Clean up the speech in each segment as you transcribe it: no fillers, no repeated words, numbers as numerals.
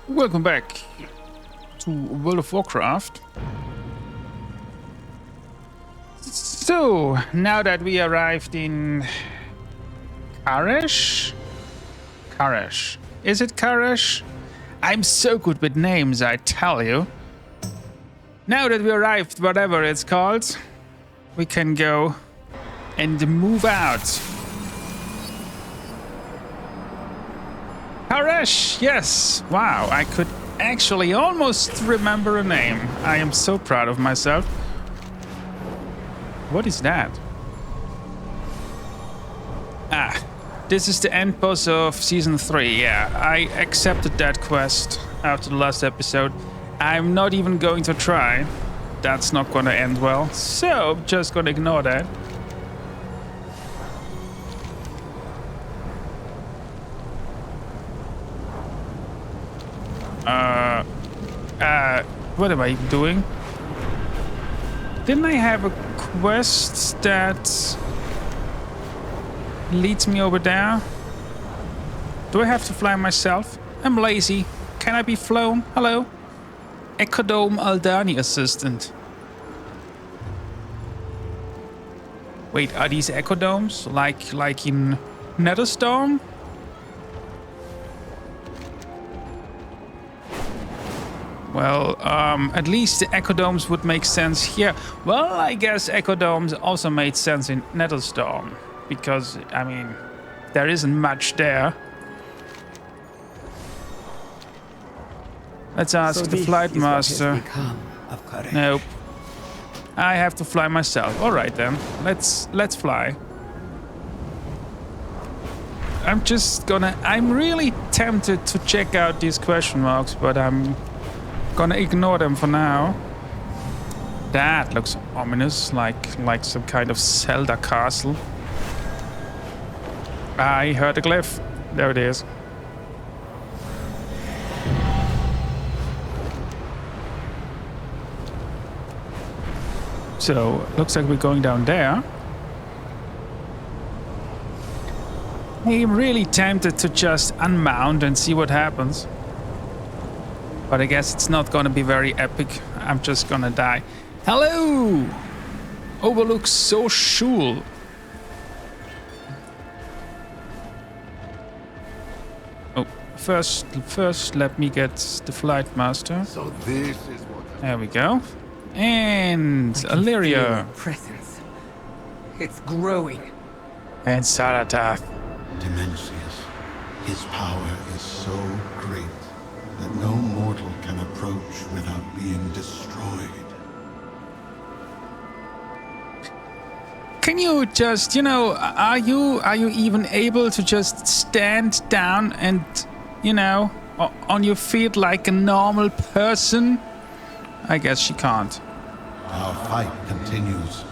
Welcome back to World of Warcraft. So, now that we arrived in Karesh? Karesh. Is it Karesh? I'm so good with names, I tell you. Now that we arrived, whatever it's called, we can go and move out. Karesh, yes. Wow, I could actually almost remember a name. I am so proud of myself. What is that? Ah, this is the end boss of Season 3. Yeah, I accepted that quest after the last episode. I'm not even going to try. That's not going to end well. So, just going to ignore that. What am I even doing? Didn't I have a quest that leads me over there? Do I have to fly myself? I'm lazy. Can I be flown? Hello? Ecodome Aldani assistant. Wait, are these ecodomes like in Netherstorm? Well, at least the ecodomes would make sense here. Well, I guess ecodomes also made sense in Netherstorm, because, I mean, there isn't much there. Let's ask the flight master. Nope. I have to fly myself. All right then. Let's fly. I'm really tempted to check out these question marks, but I'm gonna ignore them for now. That looks ominous, like some kind of Zelda castle. I heard a glyph. There it is. So, looks like we're going down there. I'm really tempted to just unmount and see what happens. But I guess it's not gonna be very epic. I'm just gonna die. Hello! Overlooks Social. Oh, first let me get the flight master. So this is what. There we go. And Illyria. Presence. It's growing. And Saratath. Dimensius, his power is so great that no mortal can approach without being destroyed. Can you just, are you even able to just stand down and, on your feet like a normal person? I guess she can't. Our fight continues.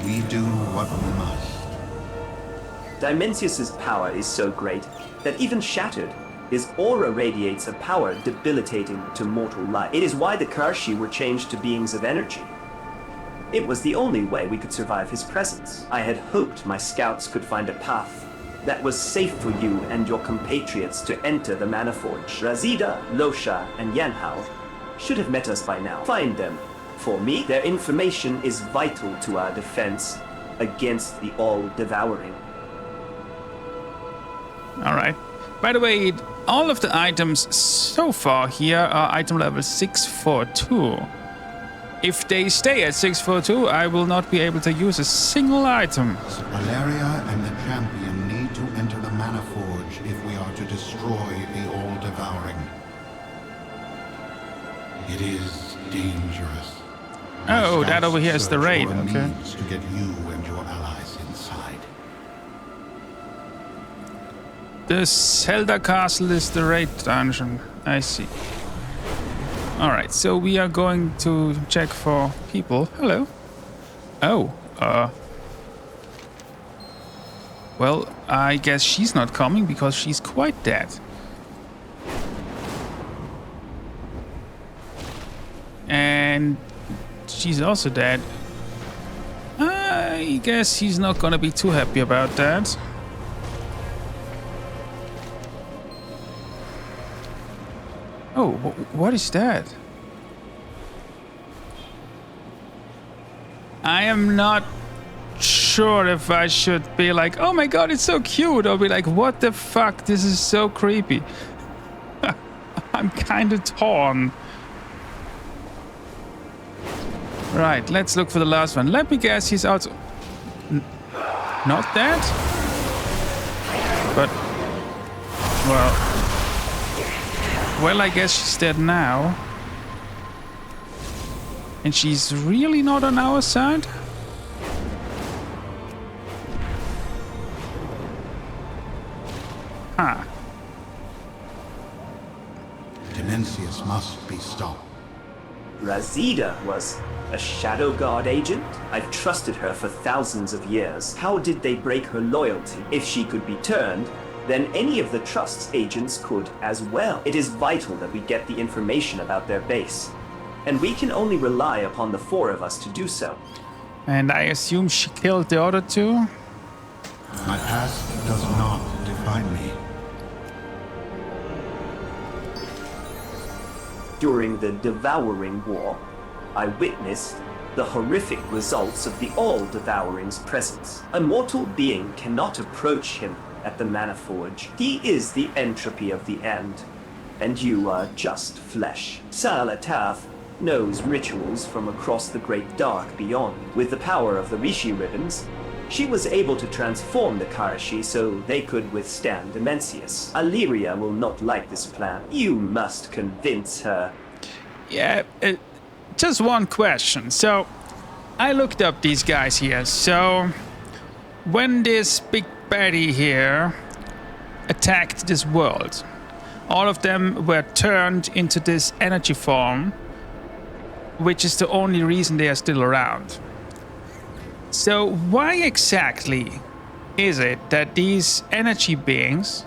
We do what we must. Dimensius's power is so great that even shattered, his aura radiates a power debilitating to mortal life. It is why the Karshi were changed to beings of energy. It was the only way we could survive his presence. I had hoped my scouts could find a path that was safe for you and your compatriots to enter the Maniforge. Razida, Losha, and Yanhao should have met us by now. Find them. For me, their information is vital to our defense against the All-Devouring. All right. By the way, all of the items so far here are item level 642. If they stay at 642, I will not be able to use a single item. Valeria and the champion need to enter the Maniforge if we are to destroy the All-Devouring. It is dangerous. Oh, that over here is the raid. Okay. To get you and your allies inside. The Zelda Castle is the raid dungeon. I see. Alright, so we are going to check for people. Hello. Oh, well, I guess she's not coming because she's quite dead. And she's also dead. I guess he's not gonna be too happy about that. Oh, what is that? I am not sure if I should be like, oh my god, it's so cute, or be like, what the fuck, this is so creepy. I'm kind of torn. Right, let's look for the last one. Let me guess, he's out. Not dead? But, well, I guess she's dead now. And she's really not on our side? Huh. Dimensius must be stopped. Razida was a Shadow Guard agent? I've trusted her for thousands of years. How did they break her loyalty? If she could be turned, then any of the Trust's agents could as well. It is vital that we get the information about their base. And we can only rely upon the four of us to do so. And I assume she killed the other two? My past does not define me. During the Devouring War, I witnessed the horrific results of the All-Devouring's presence. A mortal being cannot approach him at the Mana Forge. He is the entropy of the end, and you are just flesh. Salataf knows rituals from across the great dark beyond. With the power of the Rishi ribbons, she was able to transform the Karashi so they could withstand Dimensius. Illyria will not like this plan. You must convince her. Yeah, just one question. So, I looked up these guys here. So, when this big baddie here attacked this world, all of them were turned into this energy form, which is the only reason they are still around. So why exactly is it that these energy beings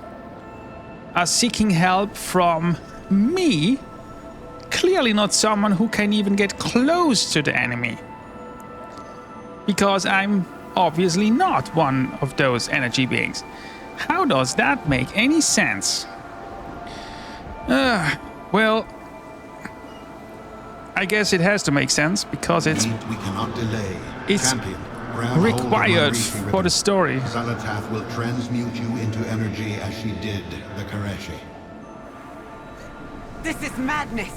are seeking help from me? Clearly not someone who can even get close to the enemy. Because I'm obviously not one of those energy beings. How does that make any sense? Well, I guess it has to make sense because it's We cannot delay. It's Champion, grab hold of my required Rishi for ribbon. the story. Salataf will transmute you into energy as she did the Kareshi. This is madness!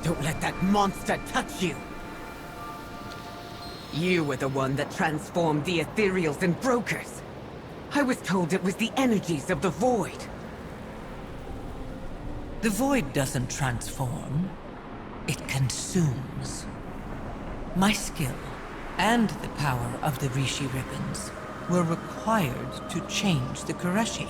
Don't let that monster touch you! You were the one that transformed the ethereals and brokers. I was told it was the energies of the Void. The Void doesn't transform. It consumes. My skill and the power of the Rishi ribbons were required to change the Koreshi.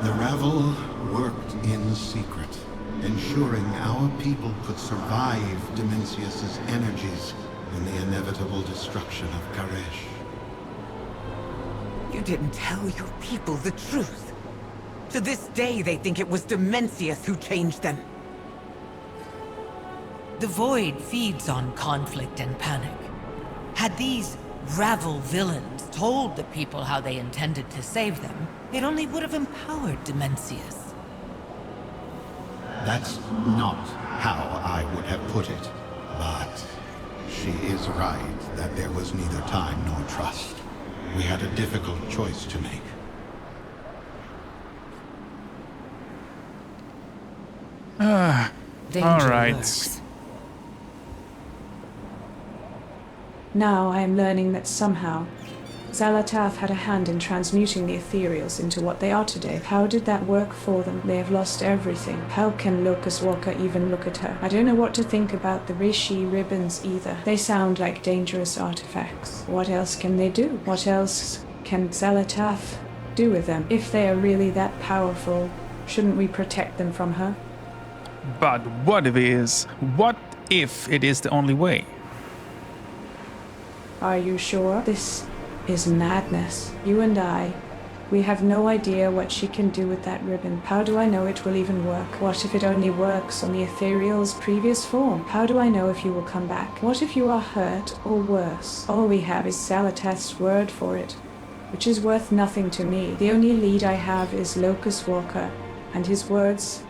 The Ravel worked in secret, ensuring our people could survive Dimensius's energies and the inevitable destruction of Karesh. You didn't tell your people the truth. To this day, they think it was Dimensius who changed them. The Void feeds on conflict and panic. Had these Ravel villains told the people how they intended to save them, it only would have empowered Dimensius. That's not how I would have put it, but she is right that there was neither time nor trust. We had a difficult choice to make. All right. lurks. Now I am learning that somehow Salataf had a hand in transmuting the ethereals into what they are today. How did that work for them? They have lost everything. How can Locust Walker even look at her? I don't know what to think about the Rishi ribbons either. They sound like dangerous artifacts. What else can they do? What else can Salataf do with them? If they are really that powerful, shouldn't we protect them from her? But what if it is the only way? Are you sure? This is madness. You and I, we have no idea what she can do with that ribbon. How do I know it will even work? What if it only works on the ethereal's previous form? How do I know if you will come back? What if you are hurt or worse? All we have is Salataf's word for it, which is worth nothing to me. The only lead I have is Locust Walker, and his words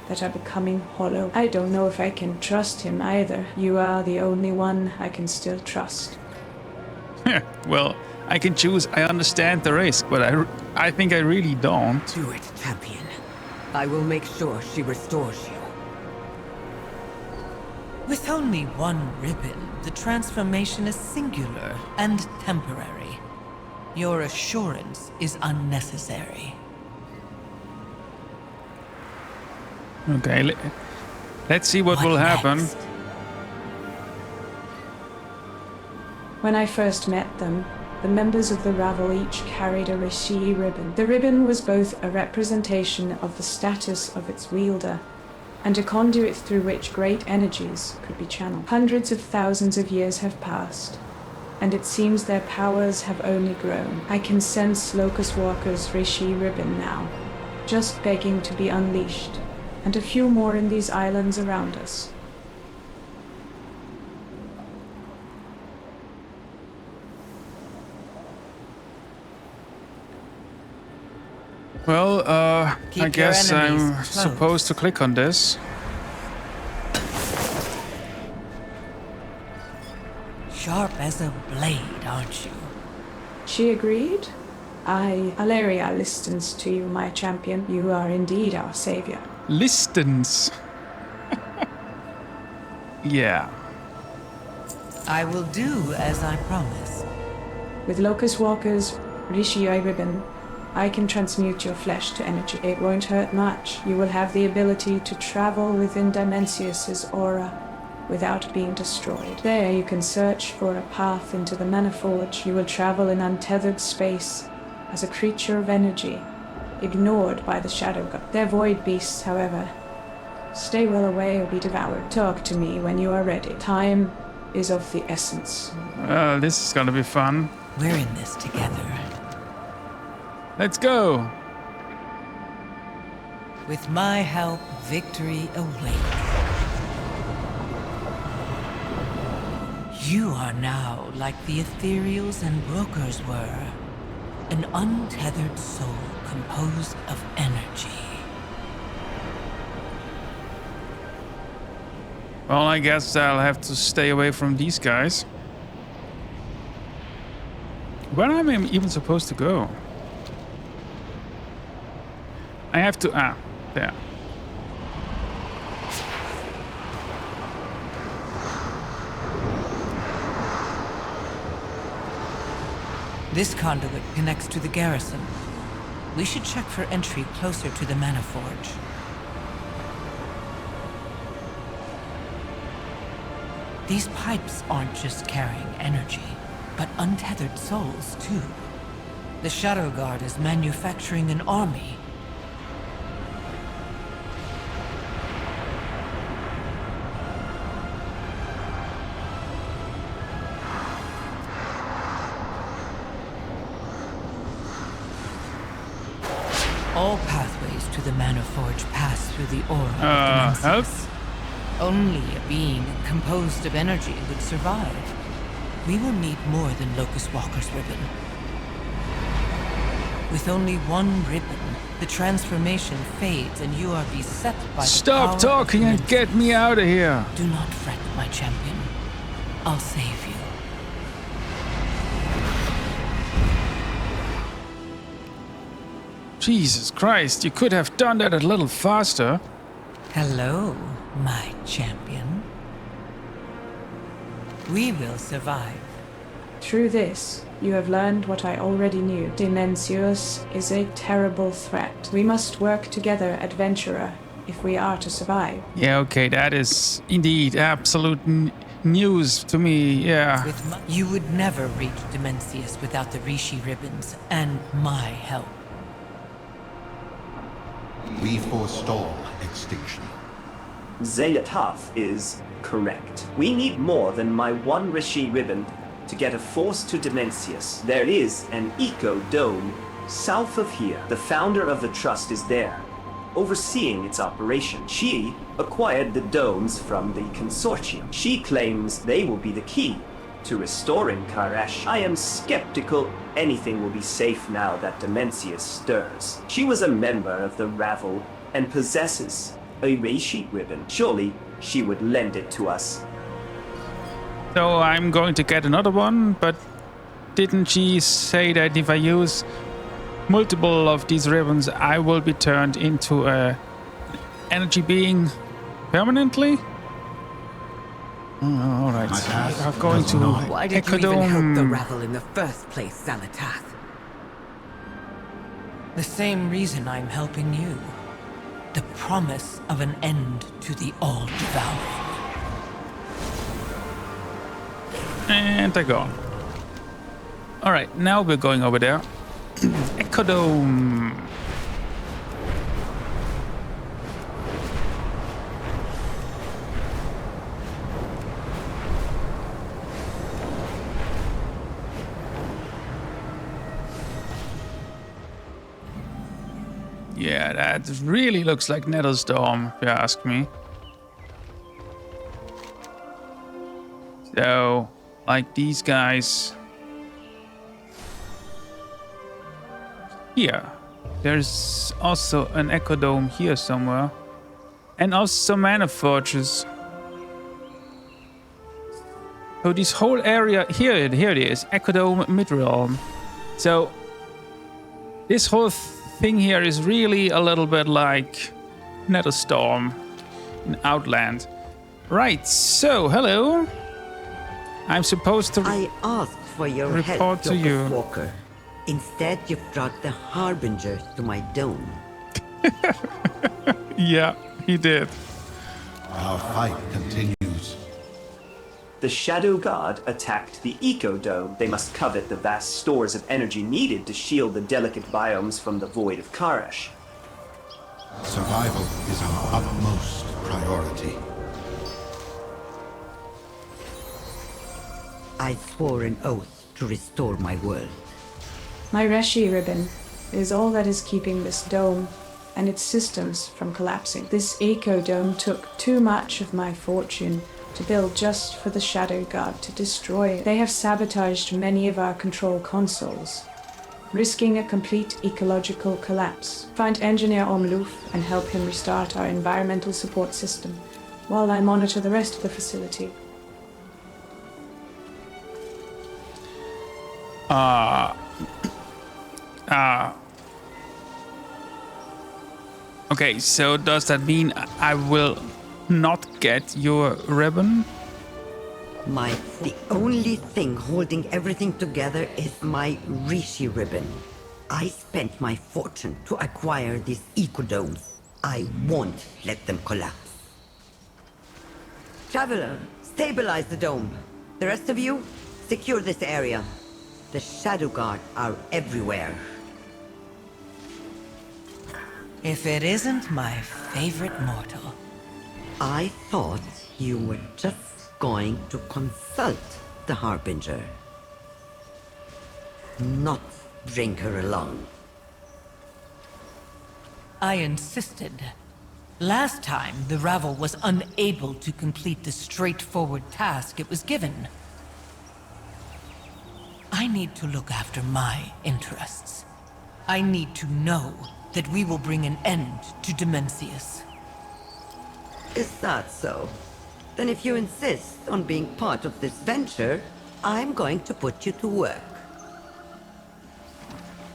that are becoming hollow. I don't know if I can trust him either. You are the only one I can still trust. Well, I can choose. I understand the risk, but I think I really don't. Do it, champion. I will make sure she restores you. With only one ribbon, the transformation is singular and temporary. Your assurance is unnecessary. Okay, let's see what will happen. next? When I first met them, the members of the Ravel each carried a Rishi ribbon. The ribbon was both a representation of the status of its wielder and a conduit through which great energies could be channeled. Hundreds of thousands of years have passed, and it seems their powers have only grown. I can sense Locust Walker's Rishi ribbon now, just begging to be unleashed, and a few more in these islands around us. Well, Keep I guess your enemies I'm close. supposed to click on this. Sharp as a blade, aren't you? She agreed. Alaria listens to you, my champion. You are indeed our savior. Listens. Yeah. I will do as I promise. With Locust Walker's Rishi ribbon, I can transmute your flesh to energy. It won't hurt much. You will have the ability to travel within Dimensius's aura without being destroyed. There you can search for a path into the Maniforge. You will travel in untethered space as a creature of energy, ignored by the Shadow God. They're void beasts, however. Stay well away or be devoured. Talk to me when you are ready. Time is of the essence. Well, this is gonna be fun. We're in this together. Let's go. With my help, victory awaits. You are now like the ethereals and brokers were. An untethered soul composed of energy. Well, I guess I'll have to stay away from these guys. Where am I even supposed to go? I have to... there. This conduit connects to the garrison. We should check for entry closer to the Maniforge. These pipes aren't just carrying energy, but untethered souls, too. The Shadow Guard is manufacturing an army. All pathways to the Maniforge pass through the aura of help? Dimensius. Only a being composed of energy would survive. We will need more than Locust Walker's ribbon. With only one ribbon, the transformation fades and you are beset by the Stop power talking of and get me Dimensius. out of here. Do not fret, my champion. I'll save you. Jesus Christ, you could have done that a little faster. Hello, my champion. We will survive. Through this, you have learned what I already knew. Dimensius is a terrible threat. We must work together, adventurer, if we are to survive. Yeah, okay, that is indeed absolute news to me, yeah. You would never reach Dimensius without the Rishi ribbons and my help. We forestall extinction. Zayataf is correct. We need more than my one Rishi ribbon to get a force to Dimensius. There is an eco-dome south of here. The founder of the trust is there, overseeing its operation. She acquired the domes from the consortium. She claims they will be the key to restoring Karesh. I am skeptical anything will be safe now that Dimensius stirs. She was a member of the Ravel and possesses A Reishi ribbon. Surely she would lend it to us. So I'm going to get another one, but didn't she say that if I use multiple of these ribbons, I will be turned into a energy being permanently? All right, My task I'm going does to not- Why did you even help the Ecodome. rabble in the first place, Zalatath? The same reason I'm helping you. The promise of an end to the all-devouring. And they're gone. All right, now we're going over there. Ecodome. Yeah, that really looks like Netherstorm, if you ask me. So, like these guys. Here. There's also an Ecodome here somewhere. And also some mana forges. So this whole area, here it is, Ecodome Midrealm. So, this whole thing here is really a little bit like Netherstorm in Outland. Right, so hello. I'm supposed to I asked for your report help, to you. Locust Walker. Instead, you've brought the Harbinger to my dome. Yeah, he did. Our fight continues. The Shadow God attacked the Eco-Dome. They must covet the vast stores of energy needed to shield the delicate biomes from the void of Karash. Survival is our utmost priority. I swore an oath to restore my world. My Reshi ribbon is all that is keeping this dome and its systems from collapsing. This eco-dome took too much of my fortune to build just for the Shadow God to destroy it. They have sabotaged many of our control consoles, risking a complete ecological collapse. Find Engineer Omloof and help him restart our environmental support system while I monitor the rest of the facility. Okay, so does that mean I will not get your ribbon? The only thing holding everything together is my Rishi ribbon. I spent my fortune to acquire these ecodomes. I won't let them collapse. Traveler, stabilize the dome. The rest of you, secure this area. The Shadow Guard are everywhere. If it isn't my favorite mortal. I thought you were just going to consult the Harbinger. Not bring her along. I insisted. Last time, the Ravel was unable to complete the straightforward task it was given. I need to look after my interests. I need to know that we will bring an end to Dimensius. Is that so? Then if you insist on being part of this venture, I'm going to put you to work.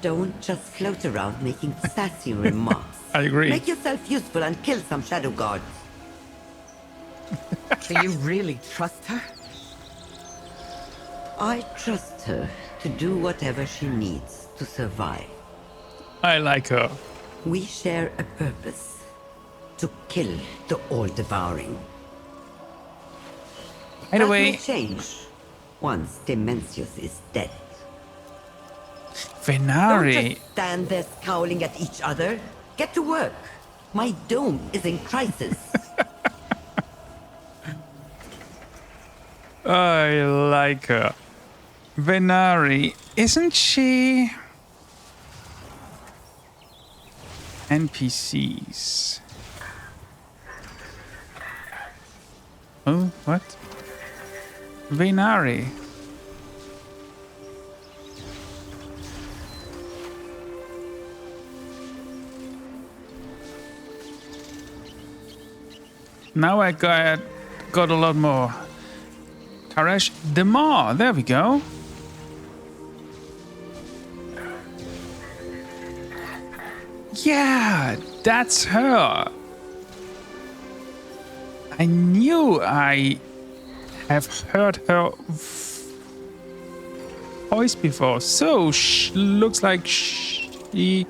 Don't just float around making sassy remarks. I agree. Make yourself useful and kill some Shadow Guards. Do you really trust her? I trust her to do whatever she needs to survive. I like her. We share a purpose. To kill the all-devouring. By the That may way, change once Dimensius is dead. Don't Venari. just stand there scowling at each other. Get to work. My dome is in crisis. I like her. Venari, isn't she? NPCs. Oh, what? Venari. Now I got a lot more. Karesh Demar, there we go. Yeah, that's her. I knew I have heard her voice before. So, looks like she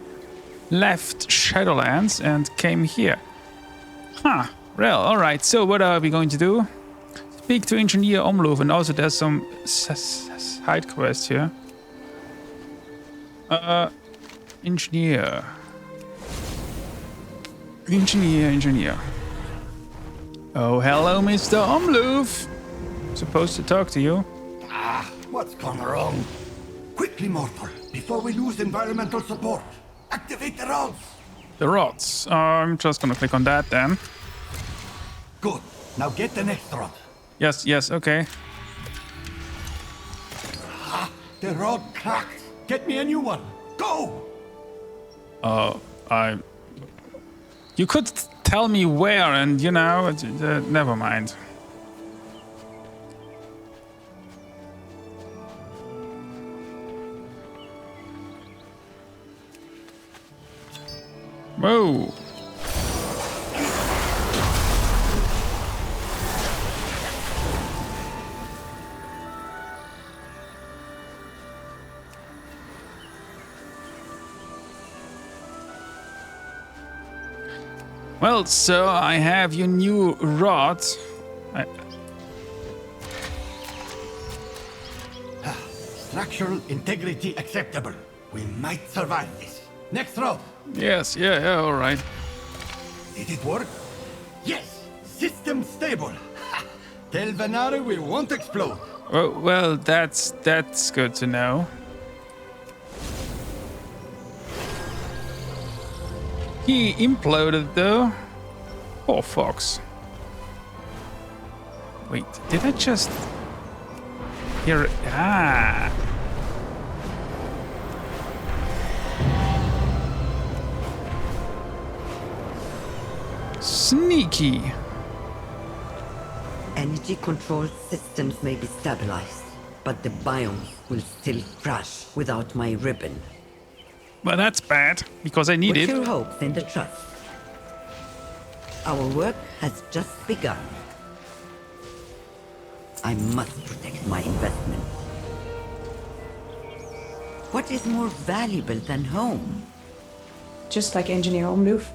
left Shadowlands and came here. Huh. Well, alright. So, what are we going to do? Speak to Engineer Omloof, and also there's some side quests here. Engineer. Oh, hello, Mr. Omloof. Supposed to talk to you. What's gone wrong? Quickly, mortal, before we lose environmental support. Activate the rods. The rods. I'm just gonna click on that then. Good. Now get the next rod. Yes, okay. The rod cracked. Get me a new one. Go! You could tell me where, and you know, never mind. Whoa. Well, so I have your new rod. Structural integrity acceptable. We might survive this. Next rod. Yes, yeah, all right. Did it work? Yes. System stable. Tell Venari we won't explode. Oh, well, that's good to know. He imploded though. Poor fox. Wait, did I just hear it? Ah. Sneaky. Energy control systems may be stabilized, but the biomes will still crash without my ribbon. Well, that's bad, because I need Put it. your hopes in the trust. Our work has just begun. I must protect my investment. What is more valuable than home? Just like Engineer Omloof,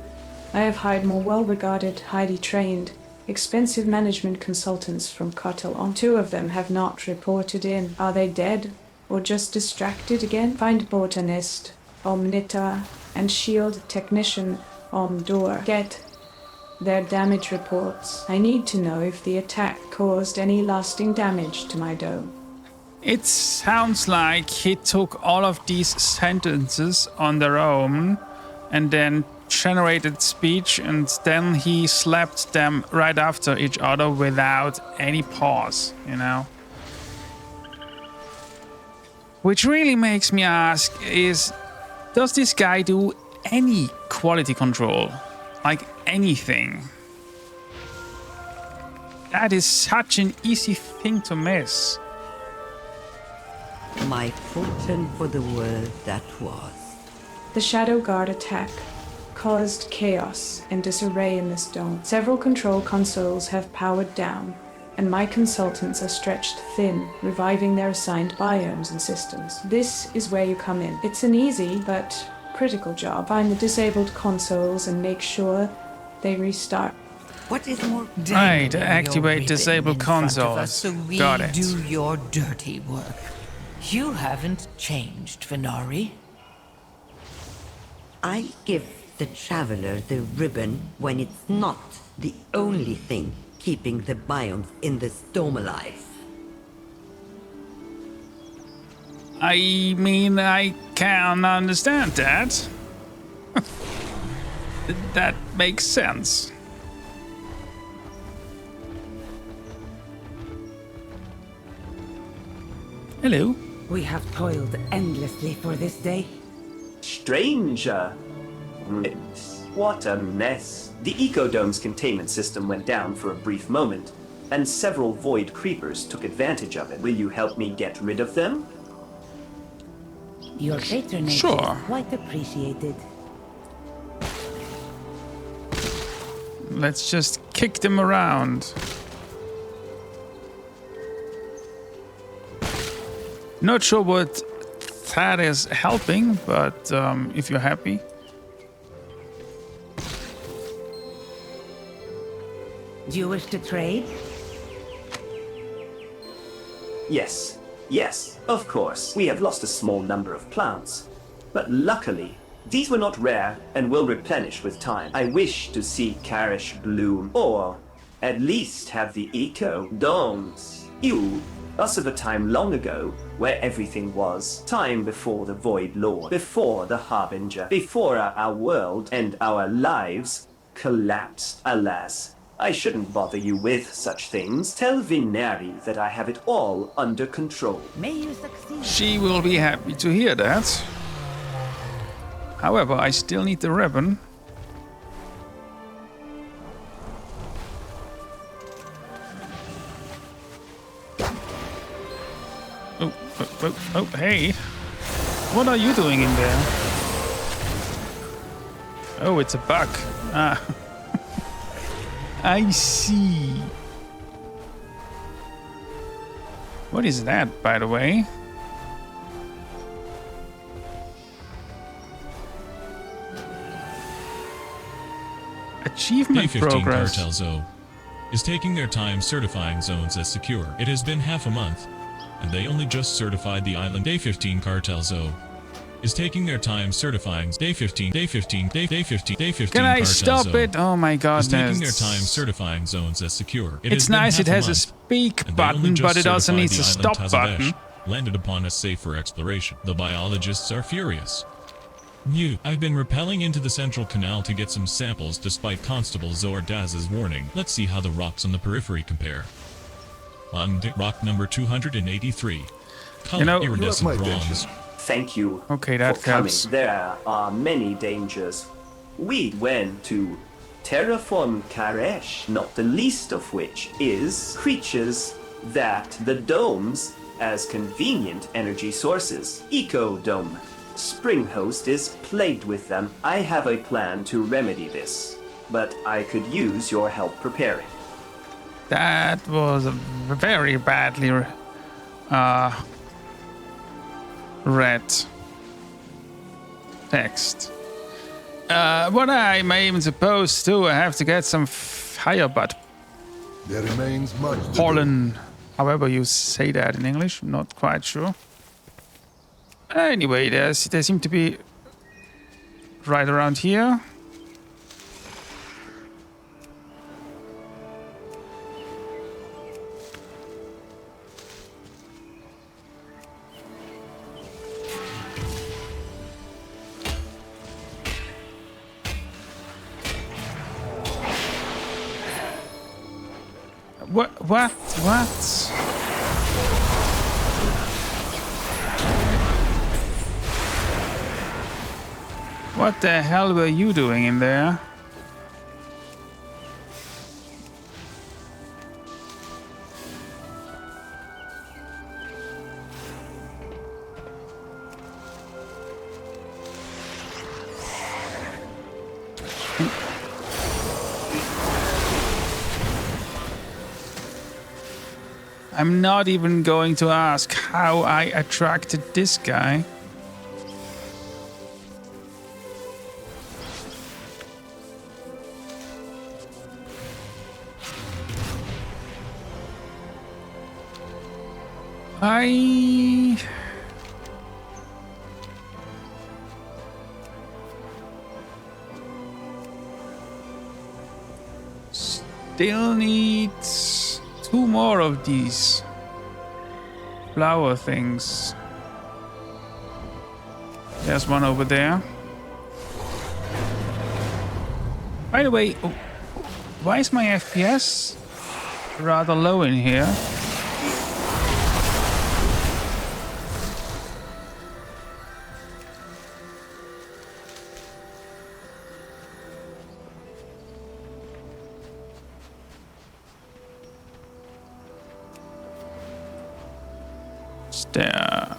I have hired more well-regarded, highly trained, expensive management consultants from Cartel On. 2 of them have not reported in. Are they dead? Or just distracted again? Find botanist Omnita and shield technician Omdor. Get their damage reports. I need to know if the attack caused any lasting damage to my dome. It sounds like he took all of these sentences on their own and then generated speech, and then he slapped them right after each other without any pause, you know? Which really makes me ask is, does this guy do any quality control? Like anything? That is such an easy thing to miss. My fortune for the world that was. The Shadow Guard attack caused chaos and disarray in this dome. Several control consoles have powered down, and my consultants are stretched thin, reviving their assigned biomes and systems. This is where you come in. It's an easy but critical job. Find the disabled consoles and make sure they restart. What is more Right, Dangling activate your disabled ribbon in front of us consoles. So we Got it. do your dirty work. You haven't changed, Venari. I give the traveler the ribbon when it's not the only thing keeping the biomes in this dome alive. I mean, I can understand that. That makes sense. Hello. We have toiled endlessly for this day. Stranger, What a mess. The Ecodome's containment system went down for a brief moment, and several void creepers took advantage of it. Will you help me get rid of them? Your patronage Sure. is quite appreciated. Let's just kick them around. Not sure what that is helping, but if you're happy. Do you wish to trade? Yes, yes, of course. We have lost a small number of plants, but luckily, these were not rare and will replenish with time. I wish to see Karish bloom, or at least have the Eco-Domes. You, us of a time long ago, where everything was. Time before the Void Lord, before the Harbinger, before our world and our lives collapsed. Alas, I shouldn't bother you with such things. Tell Vineri that I have it all under control. May you succeed. She will be happy to hear that. However, I still need the ribbon. Oh, hey. What are you doing in there? Oh, it's a bug. Ah. I see. What is that, by the way? Achievement Day 15 progress. Cartel Zoo is taking their time certifying zones as secure. It has been half a month, and they only just certified the island. Day 15 Cartel Zoo is taking their time certifying Day 15. Can I Cartel stop Zoo it? Oh my god, is taking their time certifying zones as secure. It's nice it has a speak button, but it also needs a stop button. Landed upon as safe for exploration. The biologists are furious. I've been rappelling into the central canal to get some samples despite Constable Zordaz's warning. Let's see how the rocks on the periphery compare. On rock number 283. Color iridescent bronze. Thank you Okay, that for coming. helps. There are many dangers. We went to terraform Karesh, not the least of which is creatures that the domes as convenient energy sources. Eco-Dome. Springhost is plagued with them. I have a plan to remedy this, but I could use your help preparing. That was a very badly read text. What am I even supposed to? I have to get some firebutt There remains much to do. pollen. However you say that in English, I'm not quite sure. Anyway, they seem to be right around here. What? What the hell were you doing in there? I'm not even going to ask how I attracted this guy. Still need 2 more of these flower things. There's one over there. By the way, why is my FPS rather low in here? Is there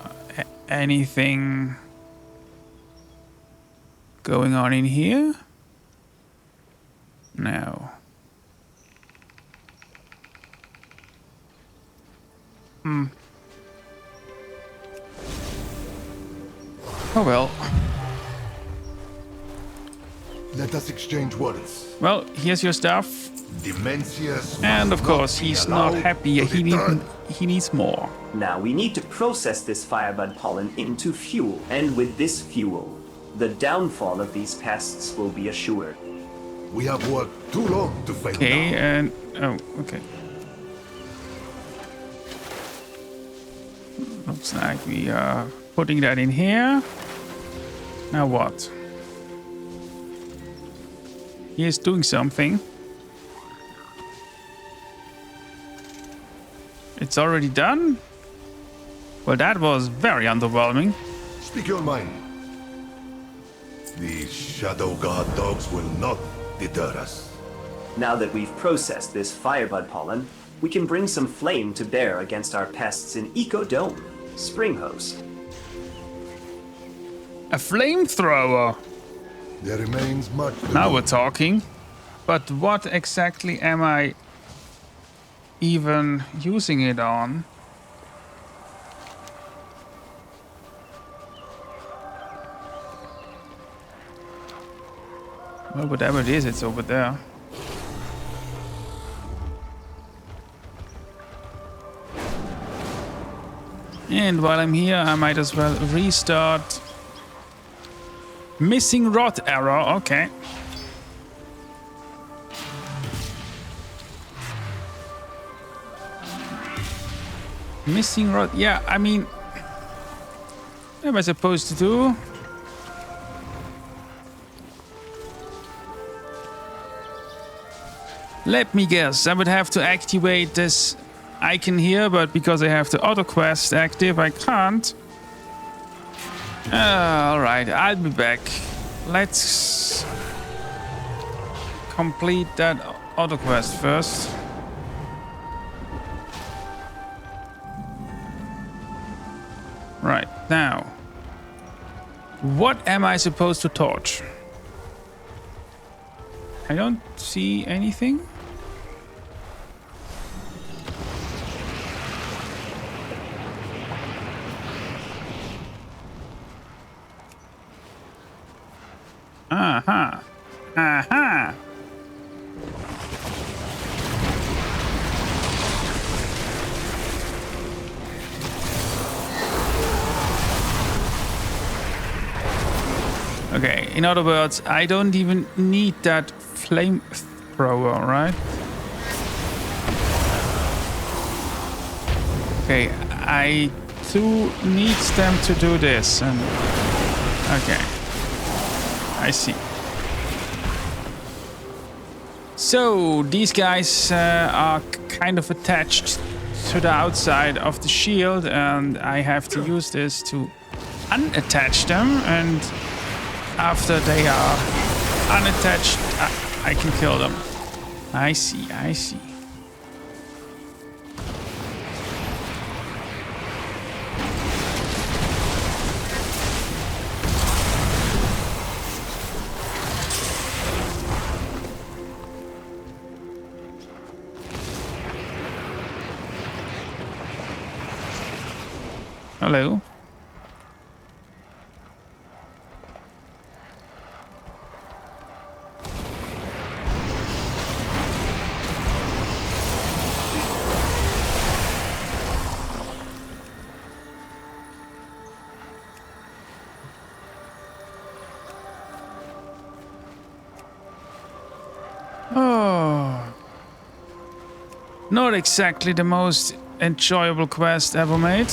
anything going on in here? No. Oh well. Let us exchange words. Well, here's your stuff. Dimensius And of must course, be he's not allowed happy. to return. He needs more. Now we need to process this firebud pollen into fuel, and with this fuel, the downfall of these pests will be assured. We have worked too long to fail Okay, now. and oh, okay. Looks like we are putting that in here. Now what? He is doing something. It's already done? Well, that was very underwhelming. Speak your mind. These Shadow God dogs will not deter us. Now that we've processed this firebud pollen, we can bring some flame to bear against our pests in Ecodome, Springhost. A flamethrower. There remains much to Now do. we're talking. But what exactly am I even using it on? Well, whatever it is, it's over there. And while I'm here, I might as well restart. Missing rod error, okay. Missing rod, yeah, I mean, what am I supposed to do? Let me guess, I would have to activate this icon here, but because I have the auto quest active, I can't. Alright, I'll be back. Let's complete that auto quest first. Right, now. What am I supposed to torch? I don't see anything. Aha. Aha. Okay, in other words, I don't even need that flamethrower, right? Okay, I do need them to do this, and okay, I see. So these guys are kind of attached to the outside of the shield, and I have to use this to unattach them, and after they are unattached, I can kill them. I see, I see. Hello. Oh. Not exactly the most enjoyable quest ever made.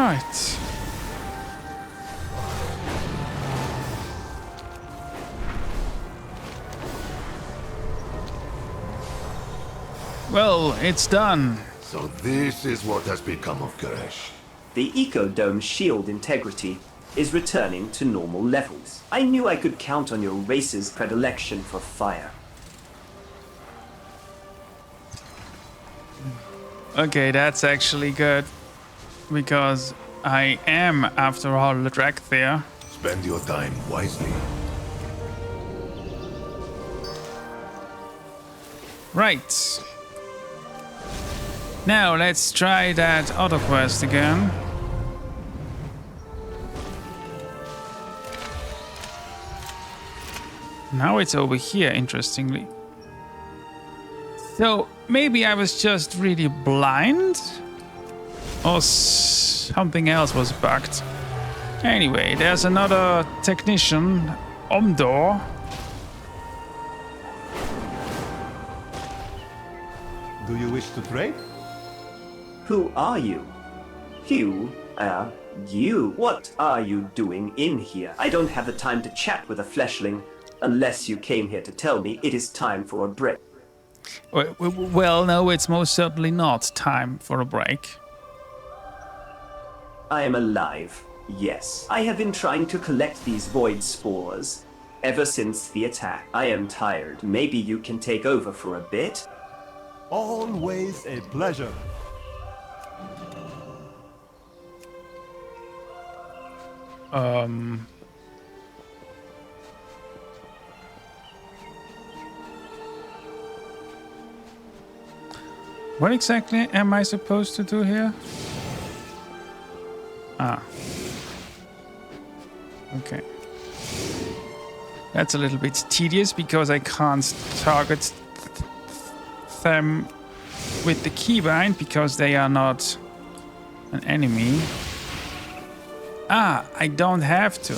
Right. Well, it's done. So this is what has become of Koresh. The Ecodome's shield integrity is returning to normal levels. I knew I could count on your race's predilection for fire. Okay, that's actually good. Because I am, after all, the drag there. Spend your time wisely. Right. Now let's try that other quest again. Now it's over here, interestingly. So maybe I was just really blind? Or something else was bugged. Anyway, there's another technician, Omdor. Do you wish to trade? Who are you? You? What are you doing in here? I don't have the time to chat with a fleshling, unless you came here to tell me it is time for a break. Well, no, it's most certainly not time for a break. I am alive, yes. I have been trying to collect these void spores ever since the attack. I am tired. Maybe you can take over for a bit? Always a pleasure. What exactly am I supposed to do here? Ah. Okay. That's a little bit tedious because I can't target them with the keybind because they are not an enemy. Ah, I don't have to.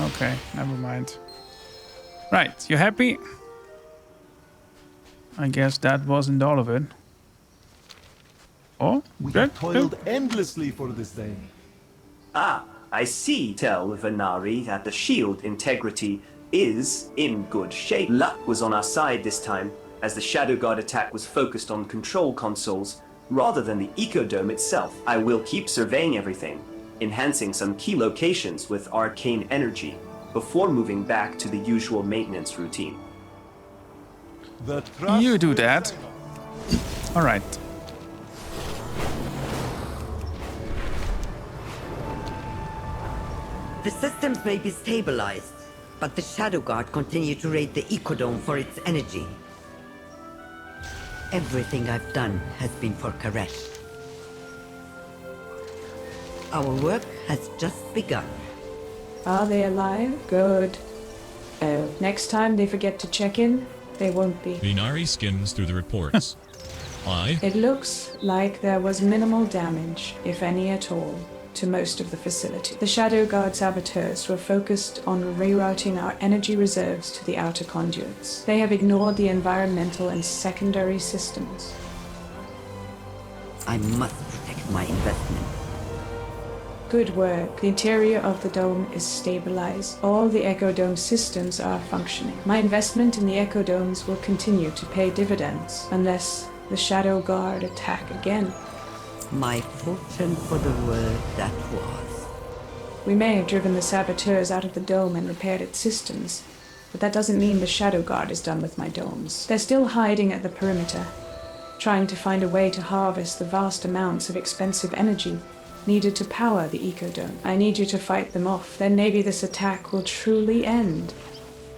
Okay, never mind. Right, you happy? I guess that wasn't all of it. Oh, We good. have toiled endlessly for this day. Ah, I see. Tell Venari that the shield integrity is in good shape. Luck was on our side this time, as the Shadow Guard attack was focused on control consoles rather than the Ecodome itself. I will keep surveying everything, enhancing some key locations with arcane energy before moving back to the usual maintenance routine. You do that. All right. The systems may be stabilized, but the Shadow Guard continue to raid the Ecodome for its energy. Everything I've done has been for Koresh. Our work has just begun. Are they alive? Good. Oh, next time they forget to check in, they won't be. Vinari skims through the reports. It looks like there was minimal damage, if any at all, to most of the facility. The Shadow Guard saboteurs were focused on rerouting our energy reserves to the outer conduits. They have ignored the environmental and secondary systems. I must protect my investment. Good work. The interior of the dome is stabilized. All the Ecodome systems are functioning. My investment in the Ecodomes will continue to pay dividends, unless the Shadow Guard attack again. My fortune for the world that was. We may have driven the saboteurs out of the dome and repaired its systems, but that doesn't mean the Shadow Guard is done with my domes. They're still hiding at the perimeter, trying to find a way to harvest the vast amounts of expensive energy needed to power the Ecodome. I need you to fight them off, then maybe this attack will truly end.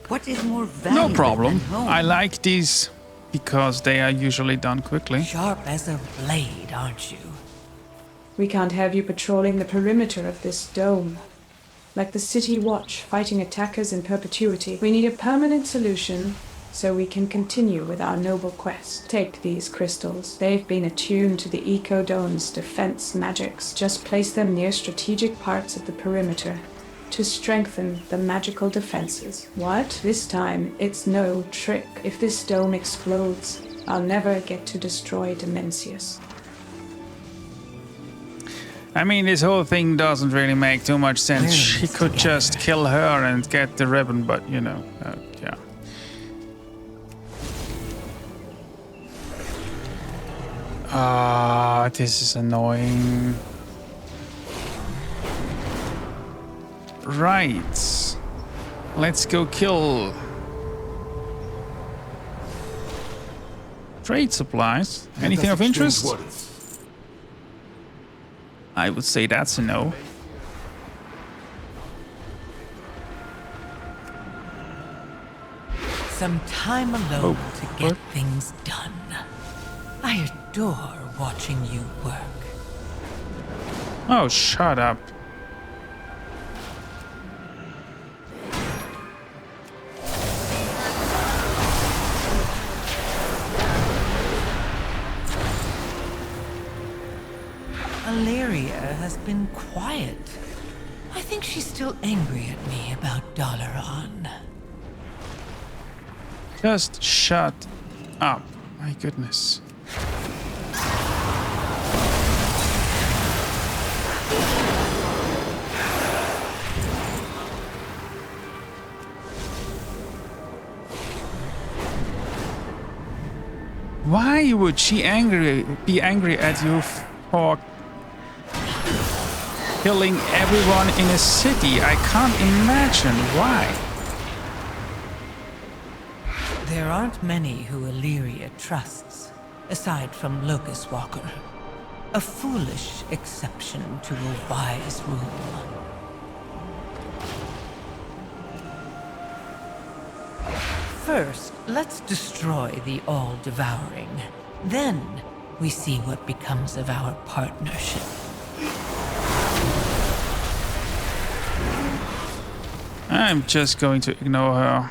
What is more valuable No problem. than home? I like these because they are usually done quickly. Sharp as a blade, aren't you? We can't have you patrolling the perimeter of this dome. Like the City Watch, fighting attackers in perpetuity. We need a permanent solution so we can continue with our noble quest. Take these crystals. They've been attuned to the Ecodome's defense magics. Just place them near strategic parts of the perimeter to strengthen the magical defenses. What? This time, it's no trick. If this dome explodes, I'll never get to destroy Dimensius. I mean, this whole thing doesn't really make too much sense. We're in She this could together. just kill her and get the ribbon, but you know, yeah. Ah, this is annoying. Right. Let's go kill. Trade supplies. Anything of interest? I would say that's a no. Some time alone to get what? things done. I adore watching you work. Oh, shut up. Valeria has been quiet. I think she's still angry at me about Dalaran. Just shut up. My goodness. Why would she be angry at you for killing everyone in a city? I can't imagine why. There aren't many who Illyria trusts, aside from Locust Walker. A foolish exception to a wise rule. First, let's destroy the All-Devouring. Then, we see what becomes of our partnership. I'm just going to ignore her.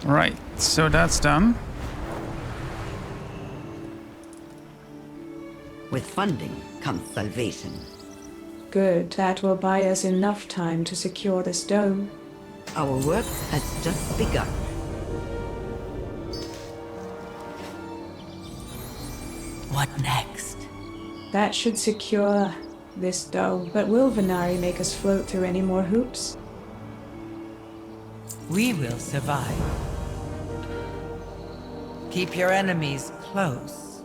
Right, so that's done. With funding comes salvation. Good, that will buy us enough time to secure this dome. Our work has just begun. What next? That should secure this dome, but will Venari make us float through any more hoops? We will survive. Keep your enemies close.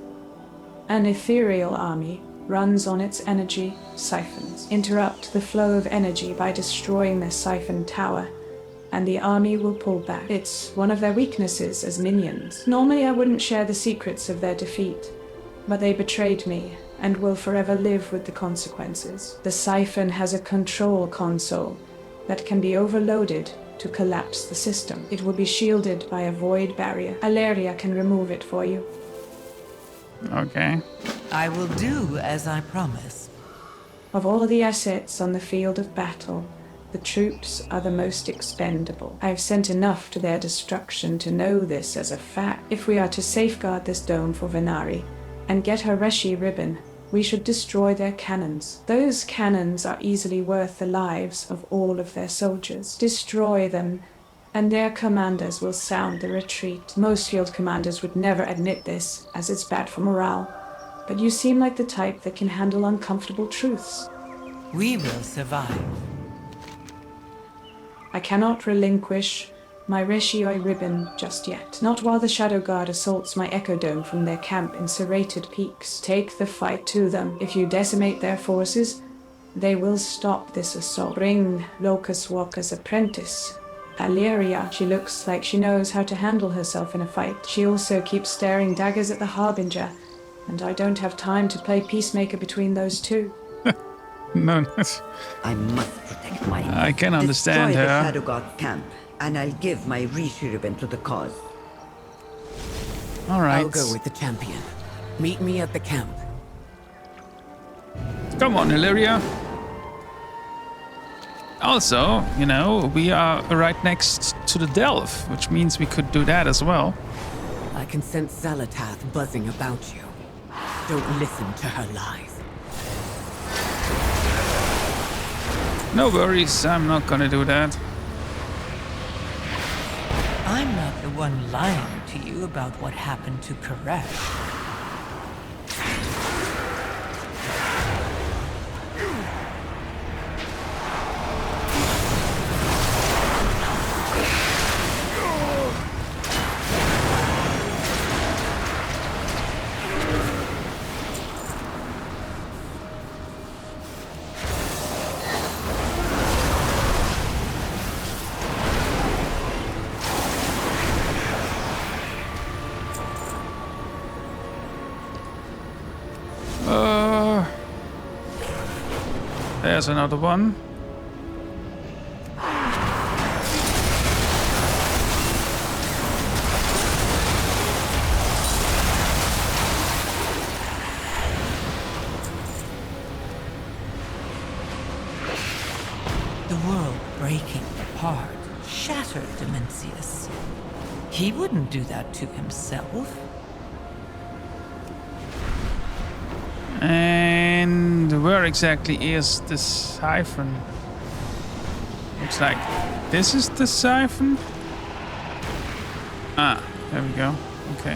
An ethereal army runs on its energy siphons. Interrupt the flow of energy by destroying their siphon tower, and the army will pull back. It's one of their weaknesses as minions. Normally I wouldn't share the secrets of their defeat, but they betrayed me and will forever live with the consequences. The siphon has a control console that can be overloaded to collapse the system. It will be shielded by a void barrier. Alleria can remove it for you. Okay. I will do as I promised. Of all the assets on the field of battle, the troops are the most expendable. I've sent enough to their destruction to know this as a fact. If we are to safeguard this dome for Venari and get her Reshi ribbon, we should destroy their cannons. Those cannons are easily worth the lives of all of their soldiers. Destroy them, and their commanders will sound the retreat. Most field commanders would never admit this, as it's bad for morale. But you seem like the type that can handle uncomfortable truths. We will survive. I cannot relinquish my Reshioi ribbon just yet. Not while the Shadow Guard assaults my Echo Dome from their camp in Serrated Peaks. Take the fight to them. If you decimate their forces, they will stop this assault. Bring Locust Walker's apprentice, Alleria. She looks like she knows how to handle herself in a fight. She also keeps staring daggers at the Harbinger, and I don't have time to play peacemaker between those two. No, I must protect my... I can understand Destroy the her. Shadow God camp, and I'll give my Rishi ribbon to the cause. All right. I'll go with the champion. Meet me at the camp. Come on, Illyria. Also, you know, we are right next to the Delve, which means we could do that as well. I can sense Zalatath buzzing about you. Don't listen to her lies. No worries, I'm not gonna do that. I'm not the one lying to you about what happened to Koresh. There's another one. The world breaking apart shattered Dimensius. He wouldn't do that to himself. And where exactly is the siphon? Looks like this is the siphon. Ah, there we go. Okay.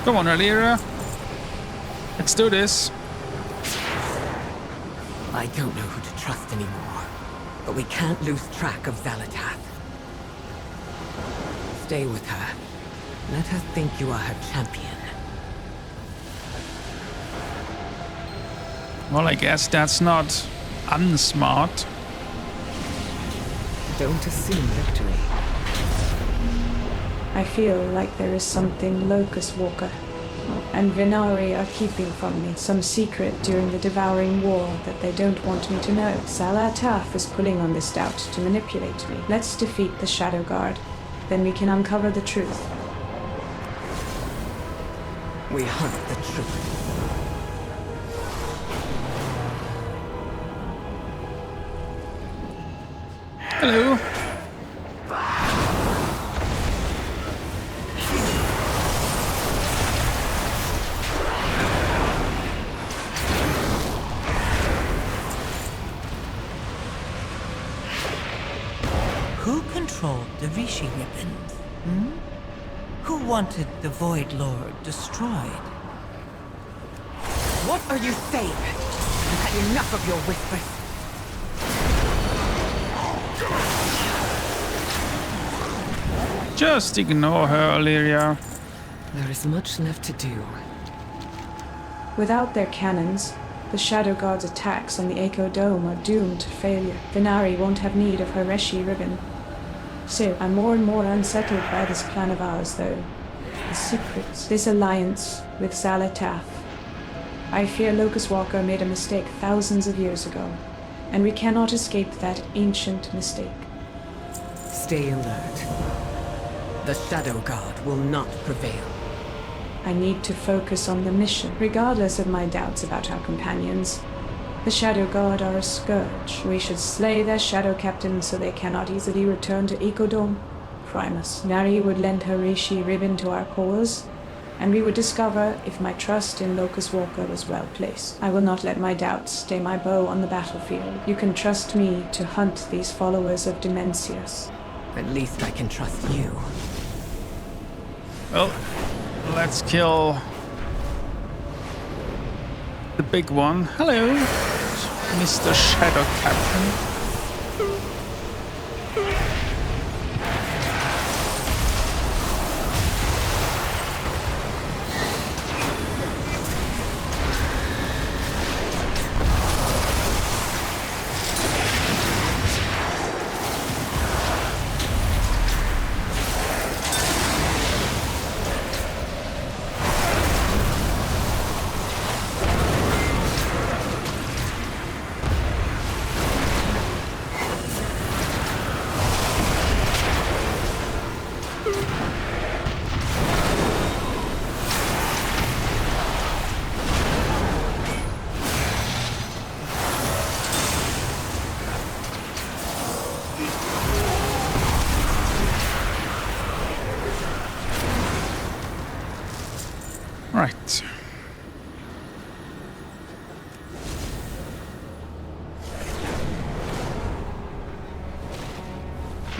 Come on, Alira. Let's do this. I don't know who to trust anymore, but we can't lose track of Zalatath. Stay with her. Let her think you are her champion. Well, I guess that's not unsmart. Don't assume victory. I feel like there is something Locust Walker and Venari are keeping from me, some secret during the Devouring War that they don't want me to know. Zalatath is pulling on this doubt to manipulate me. Let's defeat the Shadow Guard, then we can uncover the truth. We hunt the truth. Hello. Who controlled the Rishi ribbons? Who wanted the Void Lord destroyed? What are you saying? I've had enough of your whispers. Just ignore her, Illyria. There is much left to do. Without their cannons, the Shadow Guard's attacks on the Echo Dome are doomed to failure. Venari won't have need of her Reshi ribbon. Still, I'm more and more unsettled by this plan of ours, though. The secrets, this alliance with Zalatath. I fear Locust Walker made a mistake thousands of years ago, and we cannot escape that ancient mistake. Stay alert. The Shadow Guard will not prevail. I need to focus on the mission, regardless of my doubts about our companions. The Shadow Guard are a scourge. We should slay their Shadow Captain so they cannot easily return to Ecodome. Primus. Nari would lend her Rishi ribbon to our cause, and we would discover if my trust in Locust Walker was well placed. I will not let my doubts stay my bow on the battlefield. You can trust me to hunt these followers of Dimensius. At least I can trust you. Well, let's kill the big one. Hello, Mr. Shadow Captain. Right.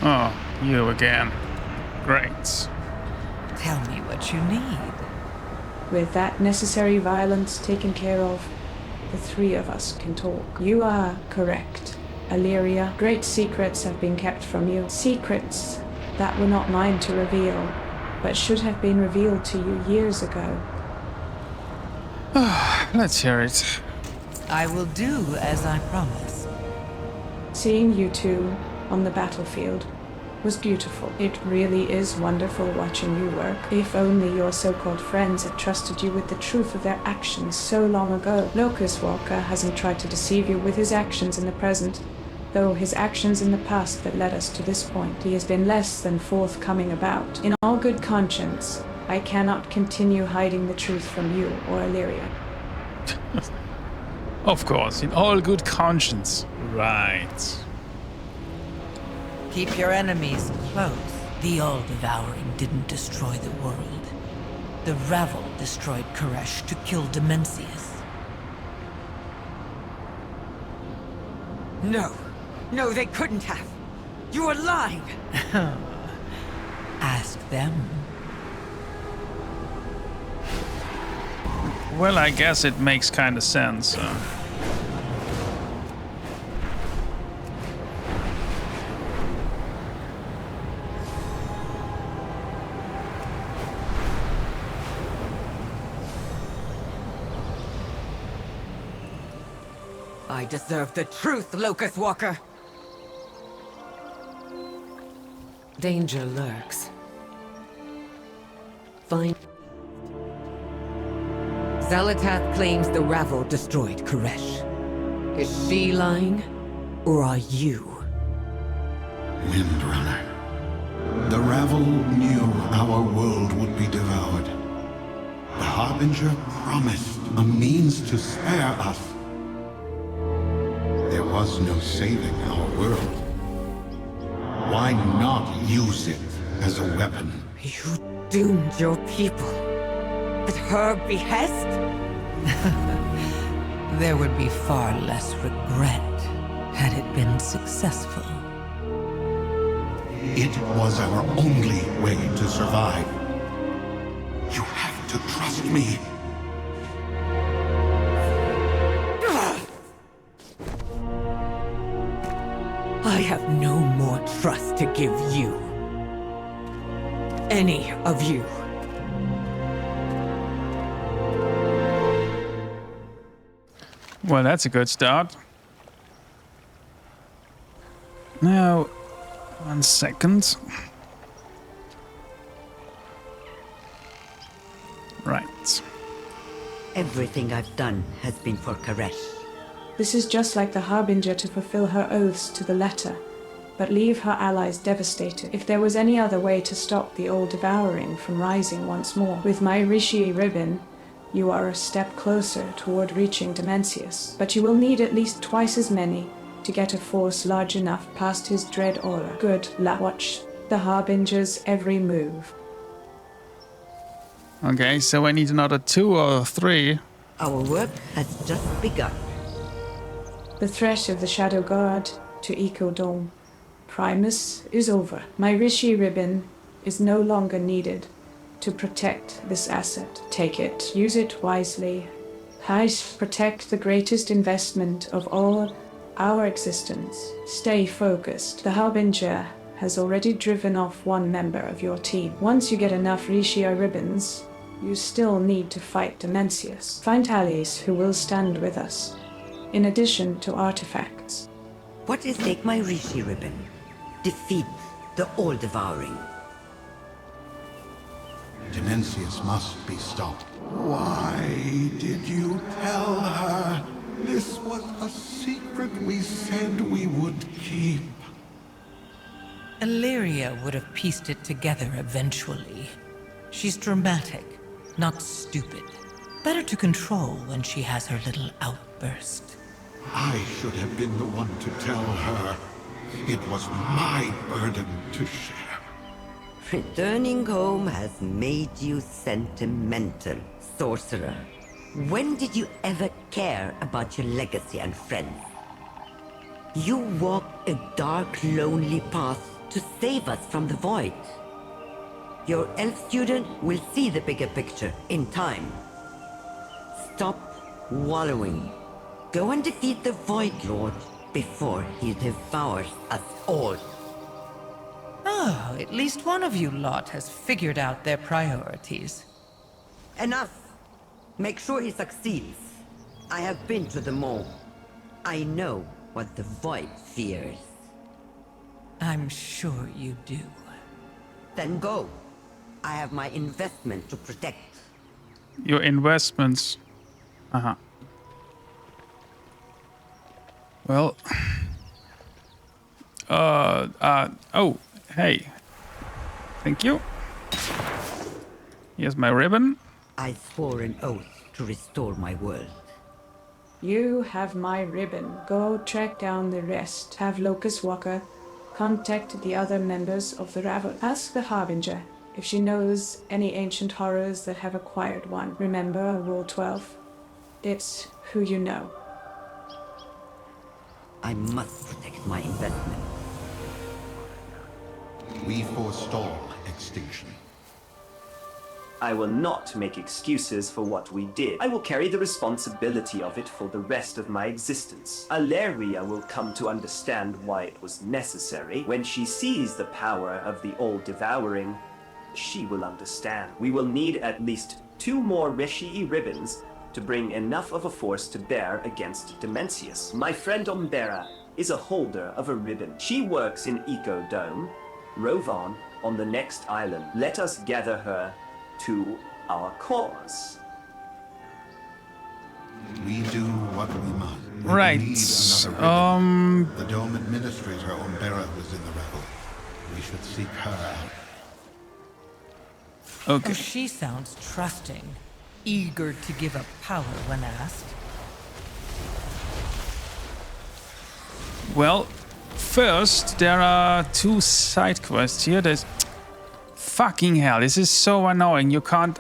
Oh, you again. Great. Tell me what you need. With that necessary violence taken care of, the three of us can talk. You are correct, Illyria. Great secrets have been kept from you. Secrets that were not mine to reveal, but should have been revealed to you years ago. Let's hear it. I will do as I promised. Seeing you two on the battlefield was beautiful. It really is wonderful watching you work. If only your so-called friends had trusted you with the truth of their actions so long ago. Locust Walker hasn't tried to deceive you with his actions in the present, though his actions in the past that led us to this point. He has been less than forthcoming about. In all good conscience, I cannot continue hiding the truth from you or Illyria. Of course, in all good conscience. Right. Keep your enemies close. The All-Devouring didn't destroy the world. The Ravel destroyed Koresh to kill Dimensius. No. No, they couldn't have. You are lying. Ask them. Well, I guess it makes kind of sense. I deserve the truth, Locust Walker. Danger lurks. Find... Zalatath claims the Ravel destroyed Koresh. Is she lying? Or are you? Windrunner. The Ravel knew our world would be devoured. The Harbinger promised a means to spare us. There was no saving our world. Why not use it as a weapon? You doomed your people. At her behest? There would be far less regret had it been successful. It was our only way to survive. You have to trust me. I have no more trust to give you. Any of you. Well, that's a good start. Now, 1 second. Right. Everything I've done has been for Koresh. This is just like the Harbinger to fulfill her oaths to the letter, but leave her allies devastated. If there was any other way to stop the old devouring from rising once more, with my Rishi ribbon, you are a step closer toward reaching Dimensius. But you will need at least twice as many to get a force large enough past his dread aura. Good luck. Watch the Harbinger's every move. Okay, so I need another 2 or 3. Our work has just begun. The threat of the Shadow Guard to Ecodome Primus is over. My Rishi ribbon is no longer needed to protect this asset. Take it, use it wisely. Protect the greatest investment of all our existence. Stay focused. The Harbinger has already driven off one member of your team. Once you get enough Rishi ribbons, you still need to fight Dimensius. Find allies who will stand with us, in addition to artifacts. What is take my Rishi ribbon? Defeat the All-Devouring. Dimensius must be stopped. Why did you tell her? This was a secret we said we would keep. Illyria would have pieced it together eventually. She's dramatic, not stupid. Better to control when she has her little outburst. I should have been the one to tell her. It was my burden to share. Returning home has made you sentimental, sorcerer. When did you ever care about your legacy and friends? You walked a dark, lonely path to save us from the void. Your elf student will see the bigger picture in time. Stop wallowing. Go and defeat the Void Lord before he devours us all. Oh, at least one of you lot has figured out their priorities. Enough! Make sure he succeeds. I have been to the mall. I know what the Void fears. I'm sure you do. Then go. I have my investment to protect. Your investments. Uh-huh. Well. Oh, hey. Thank you. Here's my ribbon. I swore an oath to restore my world. You have my ribbon. Go track down the rest. Have Locust Walker contact the other members of the Ravel. Ask the Harbinger if she knows any ancient horrors that have acquired one. Remember Rule 12? It's who you know. I must protect my investment. We forestall extinction. I will not make excuses for what we did. I will carry the responsibility of it for the rest of my existence. Alleria will come to understand why it was necessary. When she sees the power of the all-devouring, she will understand. We will need at least 2 more Reshii ribbons to bring enough of a force to bear against Dimensius. My friend Umbera is a holder of a ribbon. She works in Eco Dome. Rove on the next island. Let us gather her to our cause. We do what we must. We Right. need another ribbon. The Dome Administrator, Umbera, was in the rebel. We should seek her out. Okay. Oh, she sounds trusting, eager to give up power when asked. Well, first, there are 2 side quests here. There's... Fucking hell, this is so annoying. You can't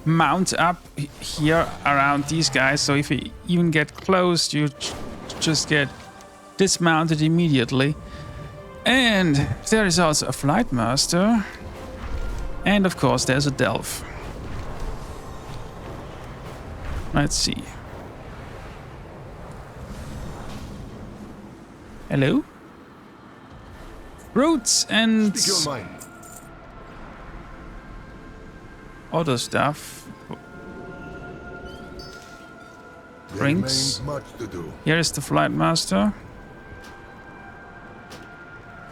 mount up here around these guys. So if you even get close, you just get dismounted immediately. And there is also a Flight Master. And of course, there's a Delph. Let's see. Hello? Fruits and Speak your mind. other stuff. There Drinks. remains much to do. Here is the Flight Master.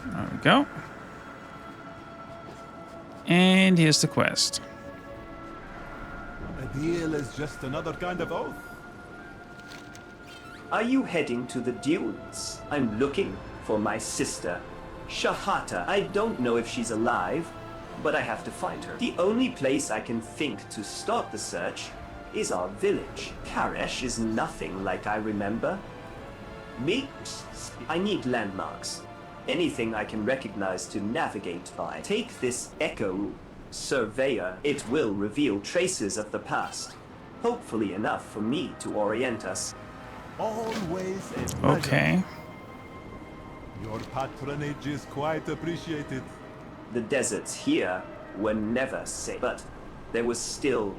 There we go. And here's the quest. A deal is just another kind of oath. Are you heading to the dunes? I'm looking for my sister, Shahata. I don't know if she's alive, but I have to find her. The only place I can think to start the search is our village. Karesh is nothing like I remember. I need landmarks. Anything I can recognize to navigate by. Take this Echo Surveyor. It will reveal traces of the past. Hopefully enough for me to orient us. Always a pleasure. Okay. Your patronage is quite appreciated. The deserts here were never safe, but there was still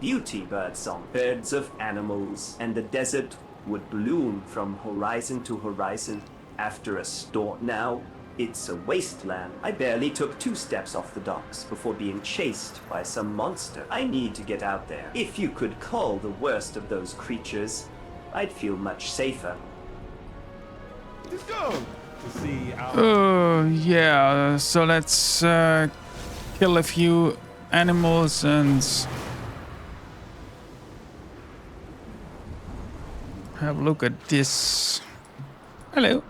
beauty birdsong, herds of animals, and the desert would bloom from horizon to horizon after a storm. Now, it's a wasteland. I barely took 2 steps off the docks before being chased by some monster. I need to get out there. If you could call the worst of those creatures, I'd feel much safer. It is good to see our... Yeah, so let's kill a few animals and have a look at this. Hello.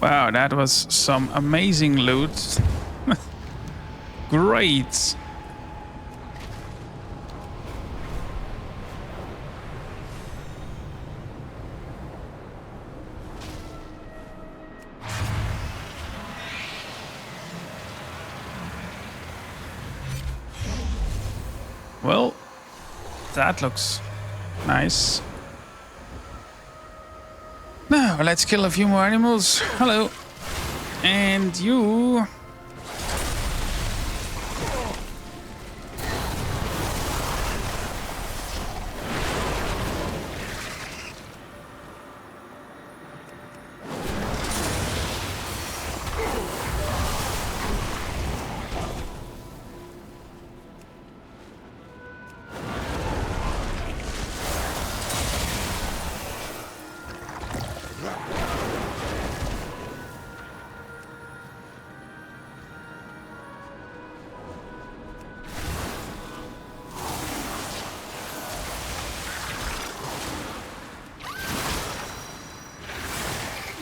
Wow, that was some amazing loot. Great. Well, that looks nice. Now, let's kill a few more animals. Hello. And you...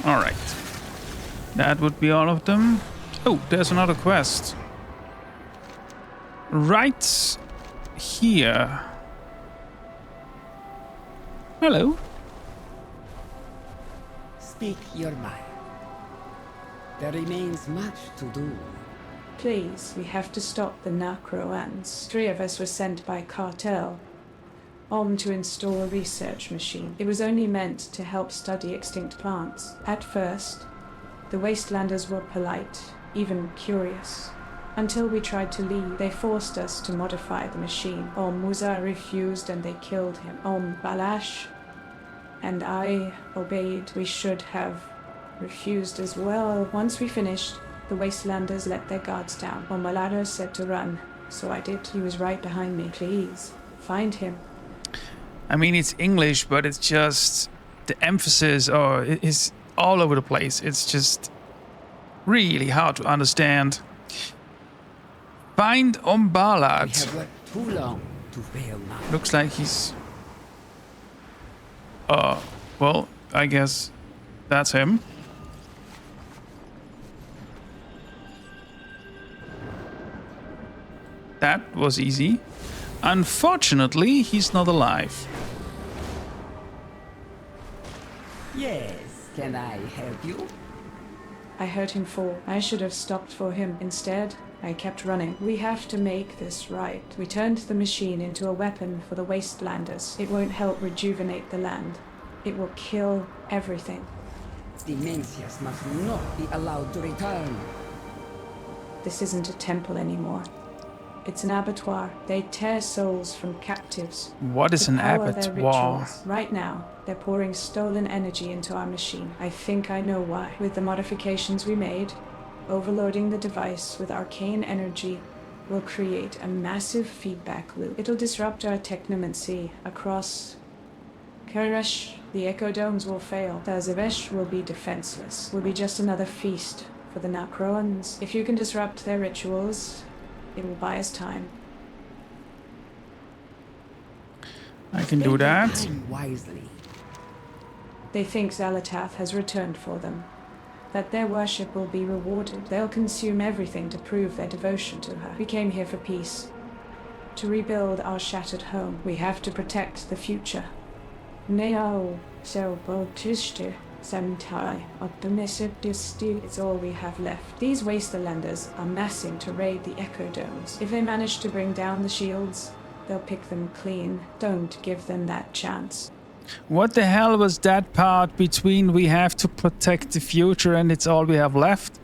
All right. That would be all of them. Oh, there's another quest. Right here. Hello. Speak your mind. There remains much to do. Please, we have to stop the Necroans. 3 of us were sent by cartel to install a research machine. It was only meant to help study extinct plants. At first, the Wastelanders were polite, even curious. Until we tried to leave, they forced us to modify the machine. Musa refused and they killed him. Balash and I obeyed. We should have refused as well. Once we finished, the Wastelanders let their guards down. Malado said to run, so I did. He was right behind me. Please, find him. I mean, it's English, but it's just the emphasis is all over the place. It's just really hard to understand. Find Ombalad. We have worked too long to fail now. Looks like he's... well, I guess that's him. That was easy. Unfortunately, he's not alive. Yes, can I help you? I heard him fall. I should have stopped for him. Instead, I kept running. We have to make this right. We turned the machine into a weapon for the Wastelanders. It won't help rejuvenate the land. It will kill everything. Demencias must not be allowed to return. This isn't a temple anymore. It's an abattoir. They tear souls from captives. What is an abattoir? Right now, they're pouring stolen energy into our machine. I think I know why. With the modifications we made, overloading the device with arcane energy will create a massive feedback loop. It'll disrupt our technomancy across Karash. The Echo Domes will fail. Tazavesh will be defenseless. Will be just another feast for the Necroans. If you can disrupt their rituals, it will buy us time. I can do that. Time wisely. They think Xalatath has returned for them, that their worship will be rewarded. They'll consume everything to prove their devotion to her. We came here for peace, to rebuild our shattered home. We have to protect the future. Neo, so Botishte. It's all we have left. These Wastelanders are massing to raid the Echo Domes. If they manage to bring down the shields, they'll pick them clean. Don't give them that chance. What the hell was that part between we have to protect the future and it's all we have left?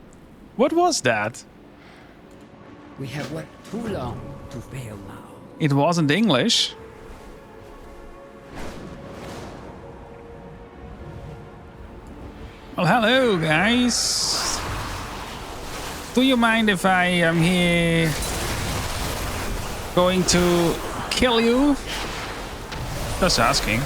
What was that? We have worked too long to fail now. It wasn't English. Well, hello, guys. Do you mind if I am here going to kill you? Just asking.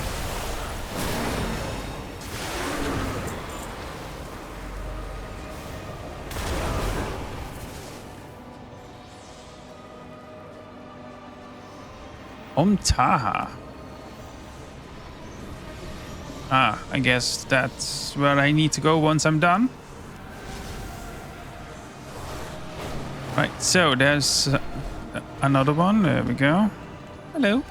Taha. I guess that's where I need to go once I'm done. So there's another one. There we go. Hello.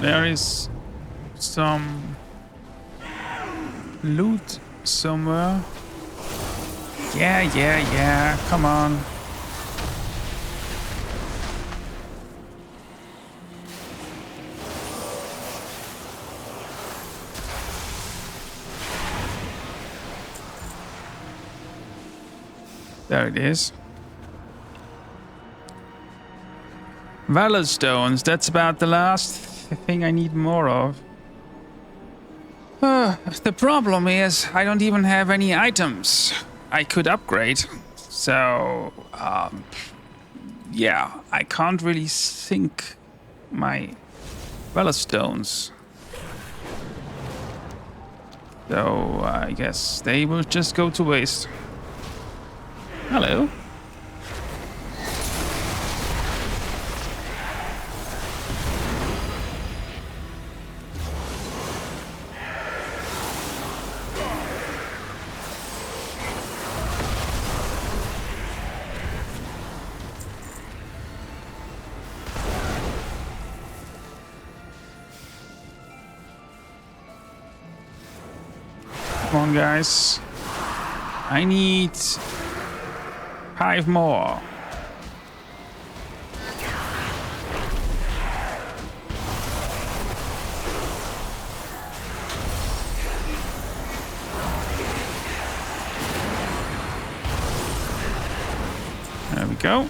There is some loot somewhere. Yeah, come on. There it is. Valor stones, that's about the last thing I need more of. The problem is I don't even have any items I could upgrade. So, yeah, I can't really sink my Valor stones. So I guess they will just go to waste. Hello. Come on, guys. I need 5 more. There we go.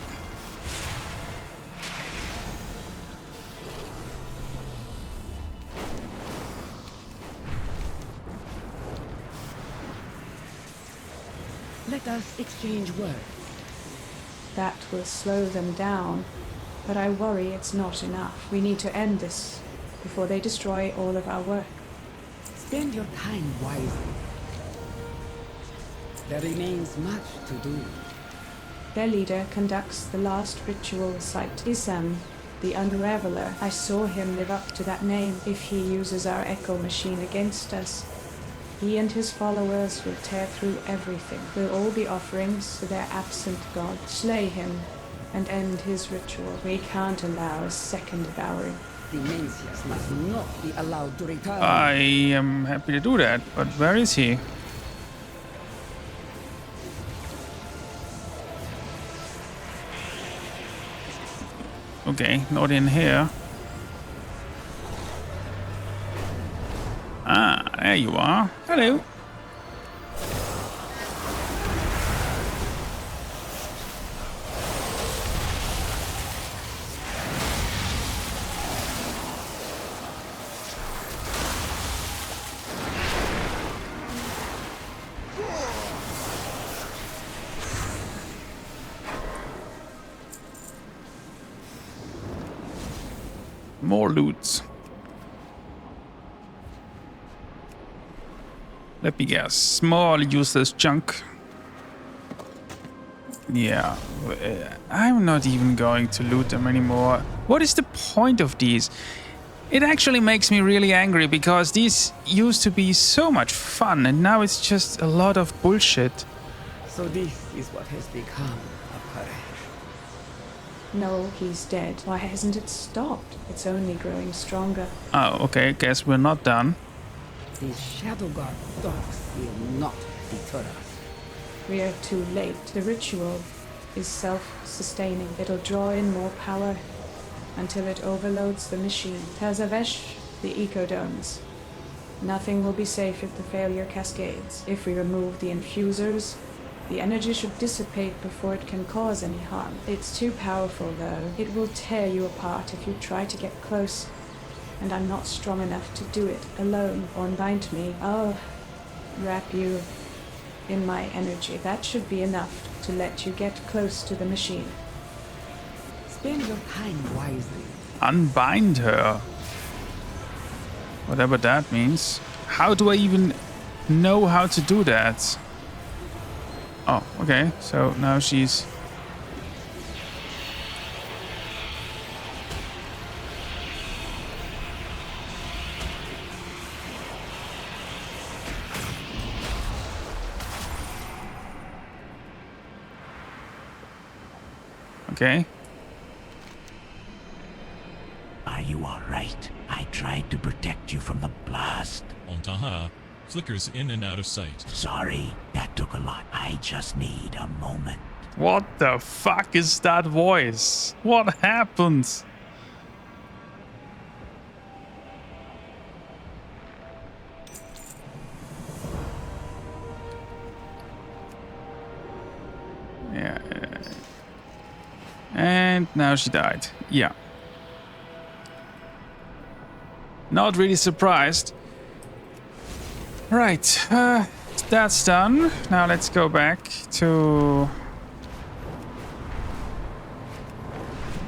Let us exchange words. That will slow them down, but I worry it's not enough. We need to end this before they destroy all of our work. Spend your time wisely. There remains much to do. Their leader conducts the last ritual site. Isam, the Unraveler. I saw him live up to that name. If he uses our echo machine against us, he and his followers will tear through everything. We'll all be offerings to their absent god. Slay him and end his ritual. We can't allow a second devouring. The Mencius must not be allowed to return. I am happy to do that, but where is he? Okay, not in here. Ah, there you are. Hello. More loot. Let me guess. Small useless junk. Yeah. I'm not even going to loot them anymore. What is the point of these? It actually makes me really angry because these used to be so much fun and now it's just a lot of bullshit. So this is what has become of Courage. No, he's dead. Why hasn't it stopped? It's only growing stronger. Oh, okay. Guess we're not done. These Shadow Guard dogs will not deter us. We are too late. The ritual is self-sustaining. It'll draw in more power until it overloads the machine. Tazavesh, the ecodomes. Nothing will be safe if the failure cascades. If we remove the infusers, the energy should dissipate before it can cause any harm. It's too powerful, though. It will tear you apart if you try to get close. And I'm not strong enough to do it alone. Unbind me. I'll wrap you in my energy. That should be enough to let you get close to the machine. Spend your time wisely. Unbind her. Whatever that means. How do I even know how to do that? Oh, okay. So now she's... Okay. Are you all right? I tried to protect you from the blast. Ontaha flickers in and out of sight. Sorry, that took a lot. I just need a moment. What the fuck is that voice? What happened? Yeah. And now she died. Yeah. Not really surprised. Right. That's done. Now let's go back to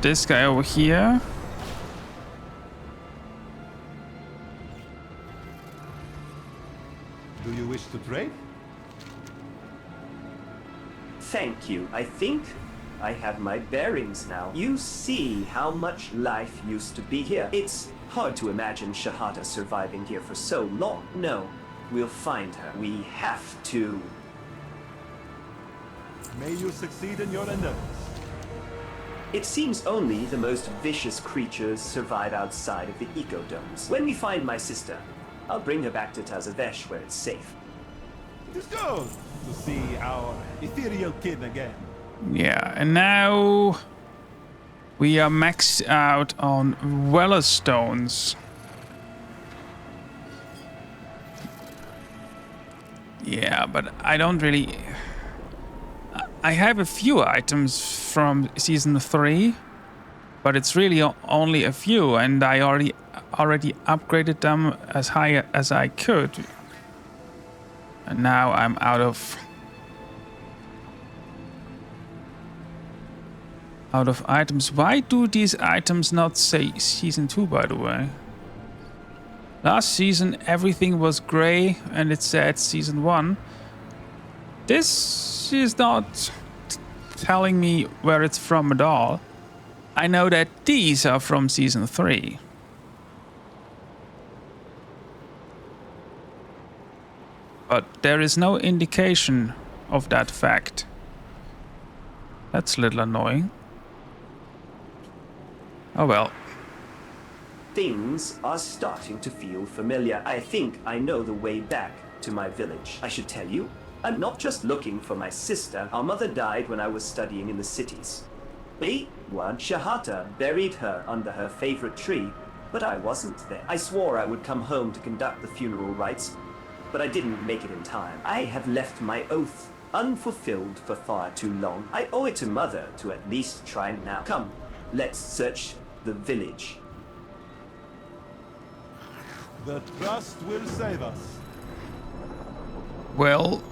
this guy over here. Do you wish to trade? Thank you. I think I have my bearings now. You see how much life used to be here. It's hard to imagine Shahada surviving here for so long. No, we'll find her. We have to. May you succeed in your endeavors. It seems only the most vicious creatures survive outside of the ecodomes. When we find my sister, I'll bring her back to Tazavesh where it's safe. It is good to see our ethereal kin again. Yeah, and now we are maxed out on Wellerstones. Yeah, but I don't really... I have a few items from Season 3, but it's really only a few, and I already upgraded them as high as I could. And now I'm out of items. Why do these items not say Season 2, by the way? Last season everything was grey and it said Season 1. This is not telling me where it's from at all. I know that these are from Season 3. But there is no indication of that fact. That's a little annoying. Oh well. Things are starting to feel familiar. I think I know the way back to my village. I should tell you, I'm not just looking for my sister. Our mother died when I was studying in the cities. Shahata buried her under her favorite tree, but I wasn't there. I swore I would come home to conduct the funeral rites, but I didn't make it in time. I have left my oath unfulfilled for far too long. I owe it to Mother to at least try now. Come, let's search the village. The trust will save us. Well,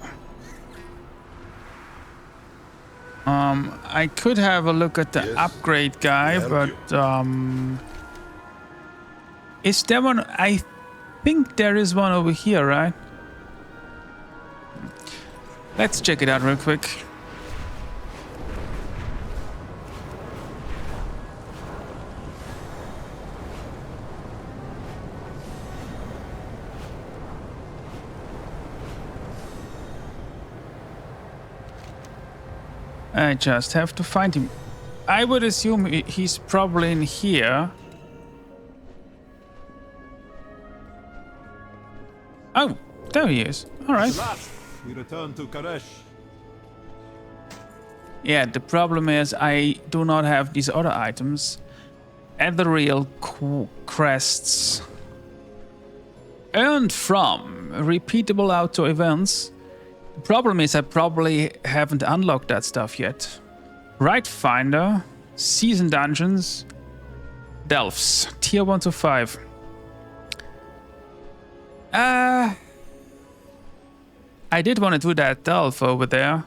I could have a look at the upgrade guy, but is there one? I think there is one over here, right? Let's check it out real quick. I just have to find him. I would assume he's probably in here. Oh, there he is. All right. At last, we return to Karesh. Yeah, the problem is I do not have these other items. Ethereal crests. Earned from repeatable outdoor events. The problem is I probably haven't unlocked that stuff yet. Right Finder, Season Dungeons, Delphs, Tier 1 to 5. I I did want to do that delve over there.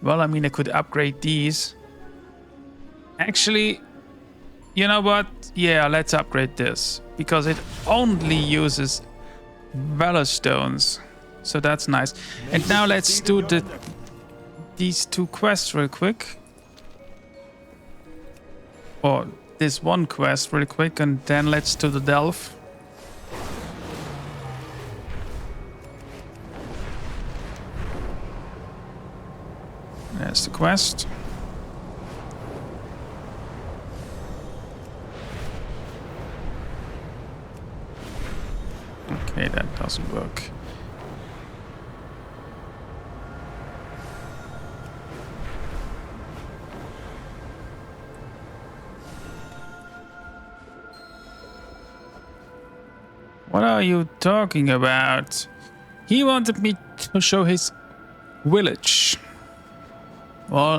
Well, I mean, I could upgrade these. Actually, you know what? Yeah, let's upgrade this. Because it only uses Valor Stones. So that's nice. And now let's do these 2 quests real quick. Or this one quest real quick, and then let's do the delve. There's the quest. Okay, that doesn't work. What are you talking about? He wanted me to show his village. Well,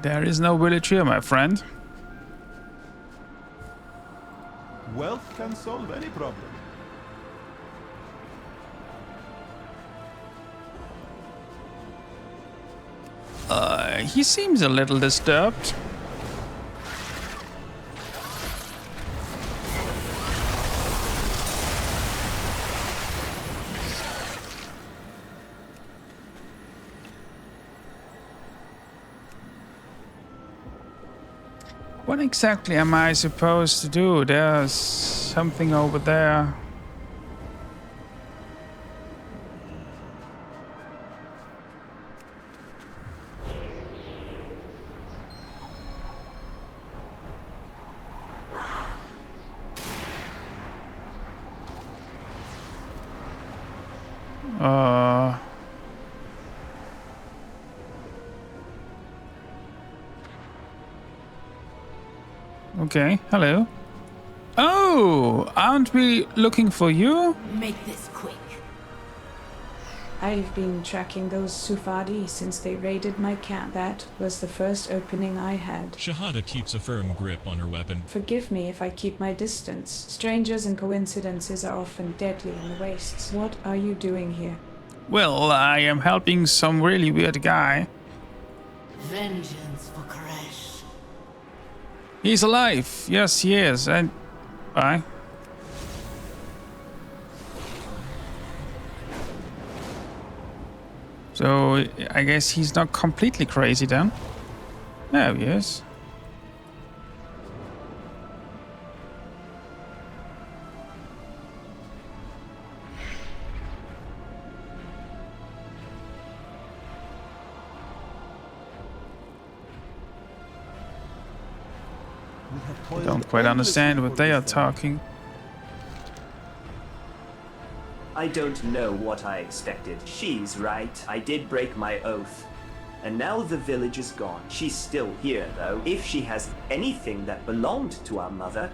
there is no village here, my friend. Wealth can solve any problem. He seems a little disturbed. What exactly am I supposed to do? There's something over there. Okay, hello. Oh, aren't we looking for you? Make this quick. I've been tracking those Sufadi since they raided my camp. That was the first opening I had. Shahada keeps a firm grip on her weapon. Forgive me if I keep my distance. Strangers and coincidences are often deadly in the wastes. What are you doing here? Well, I am helping some really weird guy. Vengeance for Koresh. He's alive. Yes, he is. And bye. So I guess he's not completely crazy then. There he is. I don't quite understand what they are talking. I don't know what I expected. She's right. I did break my oath. And now the village is gone. She's still here, though. If she has anything that belonged to our mother,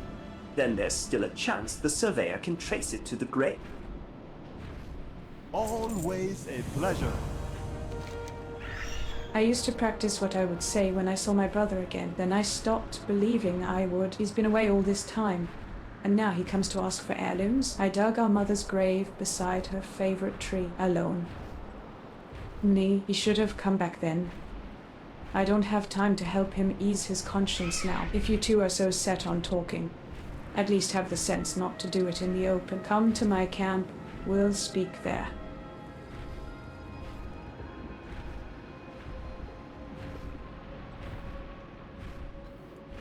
then there's still a chance the surveyor can trace it to the grave. Always a pleasure. I used to practice what I would say when I saw my brother again. Then I stopped believing I would. He's been away all this time. And now he comes to ask for heirlooms. I dug our mother's grave beside her favorite tree, alone. He should have come back then. I don't have time to help him ease his conscience now. If you two are so set on talking, at least have the sense not to do it in the open. Come to my camp. We'll speak there.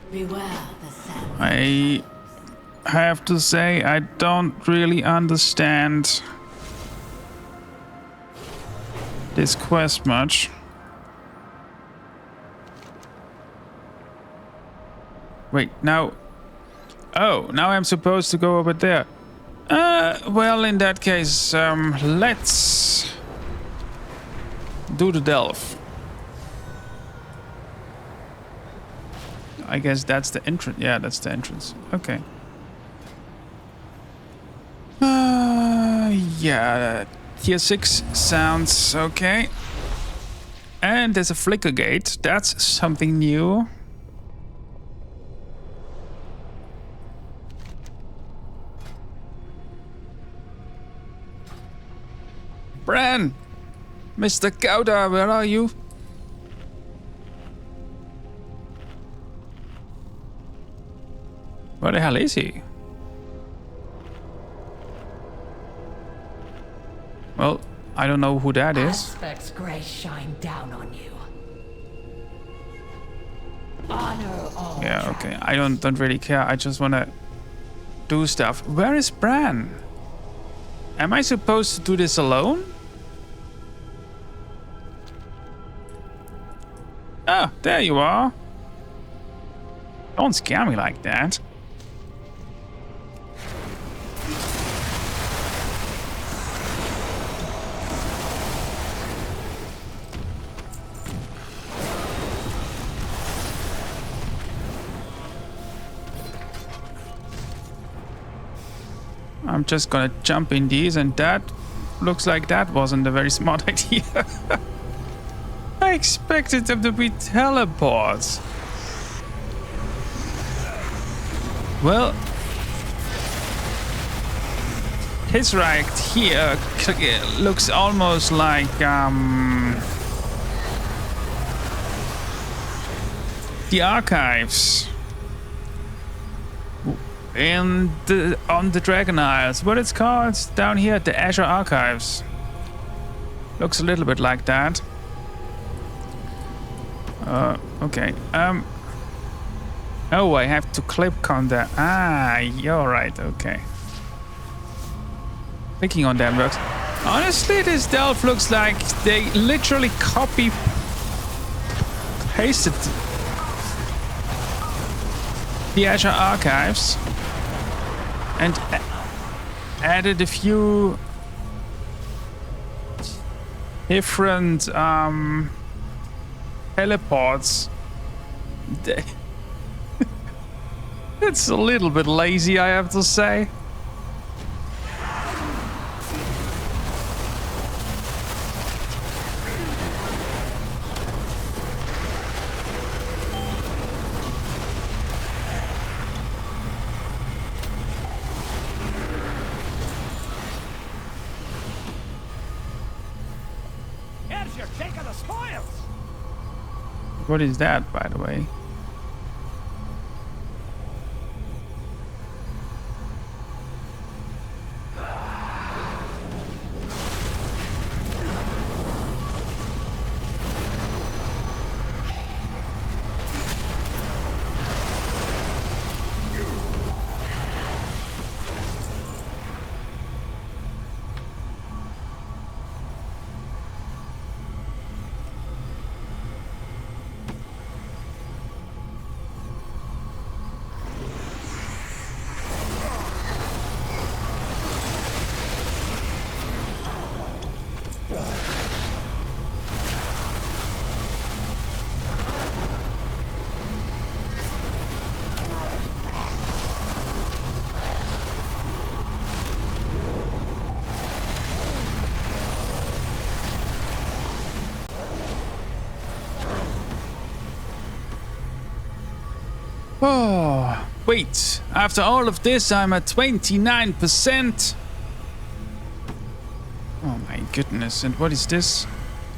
Beware the sand. I have to say, I don't really understand this quest much. Wait, now... Oh, now I'm supposed to go over there. Well, in that case, let's do the delve. I guess that's the entrance. Yeah, that's the entrance. Okay. Yeah, tier 6 sounds okay. And there's a flicker gate. That's something new. Bran! Mr. Gouda, where are you? Where the hell is he? Well, I don't know who that is. Aspect's grace shine down on you. Honor all. Yeah, okay. I don't really care. I just wanna do stuff. Where is Bran? Am I supposed to do this alone? Ah, there you are. Don't scare me like that. I'm just gonna jump in these, and that looks like that wasn't a very smart idea. I expected them to be teleports. Well, his right here looks almost like the archives in on the Dragon Isles. What it's called down here at the Azure Archives. Looks a little bit like that. Okay. Oh, I have to click on that. Ah, you're right. Okay. Clicking on them works. Honestly, this delve looks like they literally copy pasted the Azure Archives and added a few different teleports. It's a little bit lazy, I have to say. Here's your take of the spoils. What is that, by the way? Oh, wait. After all of this, I'm at 29%. Oh my goodness. And what is this?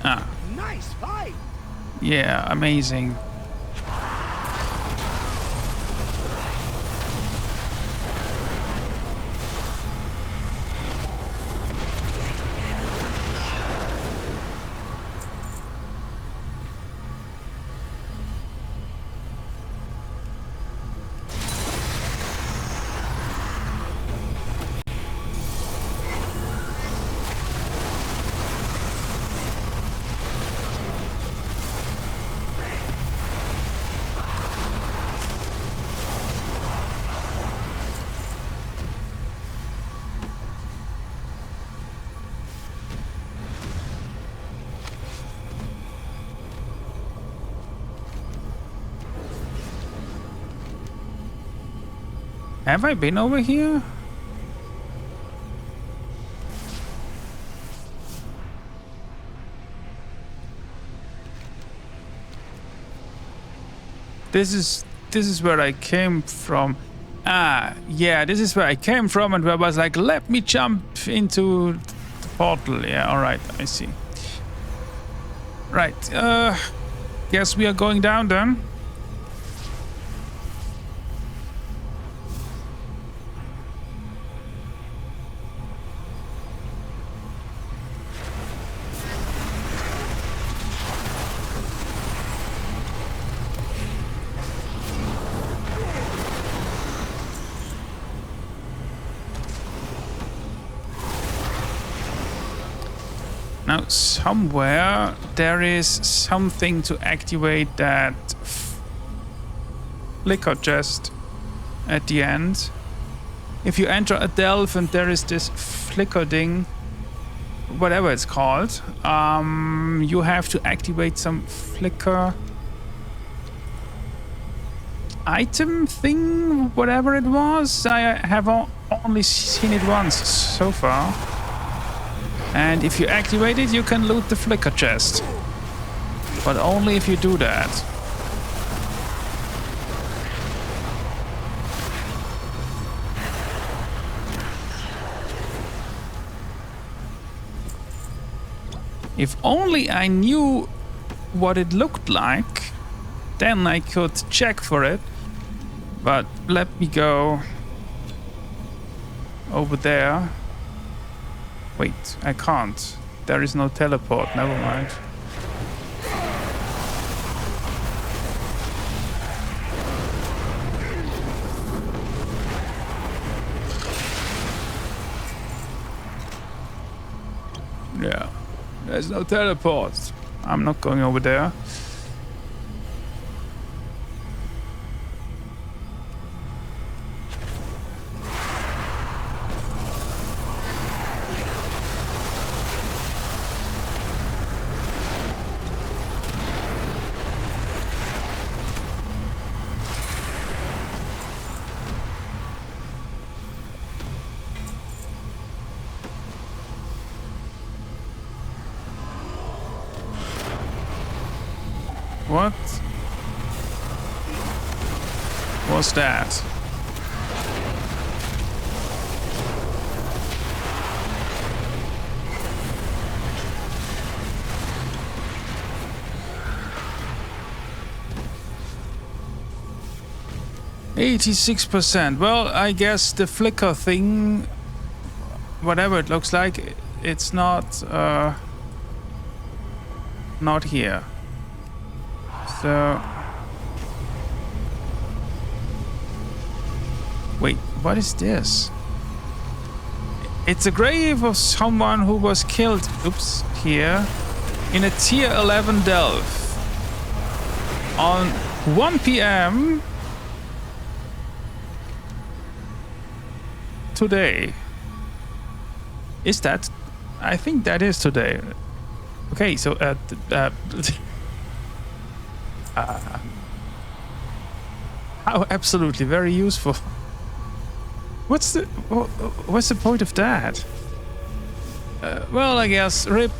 Ah. Nice fight. Yeah, amazing. Have I been over here? This is where I came from. Ah, yeah, this is where I came from, and where I was like, let me jump into the portal. Yeah, all right, I see. Right, guess we are going down then. Now, somewhere there is something to activate that flicker chest at the end. If you enter a delve and there is this flicker thing, whatever it's called, you have to activate some flicker item thing, whatever it was. I have only seen it once so far. And if you activate it, you can loot the flicker chest. But only if you do that. If only I knew what it looked like, then I could check for it. But let me go over there. Wait, I can't. There is no teleport, never mind. Yeah, there's no teleport. I'm not going over there. What was that? %. Well, I guess the flicker thing, whatever it looks like, it's not here. So, wait, what is this? It's a grave of someone who was killed, oops, here, in a tier 11 delve on 1 PM today. Is that? I think that is today. Okay, so how absolutely very useful. What's the point of that? Well, I guess RIP.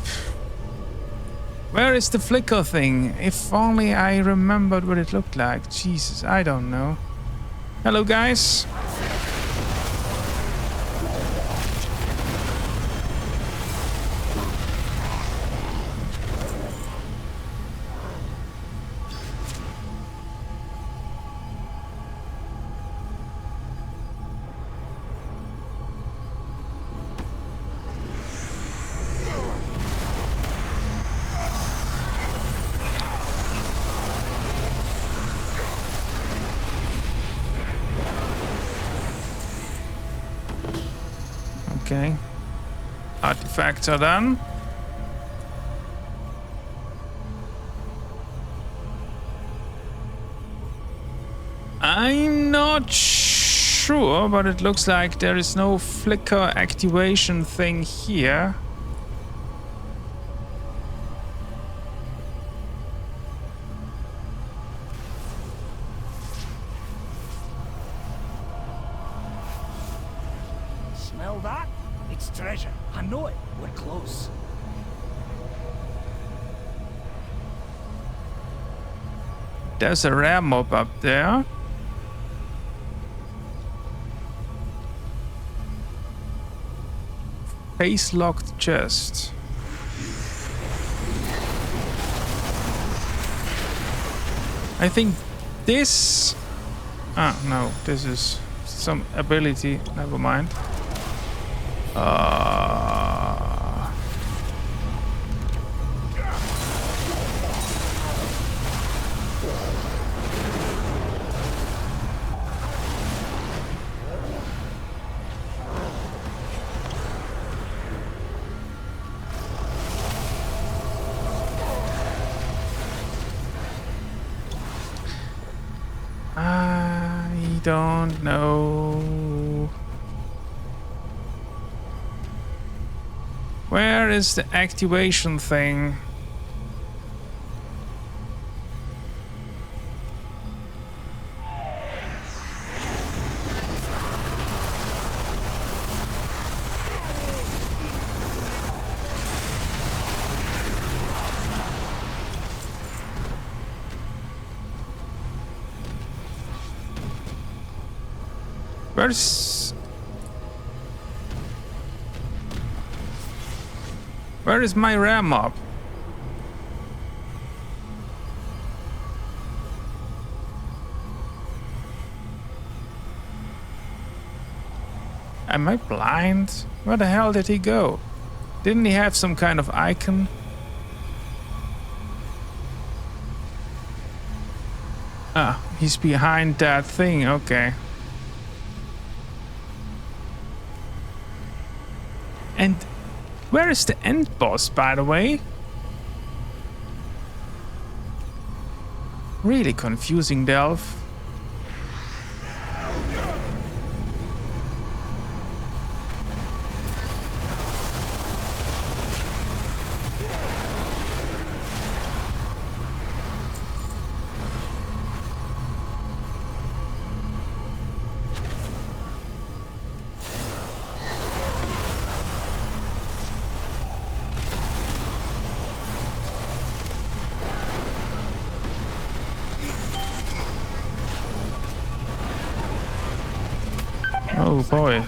Where is the flicker thing? If only I remembered what it looked like. Jesus, I don't know. Hello, guys. Okay. Artifacts are done. I'm not sure, but it looks like there is no flicker activation thing here. Smell that? It's treasure. I know it. We're close. There's a rare mob up there. Face-locked chest. I think this... Ah, no, this is some ability. Never mind. I don't know. Where is the activation thing? Where is my rare mob? Am I blind? Where the hell did he go? Didn't he have some kind of icon? Ah, he's behind that thing, okay. And where is the end boss, by the way? Really confusing, Delph. Oh boy.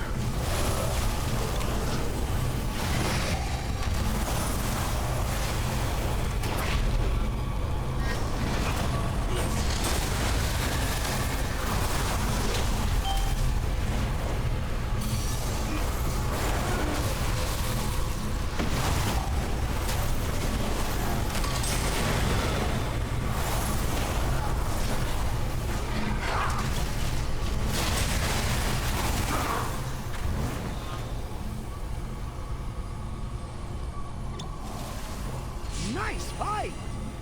Nice fight.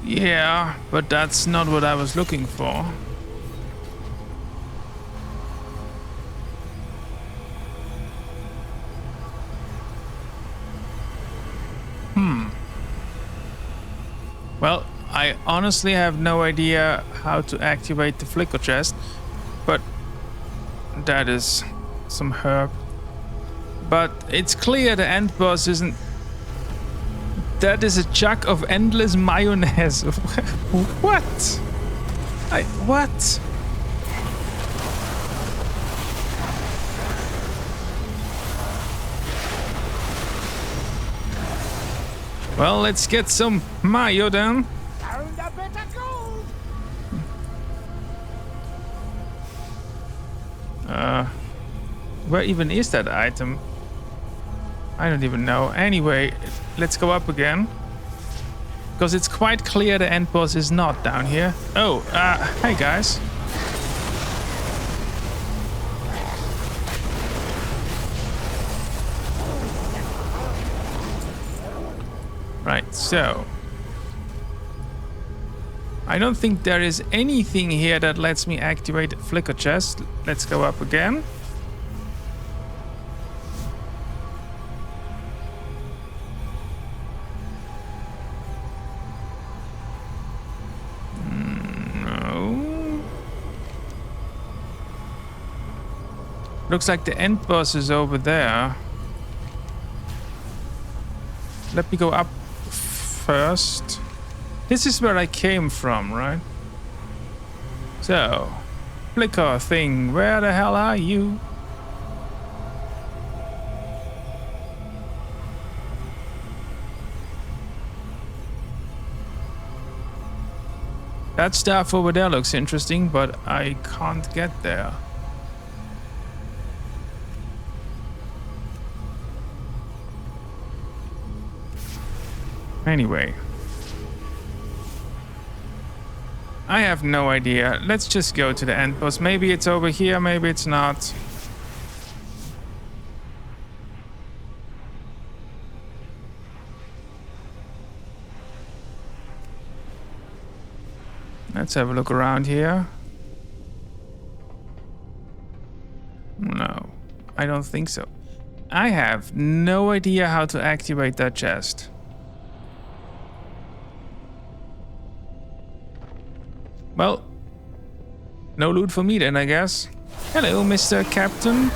Yeah, but that's not what I was looking for. Well, I honestly have no idea how to activate the flicker chest, but that is some herb. But it's clear the end boss isn't... That is a jug of endless mayonnaise. What? What? Well, let's get some mayo then. Found a bit of gold. Where even is that item? I don't even know. Anyway, let's go up again. Because it's quite clear the end boss is not down here. Oh, hey guys. Right, so... I don't think there is anything here that lets me activate the flicker chest. Let's go up again. No. Looks like the end boss is over there. Let me go up first. This is where I came from, right? So, flicker thing, where the hell are you? That stuff over there looks interesting, but I can't get there. Anyway. I have no idea. Let's just go to the end boss. Maybe it's over here, maybe it's not. Let's have a look around here. No, I don't think so. I have no idea how to activate that chest. Well, no loot for me then, I guess. Hello, Mr. Captain.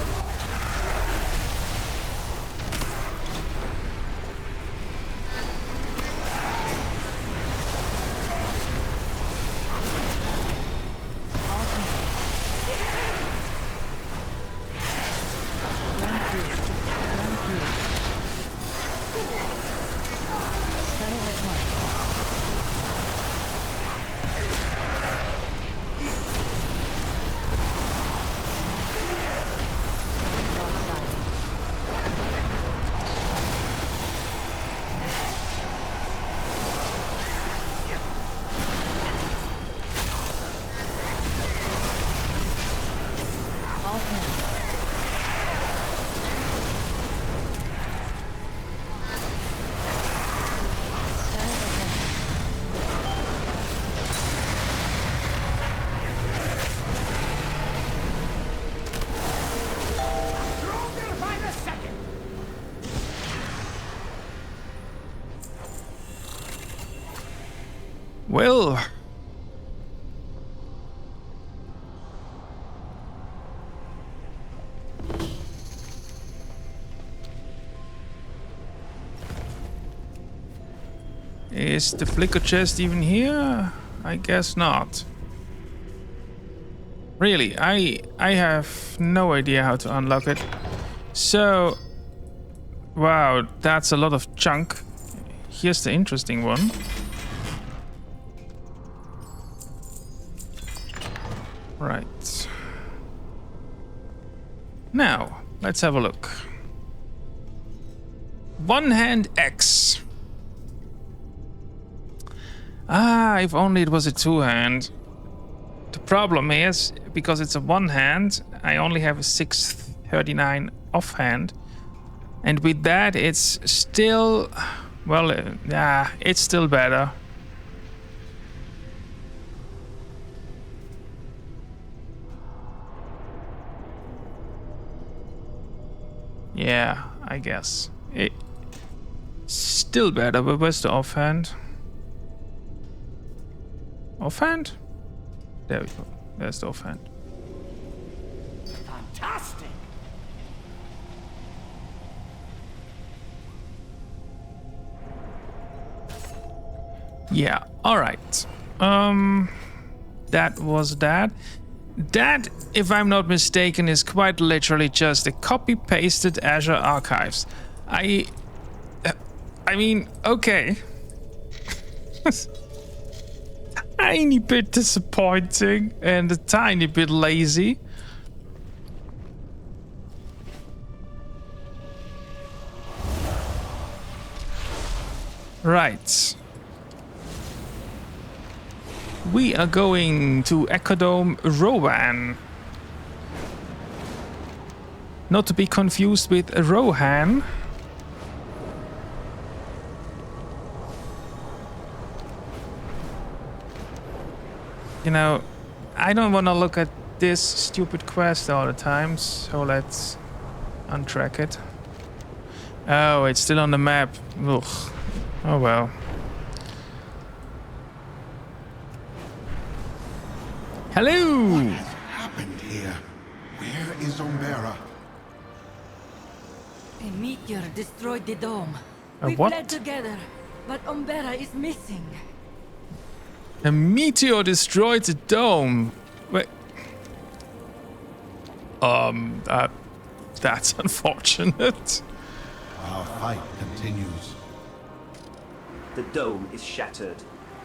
Well, is the flicker chest even here? I guess not. Really, I have no idea how to unlock it. So, wow, that's a lot of junk. Here's the interesting one. Right. Now, let's have a look. One hand X. Ah, if only it was a two hand. The problem is, because it's a one hand, I only have a 639 offhand. And with that, it's still, well, yeah, it's still better. Yeah, I guess. It's still better, but where's the offhand? Offhand? There we go. There's the offhand. Fantastic! Yeah, alright. That was that. That, if I'm not mistaken, is quite literally just a copy-pasted Azure Archives. I mean, okay. Tiny bit disappointing and a tiny bit lazy. Right. We are going to Ecodome Rowan. Not to be confused with Rohan. You know, I don't want to look at this stupid quest all the time, so let's untrack it. Oh, it's still on the map. Ugh. Oh well. Hello! What has happened here? Where is Umbera? A meteor destroyed the dome. A We what? fled together, but Umbera is missing. A meteor destroyed the dome. Wait. That's unfortunate. Our fight continues. The dome is shattered,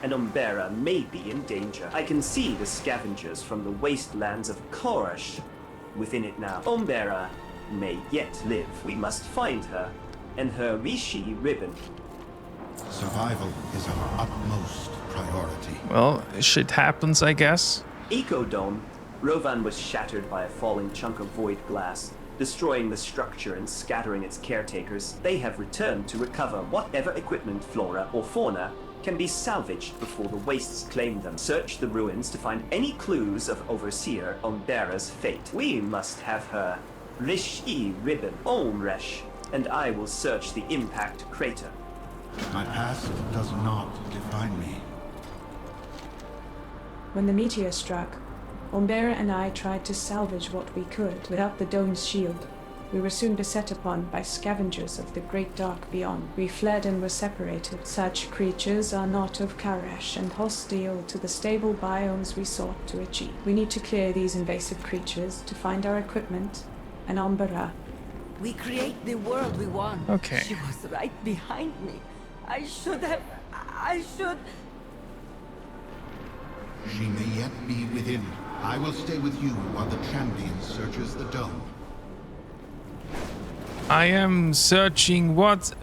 and Umbera may be in danger. I can see the scavengers from the wastelands of Korash within it now. Umbera may yet live. We must find her, and her Rishi ribbon. Survival is our utmost priority. Well, shit happens, I guess. Ecodome. Rovan was shattered by a falling chunk of void glass, destroying the structure and scattering its caretakers. They have returned to recover whatever equipment, flora, or fauna can be salvaged before the wastes claim them. Search the ruins to find any clues of Overseer Umbera's fate. We must have her Rishi ribbon, Omresh, and I will search the impact crater. My past does not define me. When the meteor struck, Umbera and I tried to salvage what we could without the dome's shield. We were soon beset upon by scavengers of the great dark beyond. We fled and were separated. Such creatures are not of Karash and hostile to the stable biomes we sought to achieve. We need to clear these invasive creatures to find our equipment and Umbera. We create the world we want. Okay. She was right behind me. I should. She may yet be within. I will stay with you while the champion searches the dome. I am searching what?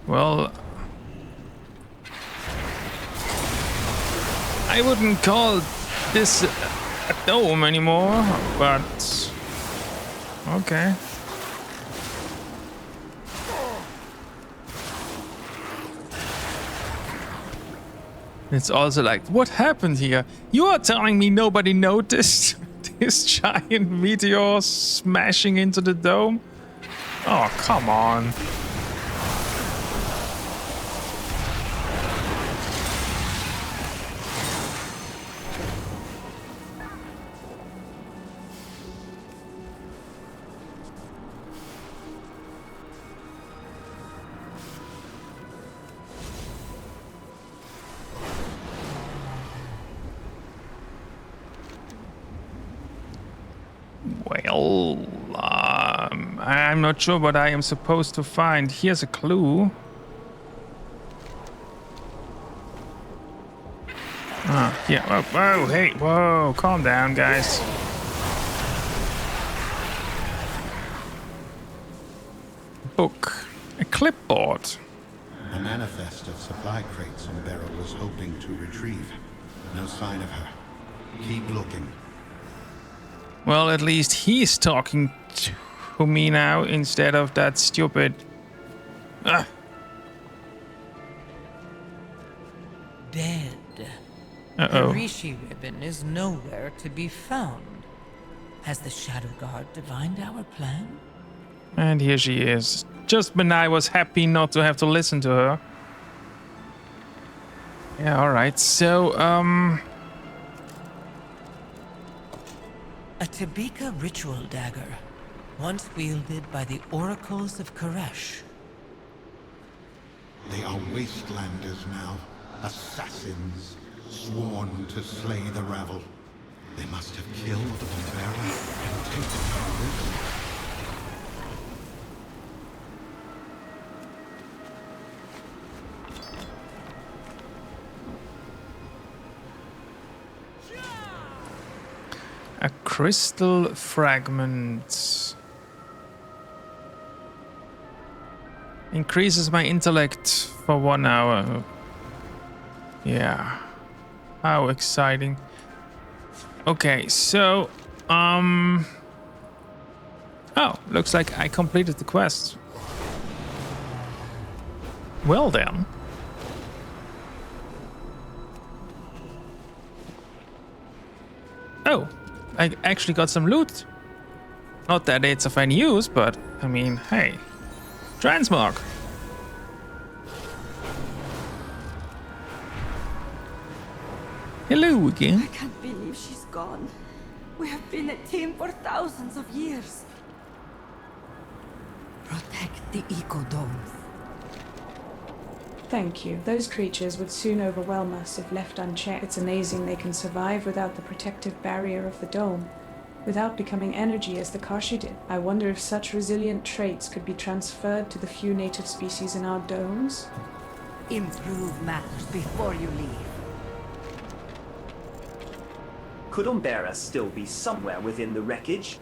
Well, I wouldn't call this a dome anymore, but okay. It's also like, what happened here? You are telling me nobody noticed this giant meteor smashing into the dome? Oh, come on. Well, I'm not sure what I am supposed to find. Here's a clue. Ah, yeah. Whoa, hey, whoa, calm down, guys. Book. A clipboard. A manifest of supply crates Umbera was hoping to retrieve. No sign of her. Keep looking. Well, at least he's talking to me now instead of that stupid... Dead. Uh-oh. The Rishi ribbon is nowhere to be found. Has the Shadow Guard divined our plan? And here she is. Just when I was happy not to have to listen to her. Yeah, alright. So, A Tabika ritual dagger, once wielded by the oracles of Koresh. They are wastelanders now. Assassins, sworn to slay the rabble. They must have killed Umbera and taken her with them. a crystal fragment. Increases my intellect for 1 hour. Yeah. How exciting. Okay, so oh, looks like I completed the quest. Well then. Oh, I actually got some loot. Not that it's of any use, but I mean, hey. Transmog. Hello again. I can't believe she's gone. We have been a team for thousands of years. Protect the ecodomes. Thank you. Those creatures would soon overwhelm us if left unchecked. It's amazing they can survive without the protective barrier of the dome, without becoming energy as the Karshi did. I wonder if such resilient traits could be transferred to the few native species in our domes? Improve matters before you leave. Could Umbera still be somewhere within the wreckage?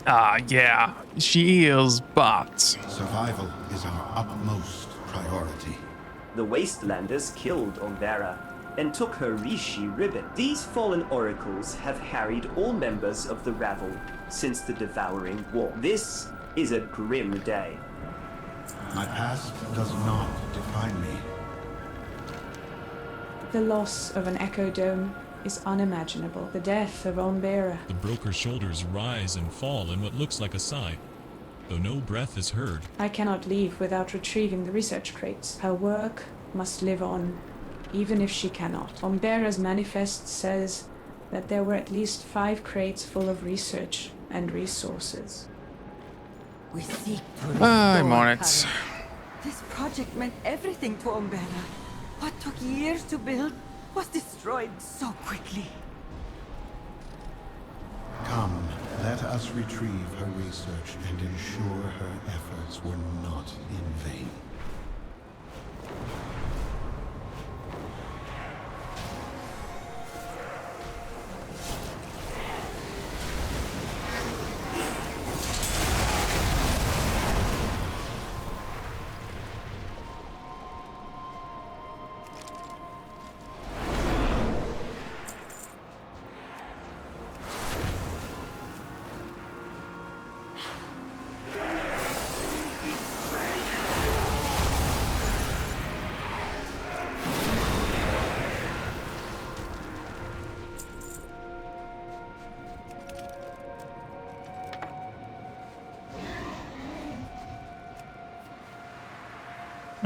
Yeah, she is, but... Survival is our utmost priority. The Wastelanders killed Umbera and took her Rishi ribbon. These fallen oracles have harried all members of the Ravel since the Devouring War. This is a grim day. My past does not define me. The loss of an Echo Dome is unimaginable. The death of Umbera. The broker's shoulders rise and fall in what looks like a sigh, though no breath is heard. I cannot leave without retrieving the research crates. Her work must live on, even if she cannot. Umbera's manifest says that there were at least 5 crates full of research and resources. We seek to I'm on restore it. courage. This project meant everything to Umbera. What took years to build was destroyed so quickly. Come, let us retrieve her research and ensure her efforts were not in vain.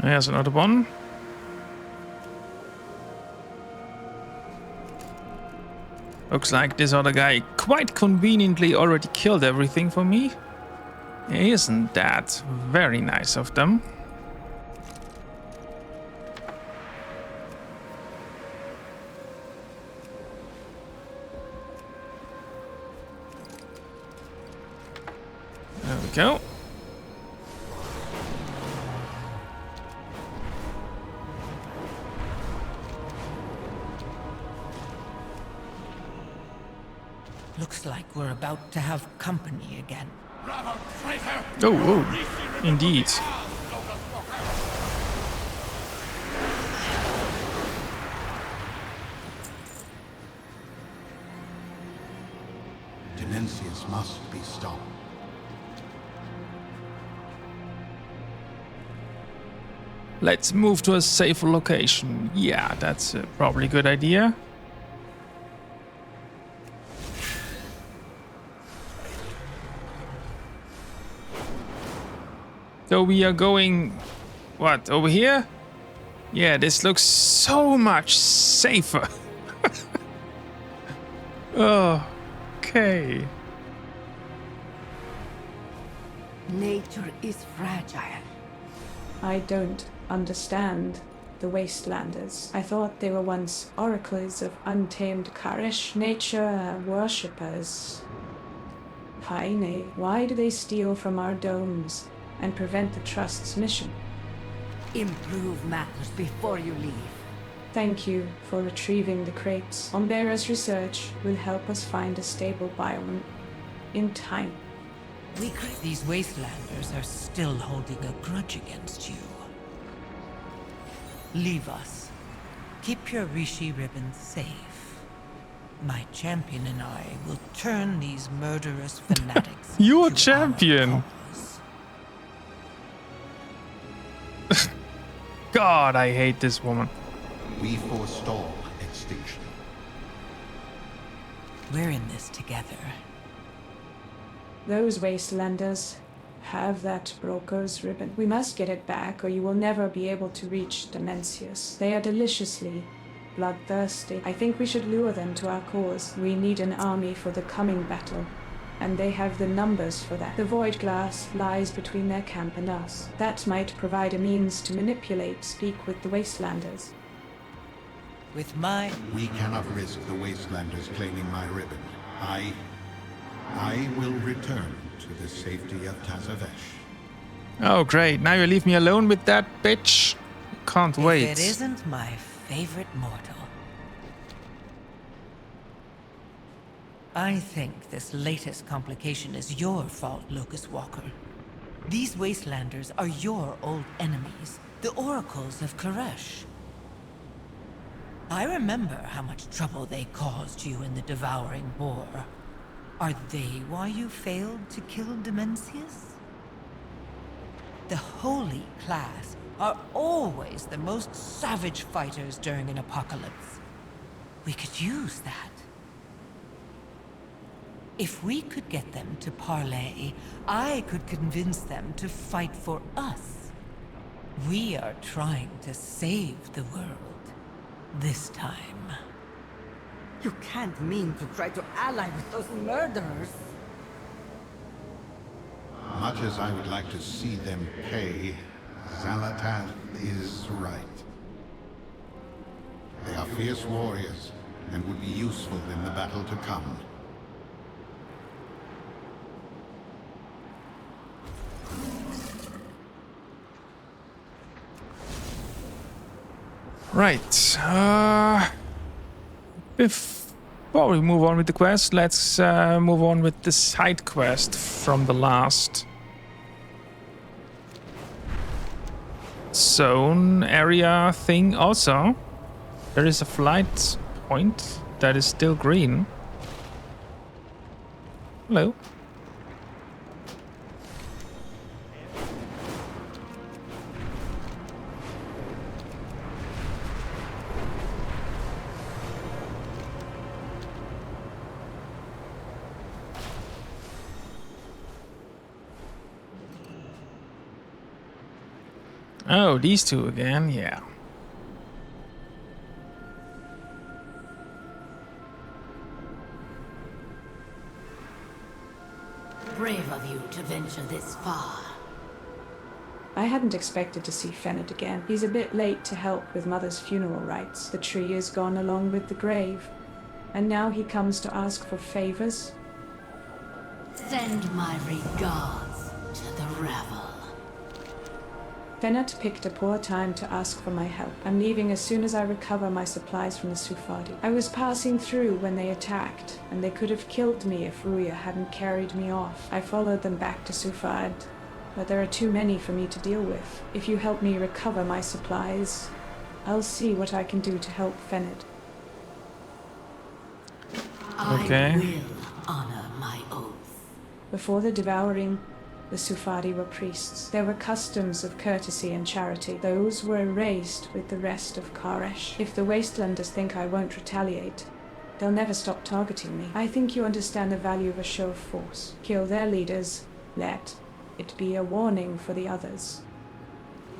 There's another one. Looks like this other guy quite conveniently already killed everything for me. Isn't that very nice of them? There we go. Looks like we're about to have company again. Oh, indeed. Dimensius must be stopped. Let's move to a safer location. Yeah, that's probably a good idea. So we are going, what, over here? Yeah, this looks so much safer. Oh, okay. Nature is fragile. I don't understand the Wastelanders. I thought they were once oracles of untamed Karish, nature worshippers. Paine, why do they steal from our domes and prevent the Trust's mission? Improve matters before you leave. Thank you for retrieving the crates. Umbera's research will help us find a stable biome in time. These Wastelanders are still holding a grudge against you. Leave us. Keep your Rishi ribbon safe. My champion and I will turn these murderous fanatics. Your to champion. our cause. God, I hate this woman. We forestall extinction. We're in this together. Those Wastelanders have that broker's ribbon. We must get it back, or you will never be able to reach Dimensius. They are deliciously bloodthirsty. I think we should lure them to our cause. We need an army for the coming battle, and they have the numbers for that. The Void Glass lies between their camp and us. That might provide a means to speak with the Wastelanders. With my... We cannot risk the Wastelanders claiming my ribbon. I will return to the safety of Tazavesh. Oh, great. Now you leave me alone with that bitch? Can't wait. If it isn't my favorite mortal. I think this latest complication is your fault, Locust Walker. These Wastelanders are your old enemies, the Oracles of Koresh. I remember how much trouble they caused you in the Devouring War. Are they why you failed to kill Dimensius? The Holy Class are always the most savage fighters during an apocalypse. We could use that. If we could get them to parley, I could convince them to fight for us. We are trying to save the world. This time. You can't mean to try to ally with those murderers. Much as I would like to see them pay, Zalatath is right. They are fierce warriors, and would be useful in the battle to come. Right. Before we move on with the quest, let's move on with the side quest from the last zone area thing. Also, there is a flight point that is still green. Hello. Oh, these two again, yeah. Brave of you to venture this far. I hadn't expected to see Fennett again. He's a bit late to help with Mother's funeral rites. The tree is gone along with the grave. And now he comes to ask for favors? Send my regards to the revel. Fennett picked a poor time to ask for my help. I'm leaving as soon as I recover my supplies from the Sufadi. I was passing through when they attacked, and they could have killed me if Ruya hadn't carried me off. I followed them back to Sufad, but there are too many for me to deal with. If you help me recover my supplies, I'll see what I can do to help Fennett. Okay. I will honor my oath. Before the devouring, the Sufadi were priests. There were customs of courtesy and charity. Those were erased with the rest of Koresh. If the Wastelanders think I won't retaliate, they'll never stop targeting me. I think you understand the value of a show of force. Kill their leaders. Let it be a warning for the others.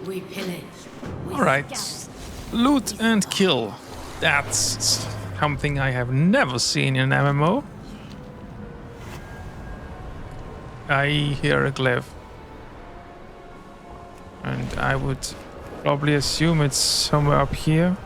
We pillage. Alright. Loot and kill. That's something I have never seen in an MMO. I hear a glyph. And I would probably assume it's somewhere up here.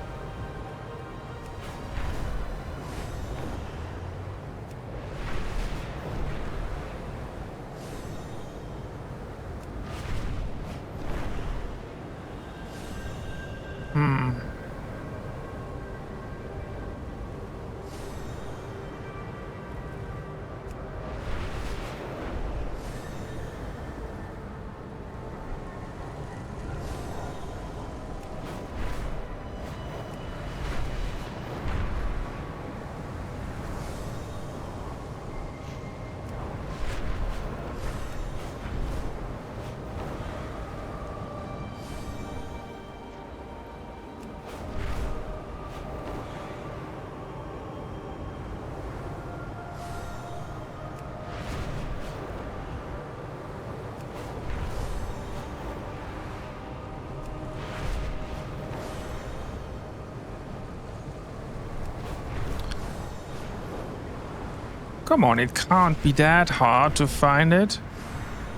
Come on, it can't be that hard to find it.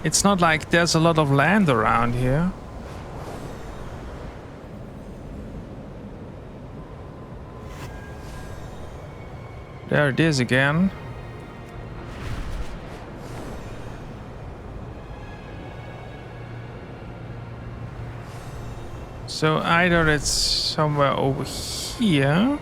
It's not like there's a lot of land around here. There it is again. So either it's somewhere over here.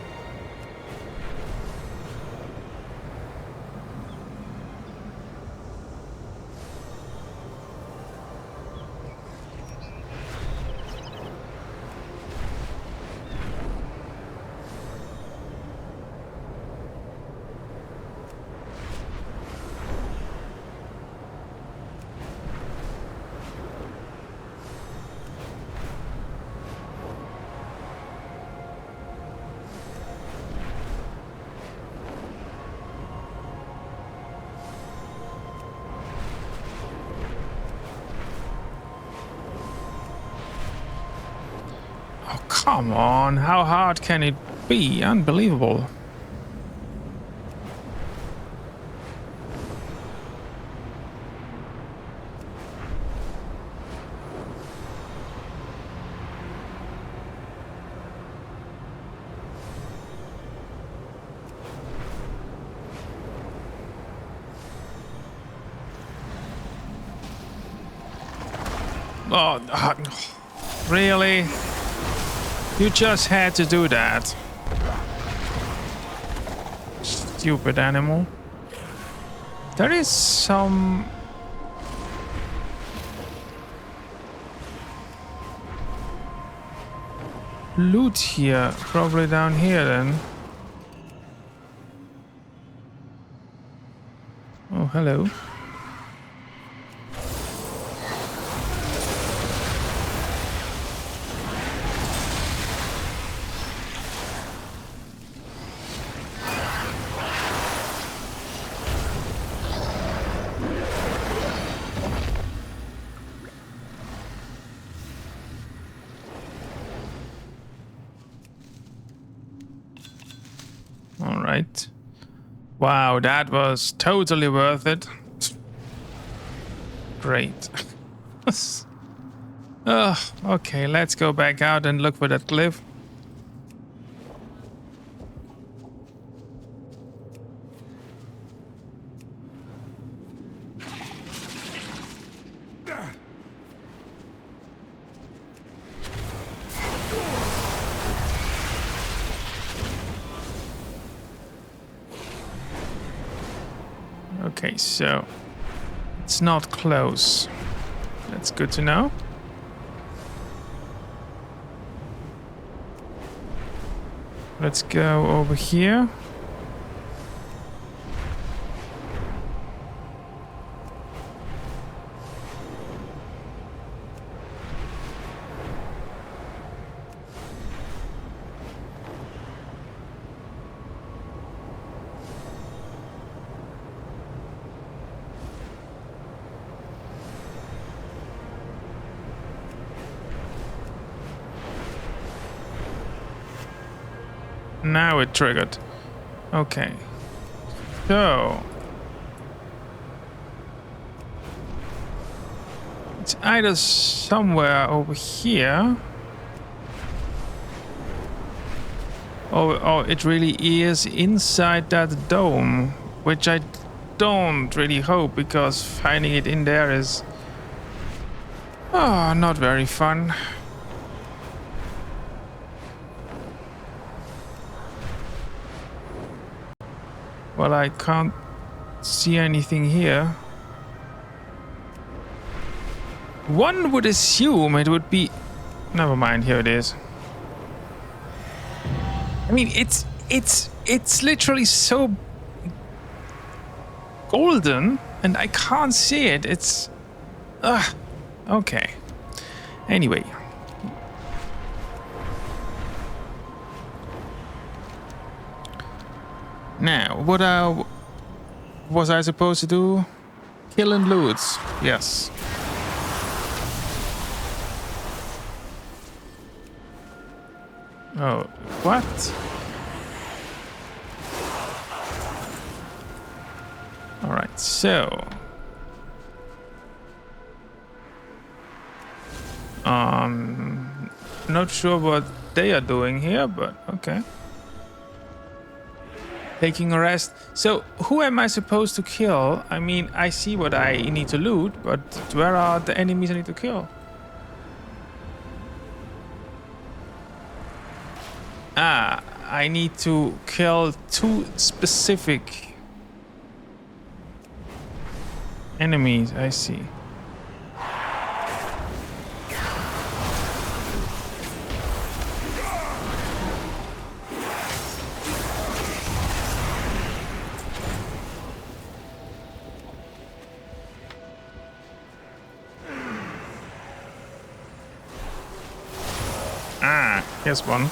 Come on, how hard can it be? Unbelievable. Oh, really? You just had to do that. Stupid animal. There is some... loot here. Probably down here then. Oh, hello. Alright. Wow, that was totally worth it. Great. Okay, let's go back out and look for that cliff. Okay, so it's not close. That's good to know. Let's go over here. Now it triggered. Okay. So it's either somewhere over here. Or it really is inside that dome, which I don't really hope, because finding it in there is not very fun. Well, I can't see anything here. One would assume it would be... Never mind, here it is. I mean, it's literally so golden, and I can't see it. It's... okay. Anyway. Now, what was I supposed to do? Kill and loot. Yes. Oh, what? So. Not sure what they are doing here, but okay. Taking a rest. So, who am I supposed to kill? I mean, I see what I need to loot, but where are the enemies I need to kill? Ah, I need to kill 2 specific enemies, I see. Ah, here's one.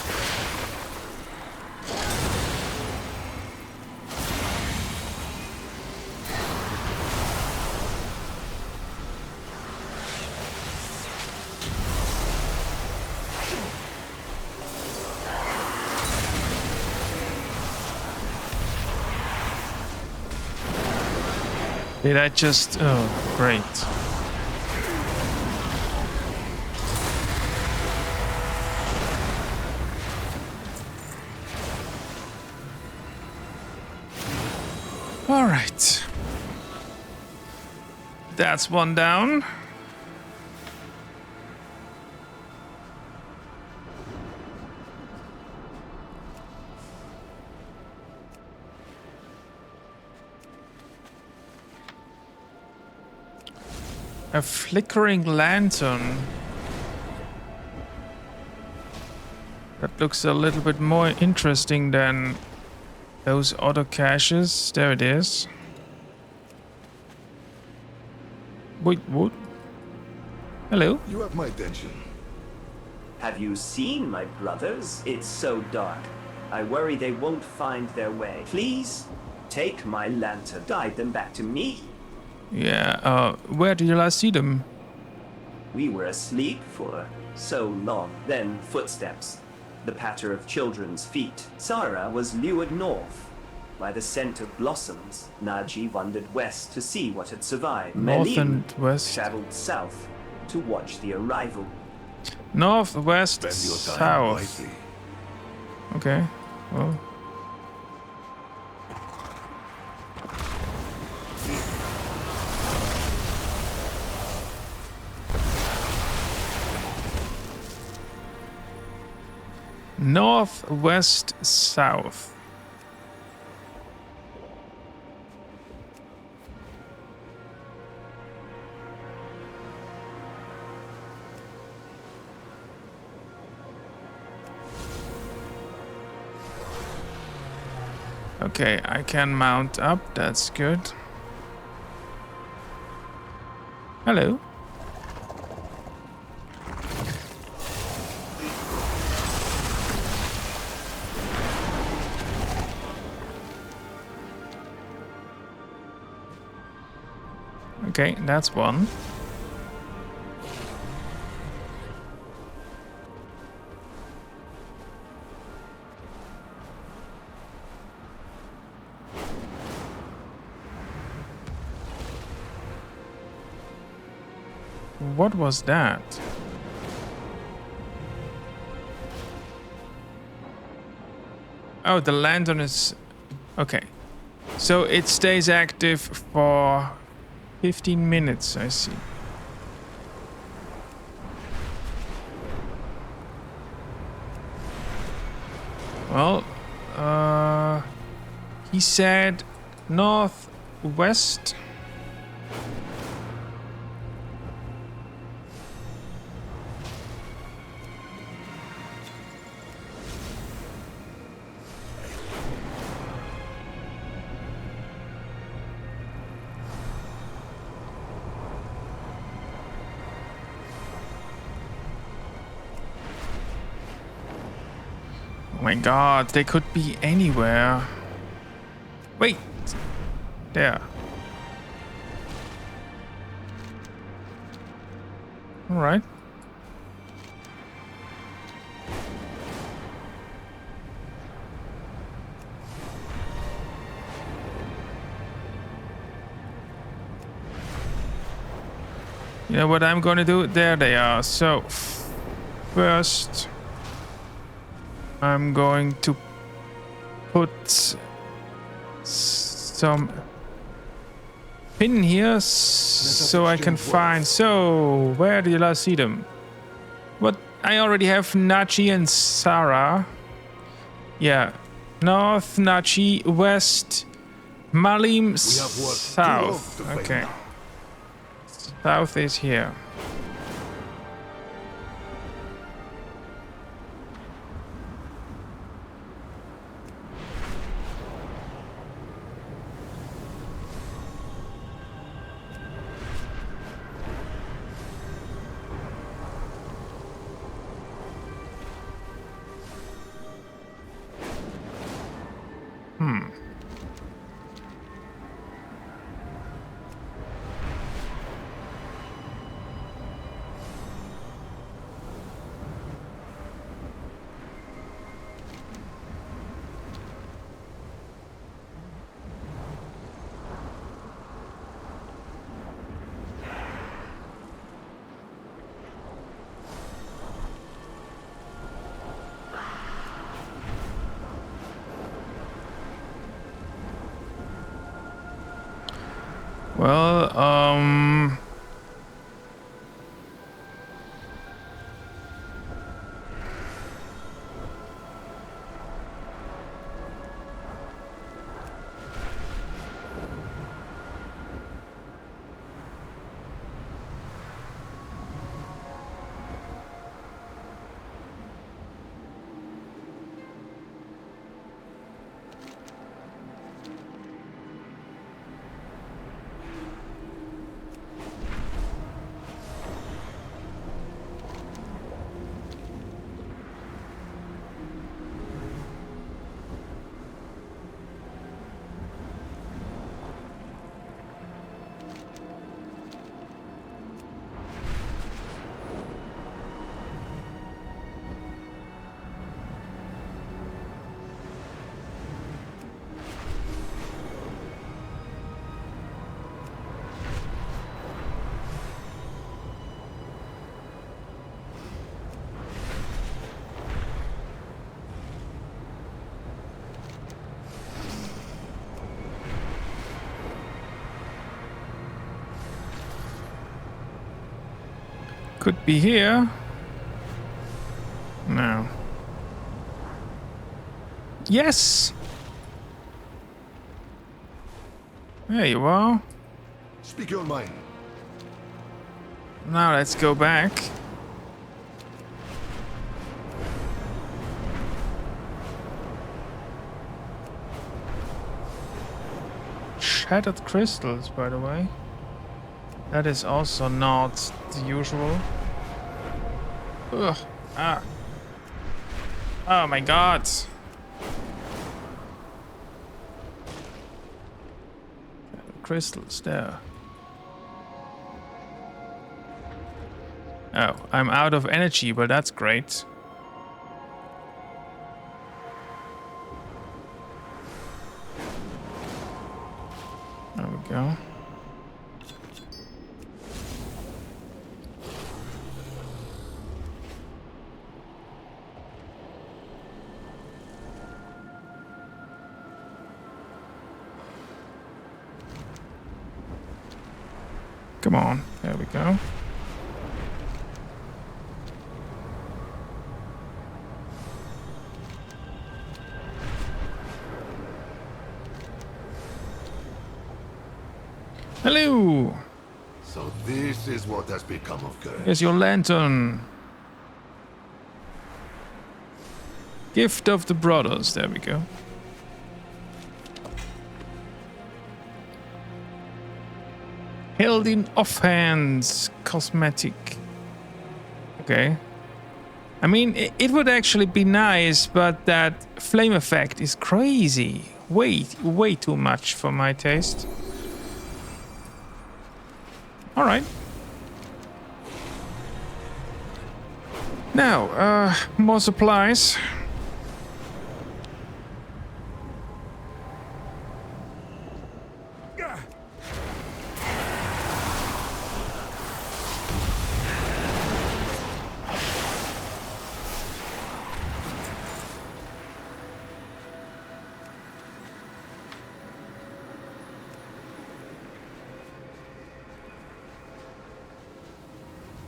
Did I just... Oh, great. All right. That's one down. A flickering lantern. That looks a little bit more interesting than those other caches. There it is. Wait, what? Hello? You have my attention. Have you seen my brothers? It's so dark. I worry they won't find their way. Please, take my lantern. Guide them back to me. Yeah, where did you last see them? We were asleep for so long. Then footsteps. The patter of children's feet. Sarah was lured north. By the scent of blossoms, Naji wandered west to see what had survived. North Melim and west. traveled south to watch the arrival. North, west, Spend your time south. wisely. Okay, well. North, west, south. Okay, I can mount up. That's good. Hello. Okay, that's one. What was that? Oh, the lantern is... Okay. So it stays active for 15 minutes, I see. Well, he said northwest. Oh my god, they could be anywhere. Wait. There. Alright. You know what I'm gonna do? There they are. So first I'm going to put some pin here so I can find. So where did I see them? What? I already have Nachi and Sarah. Yeah, north Nachi, west Malim, south. Okay, south is here. Well, could be here. No. Yes! There you are. Speak your mind. Now let's go back. Shattered crystals, by the way. That is also not the usual. Ugh. Ah. Oh my god. Crystals there. Oh, I'm out of energy, but that's great. There we go. Come on, there we go. Hello! So this is what has become of Gurren. Here's your lantern. Gift of the brothers, there we go. Held in offhands cosmetic. Okay. I mean, it would actually be nice, but that flame effect is crazy. Way too much for my taste. All right. Now, more supplies.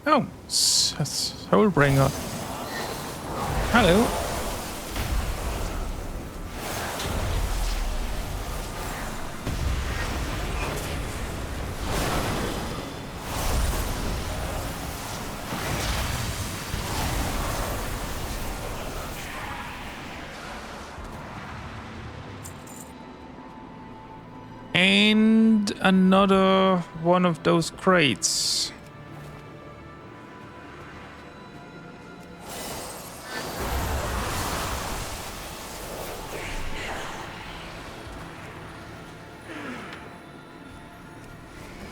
Oh, Soulbringer. Hello. And another one of those crates.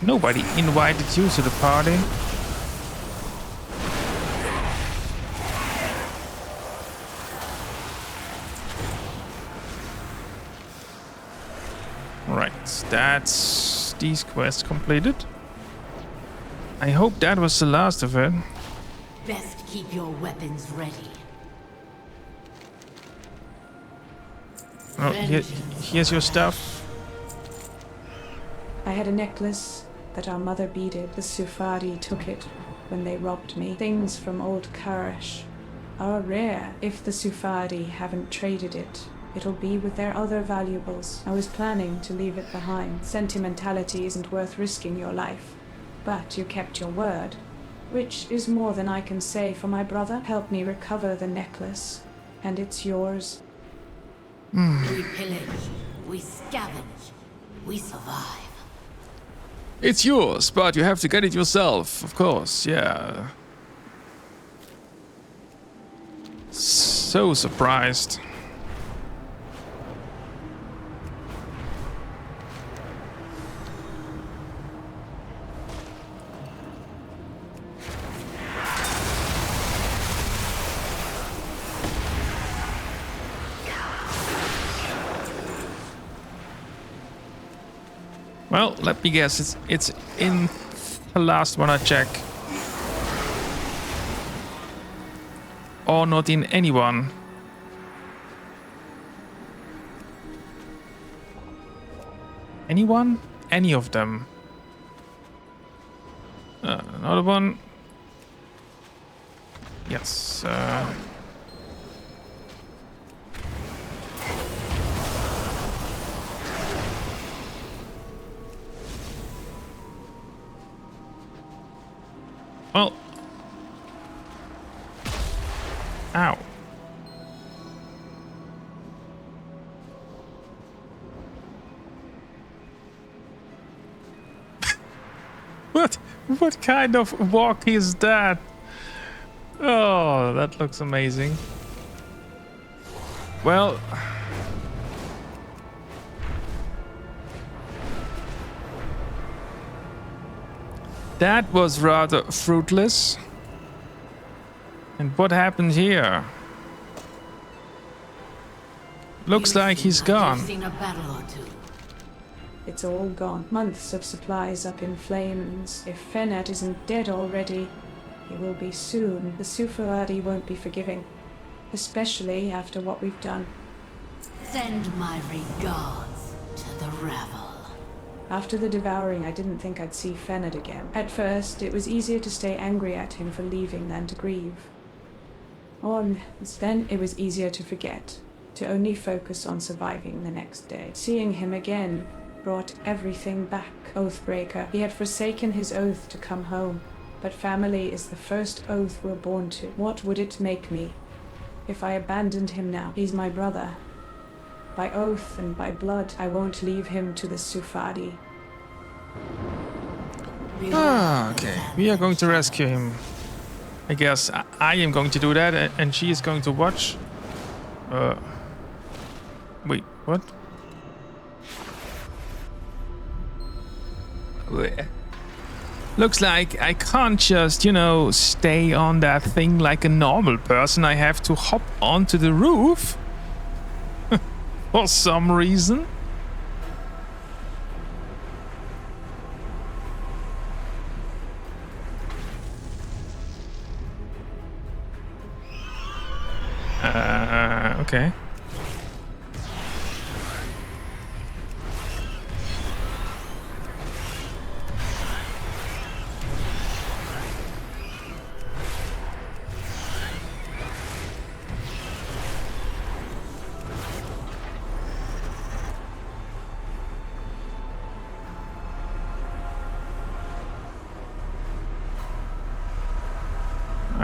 Nobody invited you to the party. Right, that's these quests completed. I hope that was the last of it. Best keep your weapons ready. Oh, here's your stuff. I had a necklace that our mother beaded. The Sufari took it when they robbed me. Things from old Karash are rare. If the Sufari haven't traded it, it'll be with their other valuables. I was planning to leave it behind. Sentimentality isn't worth risking your life. But you kept your word, which is more than I can say for my brother. Help me recover the necklace, and it's yours. We pillage, we scavenge, we survive. It's yours, but you have to get it yourself, of course, yeah. So surprised. Well, let me guess, it's in the last one I check. Or not in anyone. Anyone? Any of them. Another one. Yes. Well. Ow. What kind of walk is that? Oh, that looks amazing. Well, that was rather fruitless. And what happened here? Looks like he's gone. I've seen a battle or two. It's all gone. Months of supplies up in flames. If Fenat isn't dead already, he will be soon. The Sufari won't be forgiving, especially after what we've done. Send my regards to the revel. After the devouring, I didn't think I'd see Fenat again. At first, it was easier to stay angry at him for leaving than to grieve. Then it was easier to forget, to only focus on surviving the next day. Seeing him again brought everything back. Oathbreaker. He had forsaken his oath to come home, but family is the first oath we're born to. What would it make me if I abandoned him now? He's my brother. By oath and by blood, I won't leave him to the Sufari. Ah, okay. We are going to rescue him. I guess I am going to do that, and she is going to watch. Wait, what? Looks like I can't just, stay on that thing like a normal person. I have to hop onto the roof. For some reason. Okay.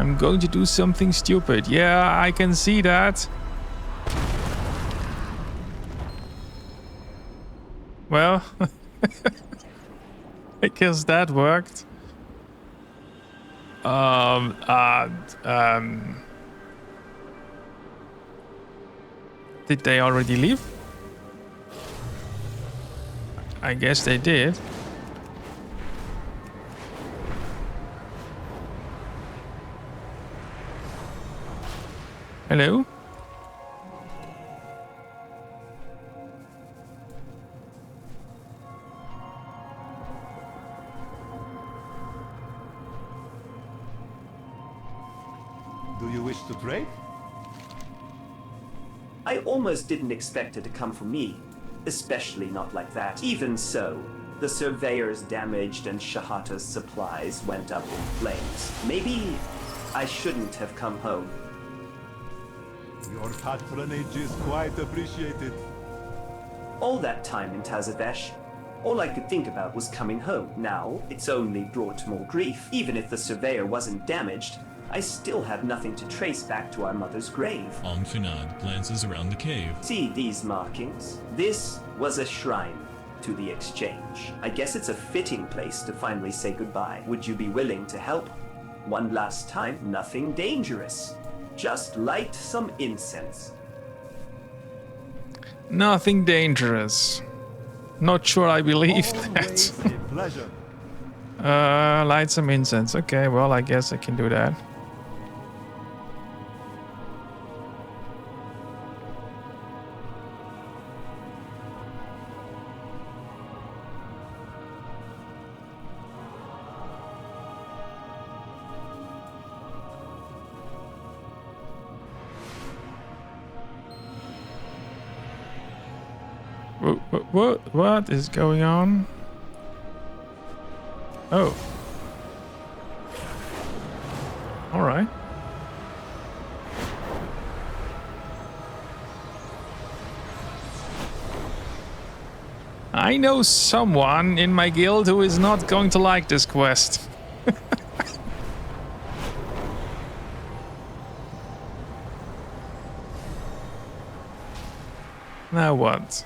I'm going to do something stupid. Yeah, I can see that. Well, I guess that worked. Did they already leave? I guess they did. Hello? Do you wish to trade? I almost didn't expect it to come from me, especially not like that. Even so, the surveyor's damaged and Shahata's supplies went up in flames. Maybe I shouldn't have come home. Your patronage is quite appreciated. All that time in Tazavesh, all I could think about was coming home. Now, it's only brought more grief. Even if the surveyor wasn't damaged, I still have nothing to trace back to our mother's grave. Finad glances around the cave. See these markings? This was a shrine to the exchange. I guess it's a fitting place to finally say goodbye. Would you be willing to help? One last time, nothing dangerous. Just light some incense. Nothing dangerous. Not sure I believe Always that. a pleasure. Light some incense. Okay, well, I guess I can do that. What is going on? Oh. All right. I know someone in my guild who is not going to like this quest. Now what?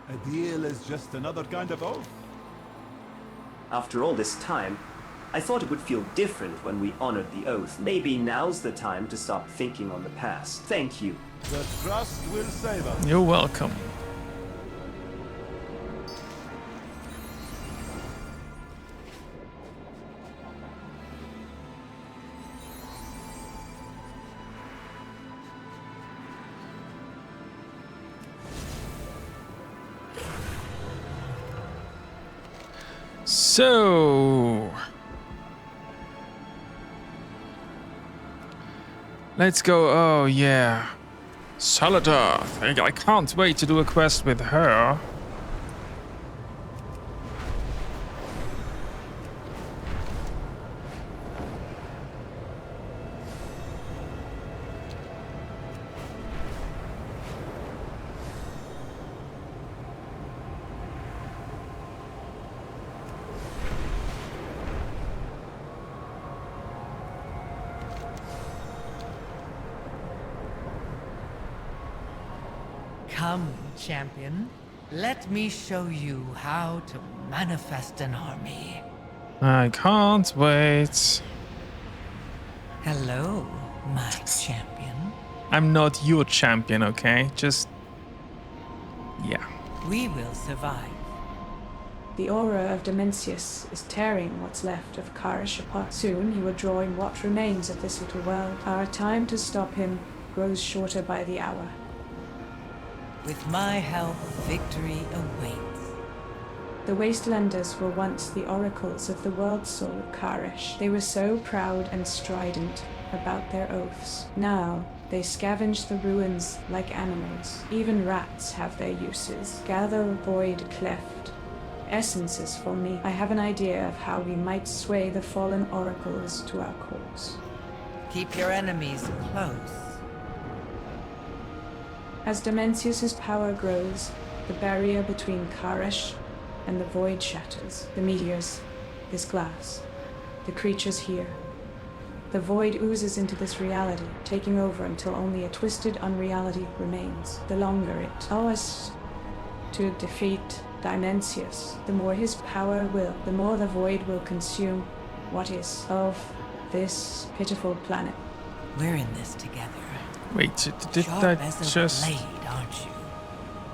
A deal is just another kind of oath. After all this time, I thought it would feel different when we honored the oath. Maybe now's the time to stop thinking on the past. Thank you. The trust will save us. You're welcome. So let's go. Oh yeah, Salada. I can't wait to do a quest with her. Come, champion. Let me show you how to manifest an army. I can't wait. Hello, my champion. I'm not your champion, okay? Just... yeah. We will survive. The aura of Dimensius is tearing what's left of Karish apart. Soon he will join what remains of this little world. Our time to stop him grows shorter by the hour. With my help, victory awaits. The Wastelanders were once the oracles of the world soul of Karish. They were so proud and strident about their oaths. Now, they scavenge the ruins like animals. Even rats have their uses. Gather, void, cleft. Essences for me. I have an idea of how we might sway the fallen oracles to our cause. Keep your enemies close. As Dimensius's power grows, the barrier between Karesh and the void shatters. The meteors, this glass, the creatures here. The void oozes into this reality, taking over until only a twisted unreality remains. The longer it allows to defeat Dimensius, the more his power will, the more the void will consume what is of this pitiful planet. We're in this together. Wait, did Sharp that as a just... blade, aren't you?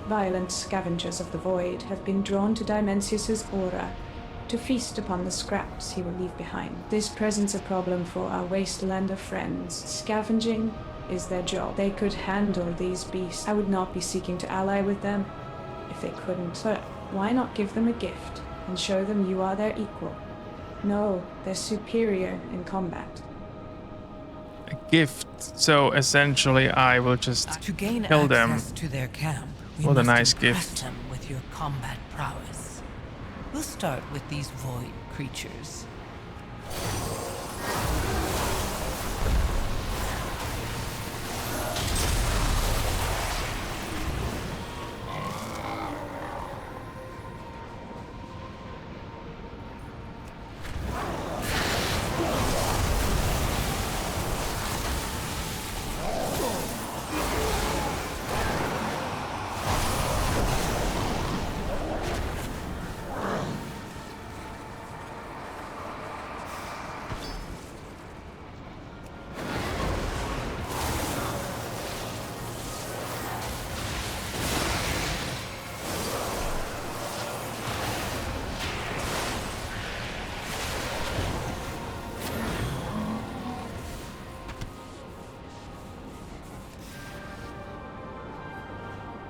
Violent scavengers of the void have been drawn to Dimensius's aura to feast upon the scraps he will leave behind. This presents a problem for our Wastelander friends. Scavenging is their job. They could handle these beasts. I would not be seeking to ally with them if they couldn't. But why not give them a gift and show them you are their equal? No, they're superior in combat. A gift. So essentially I will just To gain kill them. access to their camp, we What a must nice impress gift. them with your combat prowess. We'll start with these void creatures.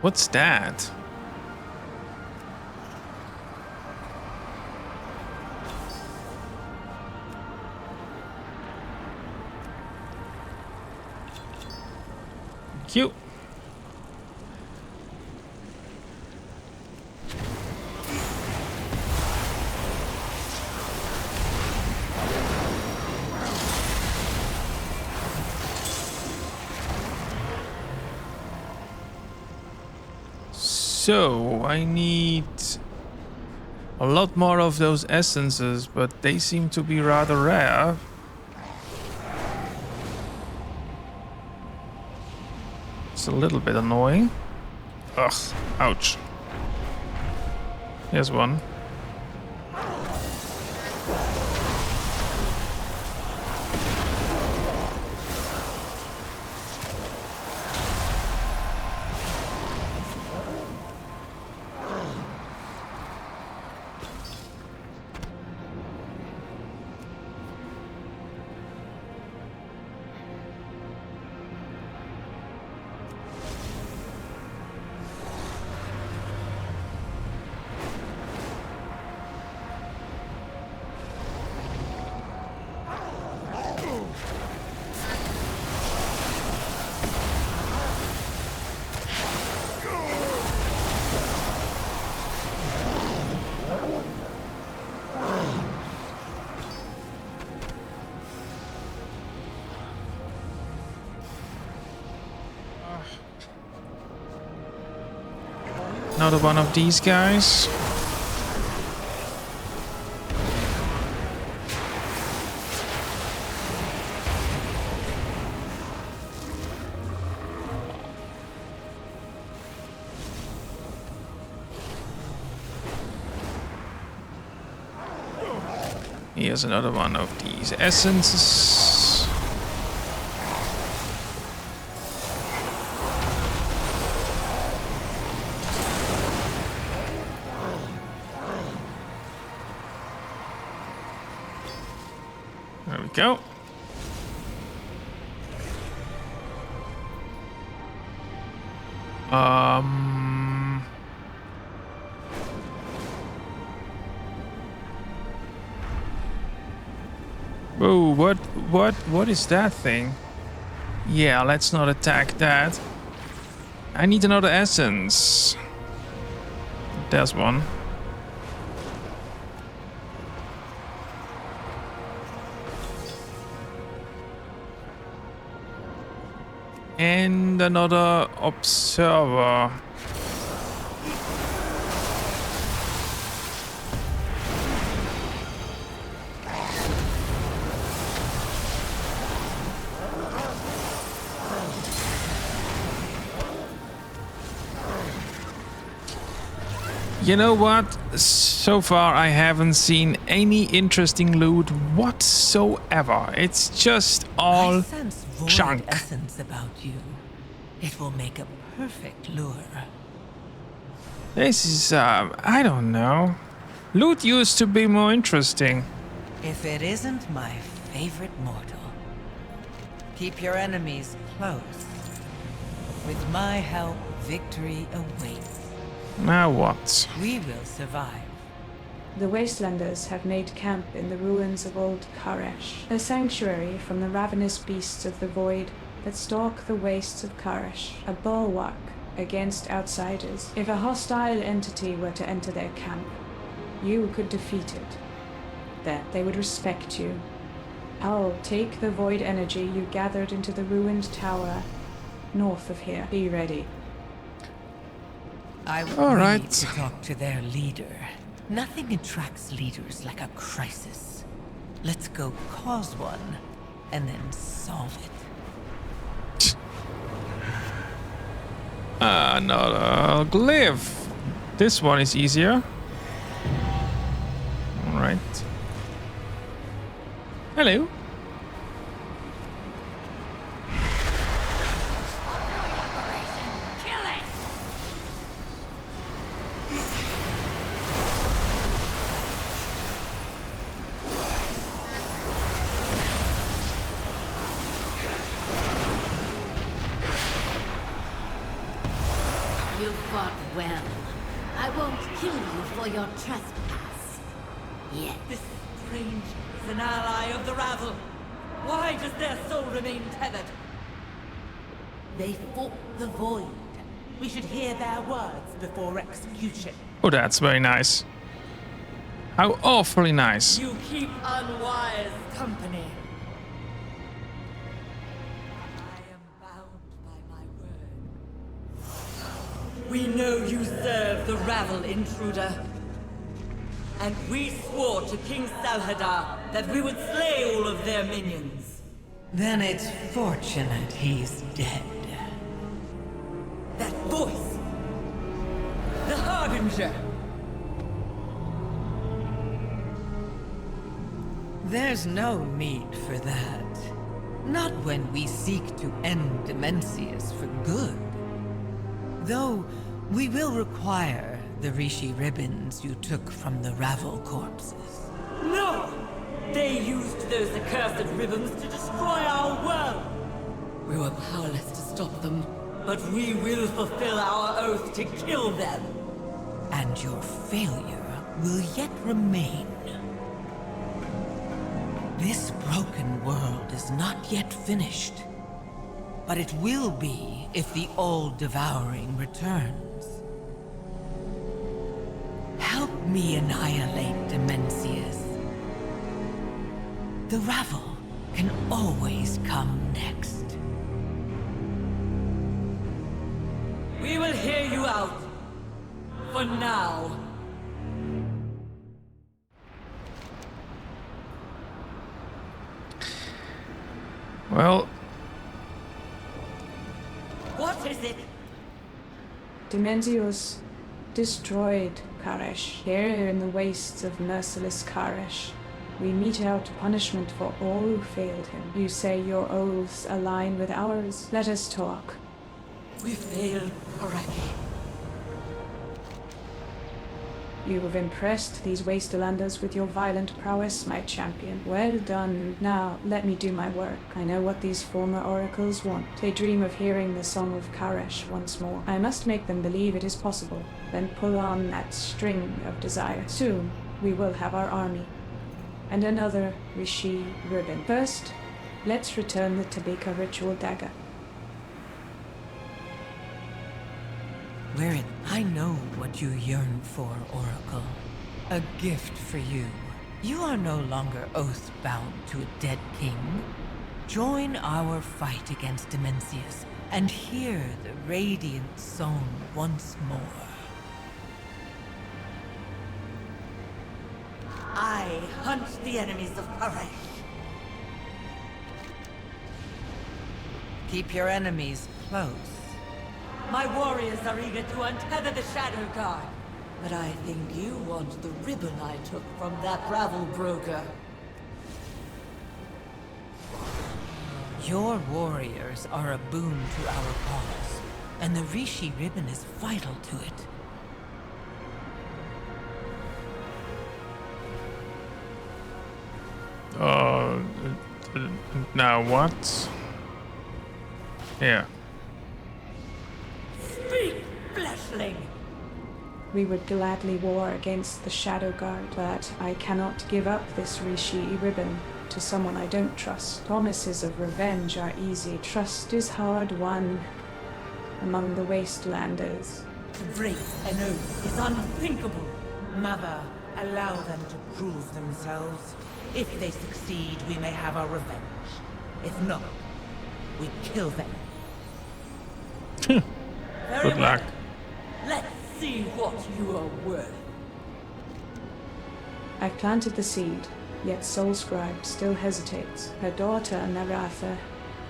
What's that? Cute. So, I need a lot more of those essences, but they seem to be rather rare. It's a little bit annoying. Ugh, ouch. Here's one. Another one of these guys. Here's another one of these essences. There we go. Whoa, what is that thing? Yeah, let's not attack that. I need another essence. There's one. And another observer. You know what? So far I haven't seen any interesting loot whatsoever. It's just all I sense void junk. essence about you. It will make a perfect lure. This is, I don't know. Loot used to be more interesting. If it isn't my favorite mortal, keep your enemies close. With my help, victory awaits. Now what? We will survive. The Wastelanders have made camp in the ruins of Old Karesh, a sanctuary from the ravenous beasts of the void that stalk the wastes of Karesh, a bulwark against outsiders. If a hostile entity were to enter their camp, you could defeat it. Then they would respect you. I'll take the void energy you gathered into the ruined tower north of here. Be ready. I need to talk to their leader. Nothing attracts leaders like a crisis. Let's go cause one, and then solve it. Another glyph. This one is easier. Alright. Hello. You fought well. I won't kill you for your trespass. Yet. This strange is an ally of the rabble. Why does their soul remain tethered? They fought the void. We should hear their words before execution. Oh, that's very nice. How awfully nice. You keep unwise company. We know you serve the rabble, intruder. And we swore to King Salhadar that we would slay all of their minions. Then it's fortunate he's dead. That voice! The Harbinger! There's no need for that. Not when we seek to end Demencius for good. Though, we will require the Rishi ribbons you took from the Ravel corpses. No! They used those accursed ribbons to destroy our world! We were powerless to stop them, but we will fulfill our oath to kill them! And your failure will yet remain. This broken world is not yet finished. But it will be if the Old Devouring returns. Help me annihilate Demencius. The Ravel can always come next. We will hear you out. For now. Well... What is it? Demencius destroyed Karesh. Here in the wastes of merciless Karesh, we mete out punishment for all who failed him. You say your oaths align with ours. Let us talk. We failed Karaki. You have impressed these Wastelanders with your violent prowess, my champion. Well done. Now, let me do my work. I know what these former oracles want. They dream of hearing the Song of Karesh once more. I must make them believe it is possible, then pull on that string of desire. Soon, we will have our army. And another Rishi ribbon. First, let's return the Tabika ritual dagger. Wear it. I know what you yearn for, Oracle. A gift for you. You are no longer oath-bound to a dead king. Join our fight against Demencius, and hear the radiant song once more. I hunt the enemies of Paresh. Keep your enemies close. My warriors are eager to untether the Shadow Guard. But I think you want the ribbon I took from that ravel broker. Your warriors are a boon to our cause, and the Rishi ribbon is vital to it. Now what? Yeah. Speak, fleshling! We would gladly war against the Shadow Guard, but I cannot give up this Rishi ribbon to someone I don't trust. Promises of revenge are easy. Trust is hard won among the Wastelanders. To break an oath is unthinkable. Mother, allow them to prove themselves. If they succeed, we may have our revenge. If not, we kill them. Very Good luck. well. Let's see what you are worth. I've planted the seed, yet Soulscribe still hesitates. Her daughter, Naratha,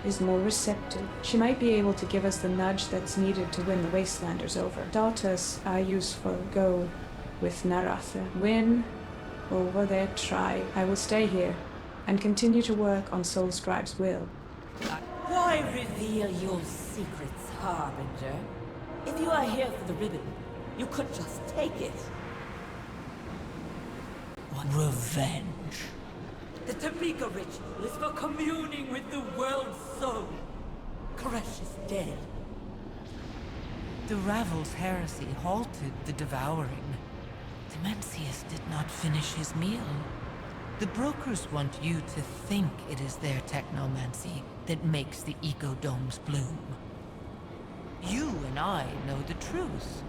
is more receptive. She might be able to give us the nudge that's needed to win the Wastelanders over. Daughters are useful. Go with Naratha. Win over their tribe. I will stay here and continue to work on Soulscribe's will. Why reveal your secrets, Harbinger? If you are here for the ribbon, you could just take it. What revenge? The Tamika ritual is for communing with the world's soul. Koresh is dead. The Ravel's heresy halted the devouring. Dimensius did not finish his meal. The brokers want you to think it is their technomancy that makes the ecodomes bloom. You and I know the truth.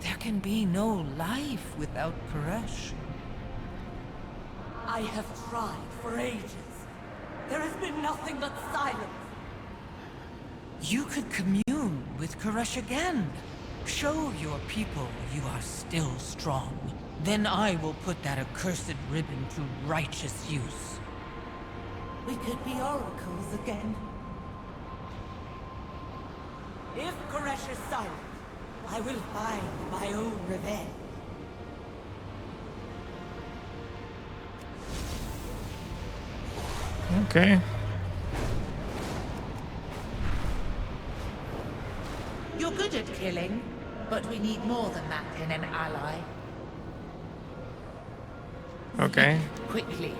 There can be no life without Koresh. I have tried for ages. There has been nothing but silence. You could commune with Koresh again. Show your people you are still strong. Then I will put that accursed ribbon to righteous use. We could be oracles again. If Koresh is silent, I will find my own revenge. Okay. You're good at killing, but we need more than that in an ally. Okay. Quickly.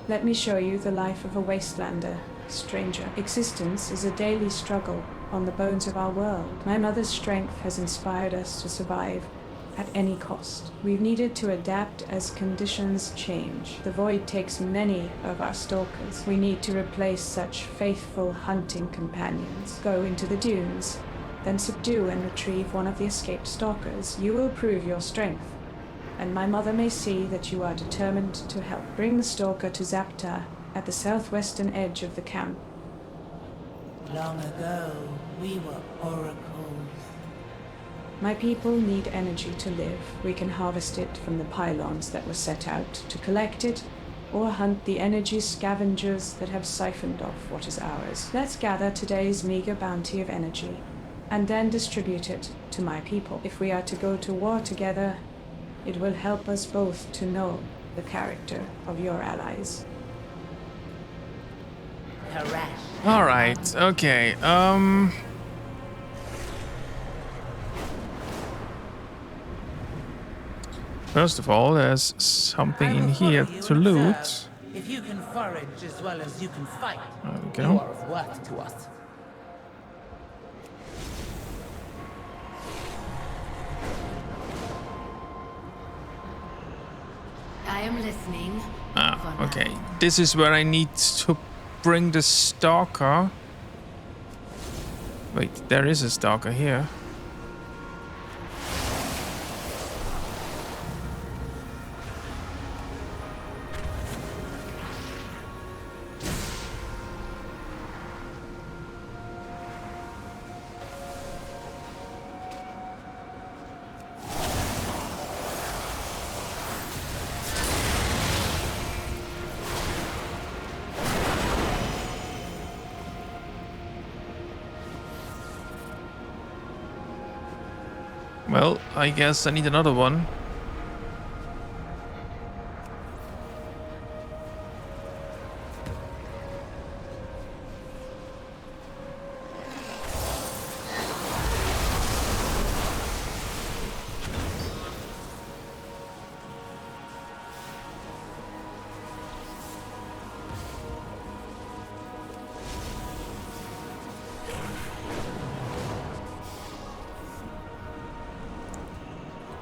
Let me show you the life of a Wastelander, stranger. Existence is a daily struggle on the bones of our world. My mother's strength has inspired us to survive at any cost. We've needed to adapt as conditions change. The Void takes many of our stalkers. We need to replace such faithful hunting companions. Go into the dunes, then subdue and retrieve one of the escaped stalkers. You will prove your strength, and my mother may see that you are determined to help. Bring the stalker to Zapta at the southwestern edge of the camp. Long ago, we were oracles. My people need energy to live. We can harvest it from the pylons that were set out to collect it, or hunt the energy scavengers that have siphoned off what is ours. Let's gather today's meager bounty of energy, and then distribute it to my people. If we are to go to war together, it will help us both to know the character of your allies. All right. Okay. First of all, there's something in here to loot. If you can forage as well as you can fight, There we you go. are of worth to us. I am listening. Ah, okay. This is where I need to bring the stalker. Wait, there is a stalker here. Well, I guess I need another one.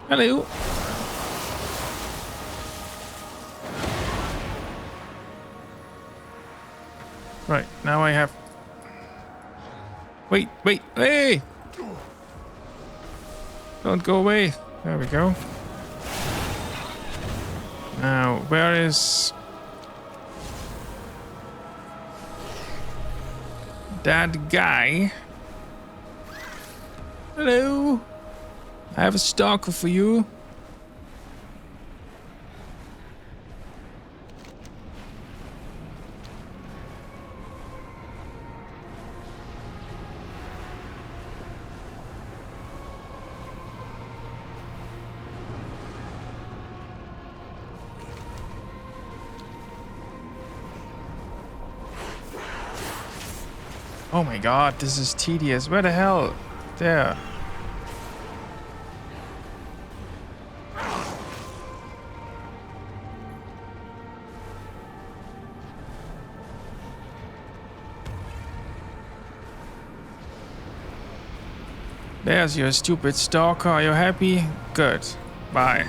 Hello. Right, now I have... Wait, hey! Don't go away. There we go. Now, where is... that guy? Hello? I have a stalker for you. Oh my god, this is tedious. Where the hell? There. There's your stupid stalker. Are you happy? Good. Bye.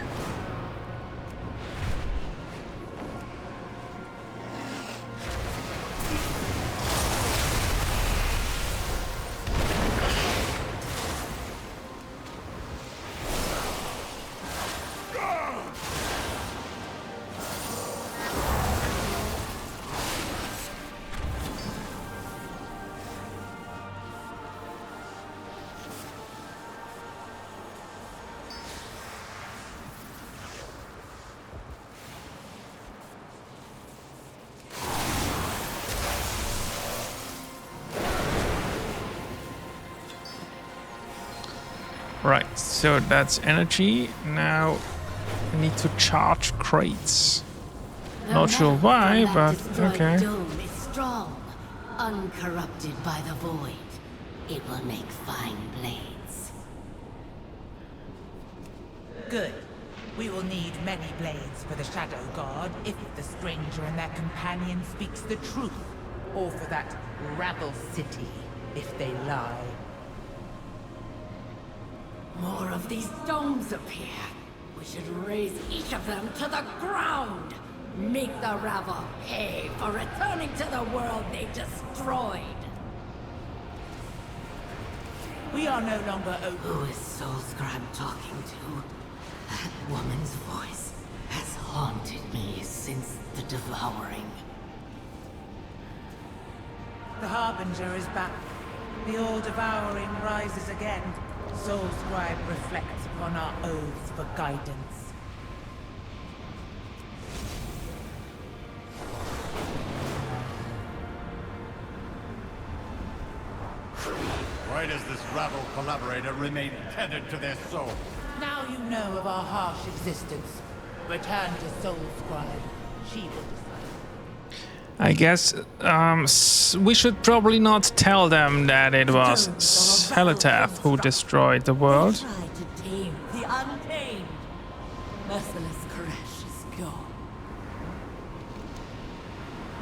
Right, so that's energy. Now I need to charge crates. Not sure why, but okay. The dome is strong, uncorrupted by the void. It will make fine blades. Good. We will need many blades for the Shadow Guard if the stranger and their companion speaks the truth, or for that rabble city if they lie. More of these domes appear. We should raise each of them to the ground. Make the rabble pay for returning to the world they destroyed. We are no longer open. Who is Soulscribe talking to? That woman's voice has haunted me since the devouring. The Harbinger is back. The all-devouring rises again. Soulscribe reflects upon our oaths for guidance. Why does this rabble collaborator remain tethered to their soul? Now you know of our harsh existence. Return to Soulscribe. She will decide. I guess we should probably not tell them that it was Helitath who destroyed the world. Try to tame the untamed. Merciless Koresh is gone.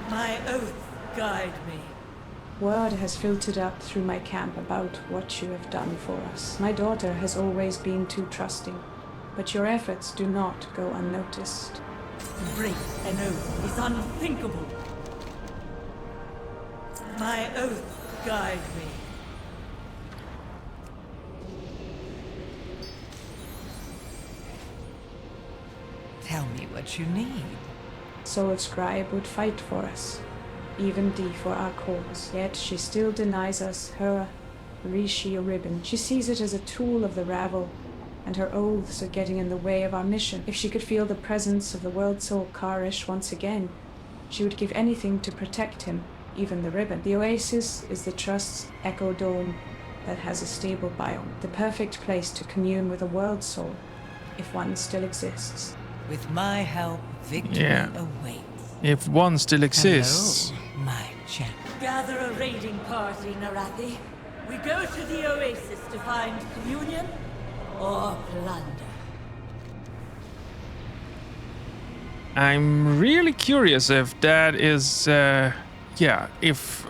My oath guide me. Word has filtered up through my camp about what you have done for us. My daughter has always been too trusting, but your efforts do not go unnoticed. To break an oath is unthinkable. My oath guide me. Tell me what you need. Soulscribe would fight for us, even D for our cause. Yet she still denies us her Rishi ribbon. She sees it as a tool of the rabble, and her oaths are getting in the way of our mission. If she could feel the presence of the World Soul Karish once again, she would give anything to protect him, even the ribbon. The Oasis is the Trust's Echo Dome, that has a stable biome, the perfect place to commune with a world soul, if one still exists. With my help, victory awaits. If one still exists. Hello, my champ. Gather a raiding party, Narathi. We go to the oasis to find communion or plunder. I'm really curious if that is, if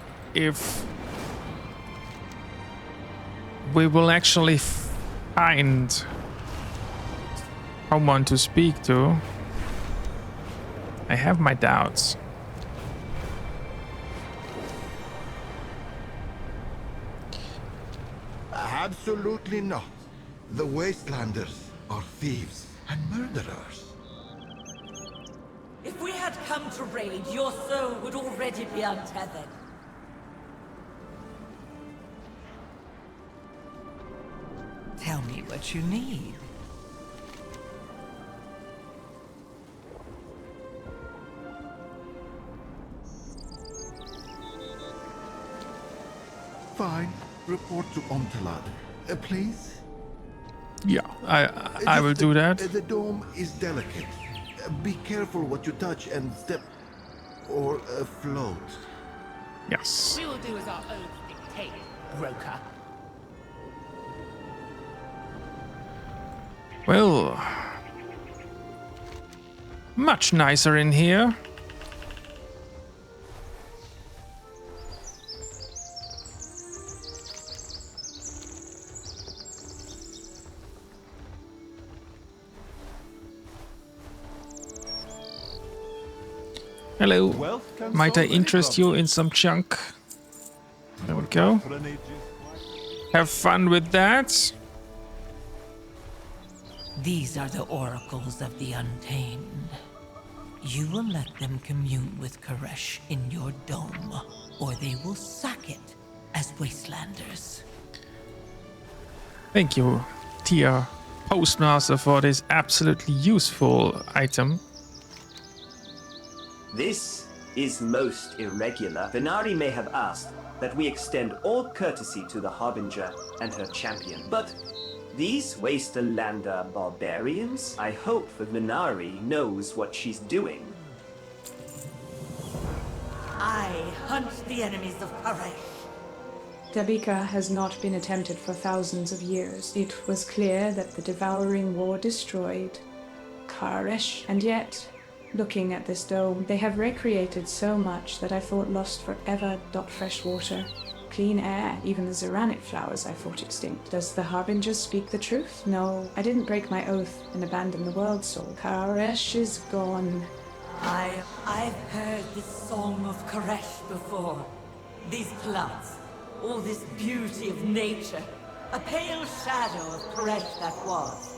we will actually find someone to speak to. I have my doubts. Absolutely not. The Wastelanders are thieves and murderers. If we had come to raid, your soul would already be untethered. Tell me what you need. Fine. Report to Omtalad. Please? Yeah, I will do that. The dome is delicate. Be careful what you touch and step or float. Yes. We will do as our own dictate, broker. Well, much nicer in here. Hello. Might I interest you in some junk? There we go. Have fun with that. These are the oracles of the Untamed. You will let them commune with Koresh in your dome, or they will sack it as Wastelanders. Thank you, Tia Postmaster, for this absolutely useful item. This is most irregular. Venari may have asked that we extend all courtesy to the Harbinger and her champion, but these Wastelander barbarians? I hope that Venari knows what she's doing. I hunt the enemies of Koresh. Dabika has not been attempted for thousands of years. It was clear that the devouring war destroyed Koresh, and yet, looking at this dome, they have recreated so much that I thought lost forever. Fresh water, clean air, even the Zeranic flowers I thought extinct. Does the Harbinger speak the truth? No, I didn't break my oath and abandon the world soul. Koresh is gone. I've heard this song of Koresh before. These plants, all this beauty of nature. A pale shadow of Koresh that was.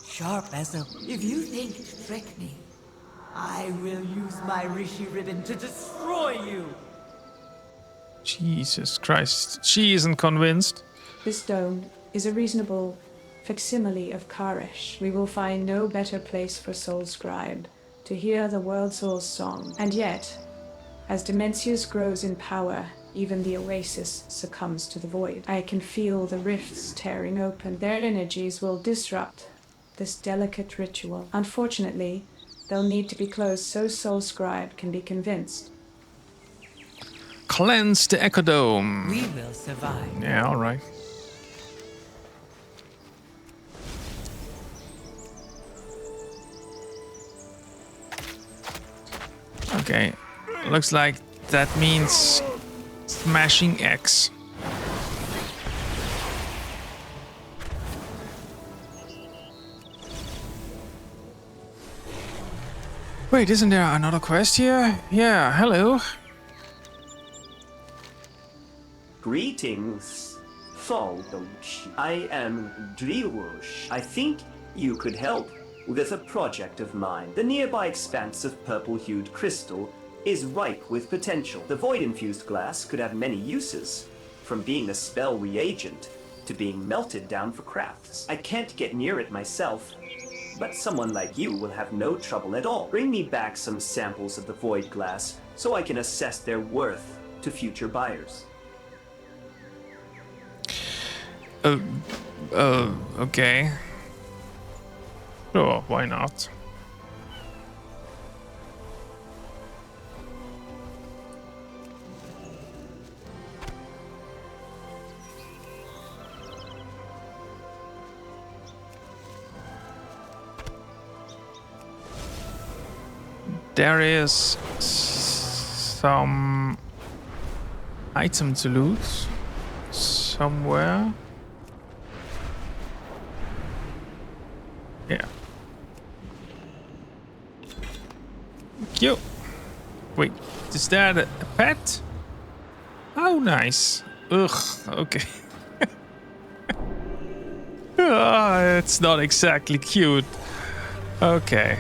Sharp as a... If you think to trick me, I will use my Rishi ribbon to destroy you. Jesus Christ. She isn't convinced. This dome is a reasonable facsimile of Koresh. We will find no better place for Soul Scribe to hear the World Soul's song. And yet, as Dimensius grows in power, even the Oasis succumbs to the void. I can feel the rifts tearing open. Their energies will disrupt this delicate ritual. Unfortunately, they'll need to be closed so Soul Scribe can be convinced. Cleanse the Ecodome. We will survive. Yeah, alright. Okay, looks like that means smashing X. Wait, isn't there another quest here? Yeah, hello. Greetings, Faldosh. I am Driwosh. I think you could help with a project of mine. The nearby expanse of purple-hued crystal is ripe with potential. The void-infused glass could have many uses, from being a spell reagent to being melted down for crafts. I can't get near it myself, but someone like you will have no trouble at all. Bring me back some samples of the void glass so I can assess their worth to future buyers. Okay. Sure, why not? There is some item to loot somewhere. Yeah. Cute. Wait, is that a pet? Oh, nice. Ugh, okay. It's not exactly cute. Okay.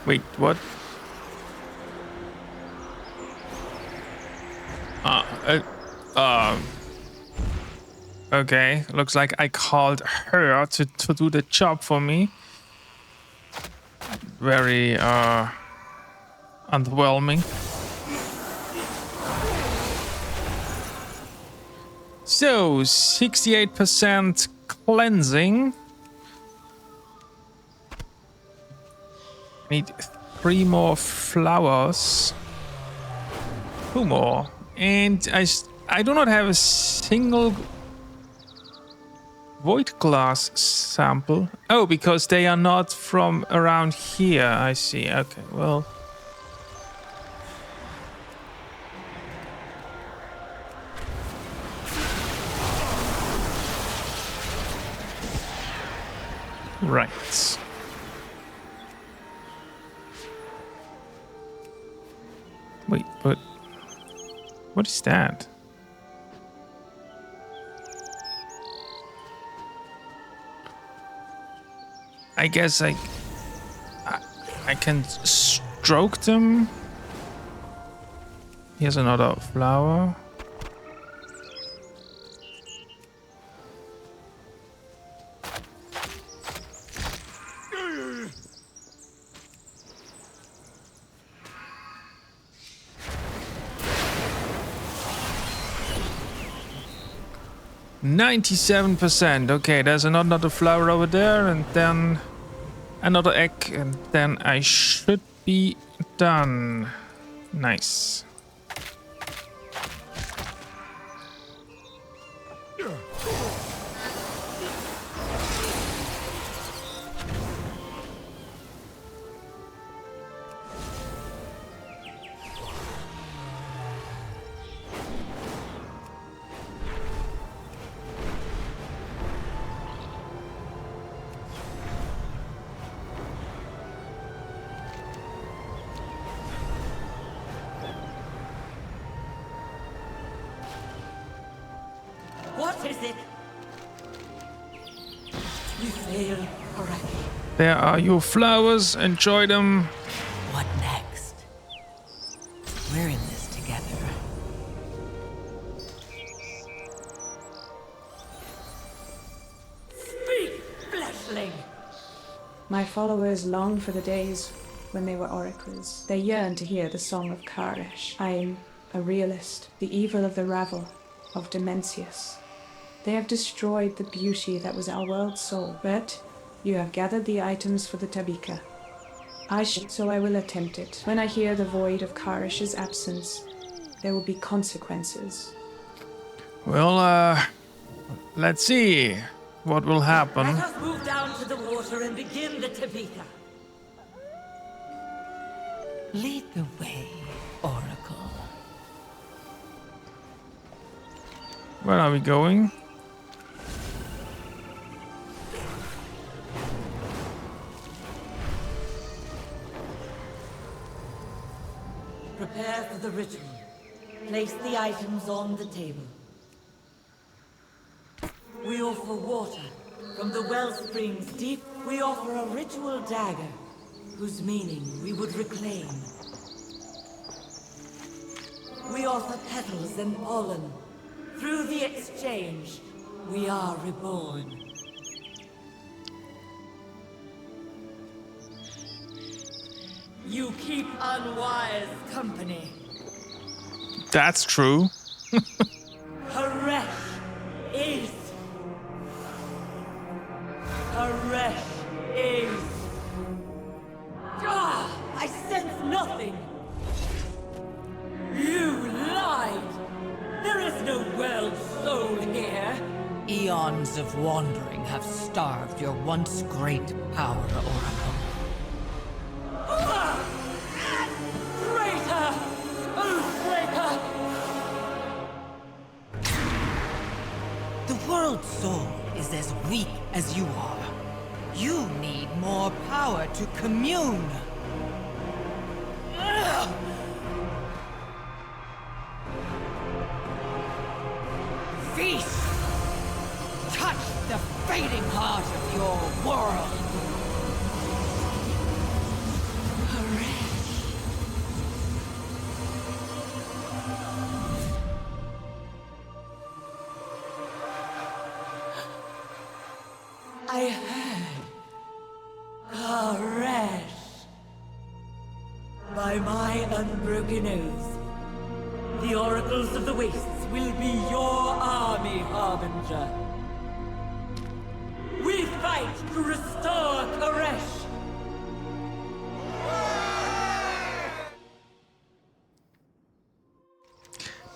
Wait, what? Okay, looks like I called her to do the job for me. Very underwhelming. So 68% cleansing. Need 3 more flowers. 2 more. And I do not have a single void glass sample. Oh, because they are not from around here. I see. Okay, well. Right. Wait, but what is that? I guess I can stroke them. Here's another flower. %. Okay, there's another flower over there, and then another egg, and then I should be done. Nice. What is it? You failed already. There are your flowers. Enjoy them. What next? We're in this together. Speak, fleshling! My followers long for the days when they were oracles. They yearn to hear the song of Karish. I am a realist, the evil of the Ravel, of Dimensius. They have destroyed the beauty that was our world's soul, but you have gathered the items for the Tabika. So I will attempt it. When I hear the void of Karish's absence, there will be consequences. Well, let's see what will happen. Let us move down to the water and begin the Tabitha. Lead the way, Oracle. Where are we going? Prepare for the ritual. Place the items on the table. We offer water. From the wellsprings deep, we offer a ritual dagger, whose meaning we would reclaim. We offer petals and pollen. Through the exchange, we are reborn. You keep unwise company. That's true. Koresh is. Koresh is. Ah, I sense nothing. You lied. There is no world soul here. Eons of wandering have starved your once great power, Oracle. Traitor! Oathbreaker! The world soul is as weak as you are. You need more power to commune. Feast! Touch the fading heart of your world. I heard. Koresh. By my unbroken oath, the oracles of the wastes will be your army, Harbinger. We fight to restore Koresh.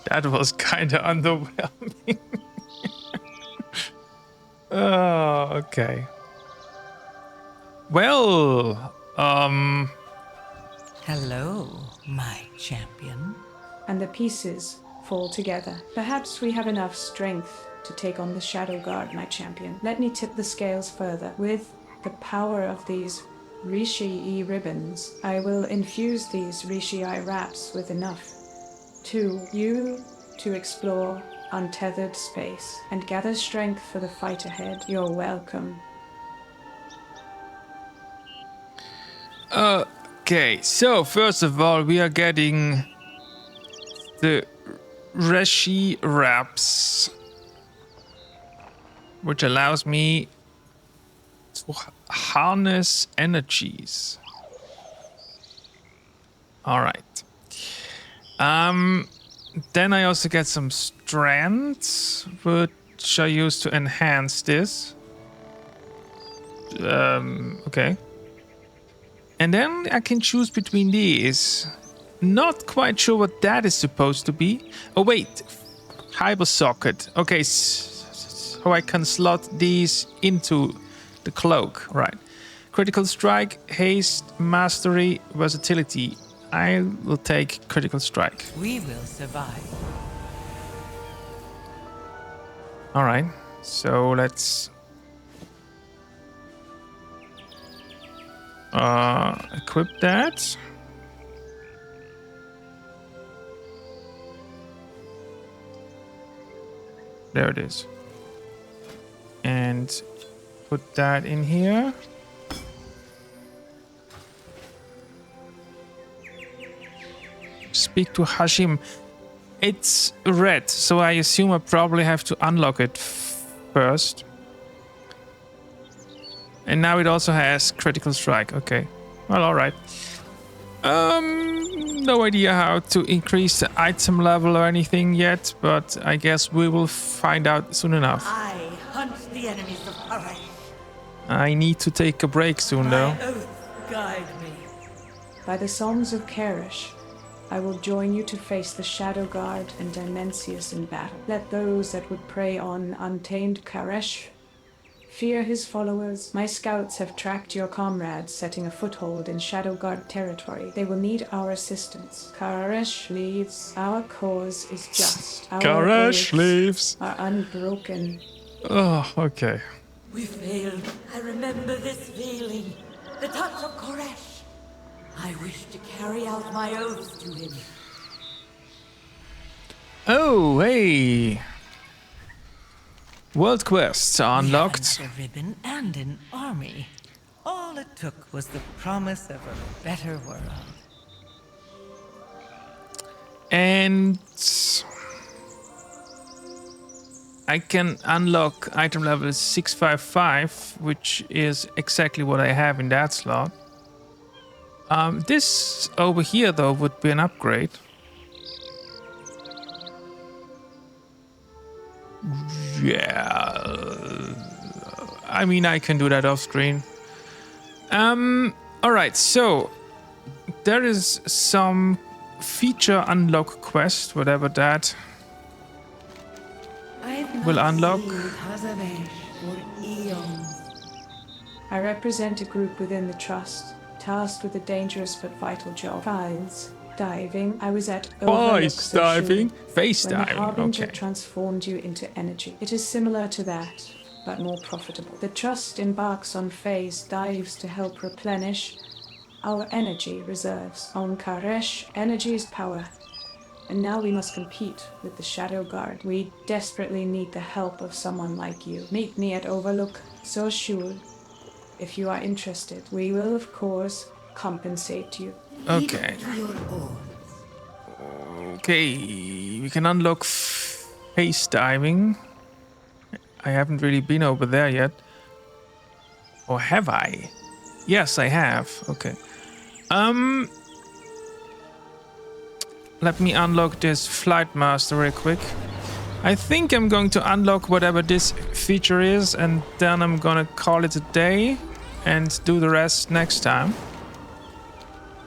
That was kind of underwhelming. Oh, okay. Well, Hello, my champion. And the pieces fall together. Perhaps we have enough strength to take on the Shadow Guard, my champion. Let me tip the scales further. With the power of these Rishi-E ribbons, I will infuse these Rishi-I wraps with enough to explore untethered space and gather strength for the fight ahead. You're welcome. okay. So first of all, we are getting the Reshi wraps, which allows me to harness energies. All right. Then I also get some strands, which I use to enhance this. Okay. And then I can choose between these. Not quite sure what that is supposed to be. Oh, wait. Hyper socket. Okay, so I can slot these into the cloak. Right. Critical strike, haste, mastery, versatility. I will take critical strike. We will survive. All right. So let's equip that. There it is. And put that in here. Speak to Hashim. It's red, so I assume I probably have to unlock it first. And now it also has critical strike. Okay. Well, all right. No idea how to increase the item level or anything yet, but I guess we will find out soon enough. I hunt the enemies of Koresh. I need to take a break soon, though. My oath guide me. By the songs of Karish, I will join you to face the Shadow Guard and Dimensius in battle. Let those that would prey on untamed Karesh fear his followers. My scouts have tracked your comrades, setting a foothold in Shadow Guard territory. They will need our assistance. Karesh leaves. Our cause is just. Our Karesh oaths leaves. are unbroken. Oh, okay. We failed. I remember this feeling. The touch of Koresh. I wish to carry out my oaths to him. Oh, hey. World quests are unlocked. We have another ribbon and an army. All it took was the promise of a better world. And I can unlock item level 655, which is exactly what I have in that slot. This over here, though, would be an upgrade. Yeah, I mean, I can do that off screen. All right, so there is some feature unlock quest, whatever that will unlock. I represent a group within the Trust, tasked with a dangerous but vital job. Phase diving. I was at Face diving? Face when diving, the Harbinger okay. transformed you into energy. It is similar to that, but more profitable. The Trust embarks on phase dives to help replenish our energy reserves. On Karesh, energy is power. And now we must compete with the Shadow Guard. We desperately need the help of someone like you. Meet me at Overlook Soshul. If you are interested, we will, of course, compensate you. Okay. Okay, we can unlock face diving. I haven't really been over there yet. Or have I? Yes, I have. Okay. Let me unlock this Flight Master real quick. I think I'm going to unlock whatever this feature is, and then I'm gonna call it a day and do the rest next time.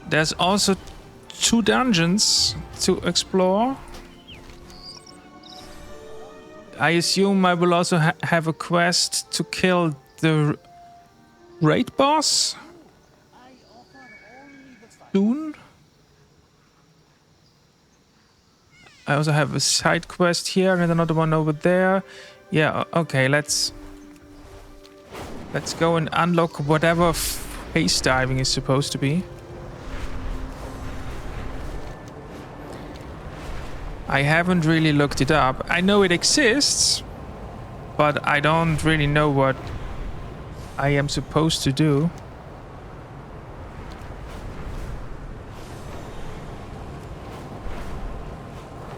There's also 2 dungeons to explore. I assume I will also have a quest to kill the raid boss soon. I also have a side quest here and another one over there. Yeah, okay, let's go and unlock whatever face diving is supposed to be. I haven't really looked it up. I know it exists, but I don't really know what I am supposed to do.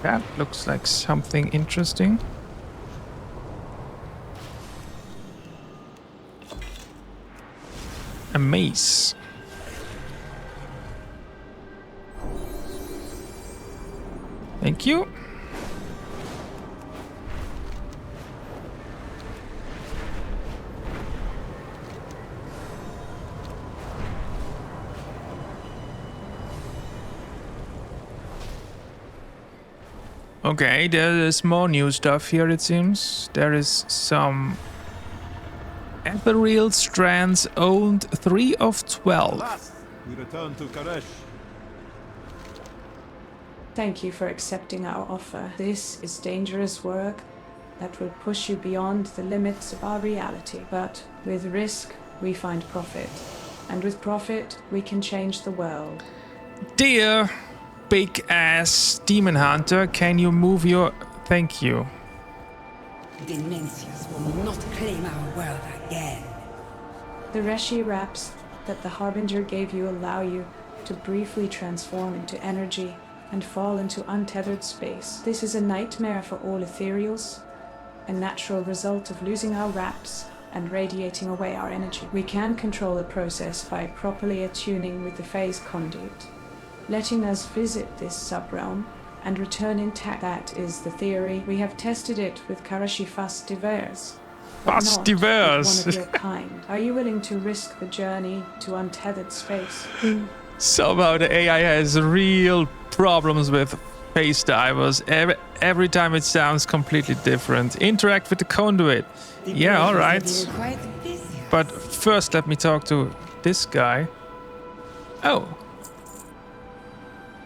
That looks like something interesting. A mace. Thank you. Okay, there is more new stuff here, it seems. There is some ethereal strands owned 3 of 12. Last, we return to Karesh. Thank you for accepting our offer. This is dangerous work that will push you beyond the limits of our reality. But with risk, we find profit. And with profit, we can change the world. Dear big ass demon hunter, can you move your... Thank you. Dimensius will not claim our world again. The Reshi wraps that the Harbinger gave you allow you to briefly transform into energy and fall into untethered space. This is a nightmare for all ethereals, a natural result of losing our wraps and radiating away our energy. We can control the process by properly attuning with the phase conduit, letting us visit this subrealm and return intact. That is the theory. We have tested it with Karashi Fas Divers. Fas Divers! One of your kind. Are you willing to risk the journey to untethered space? Somehow the AI has real problems with phase divers. Every time it sounds completely different. Interact with the conduit. Yeah, all right. But first, let me talk to this guy. Oh.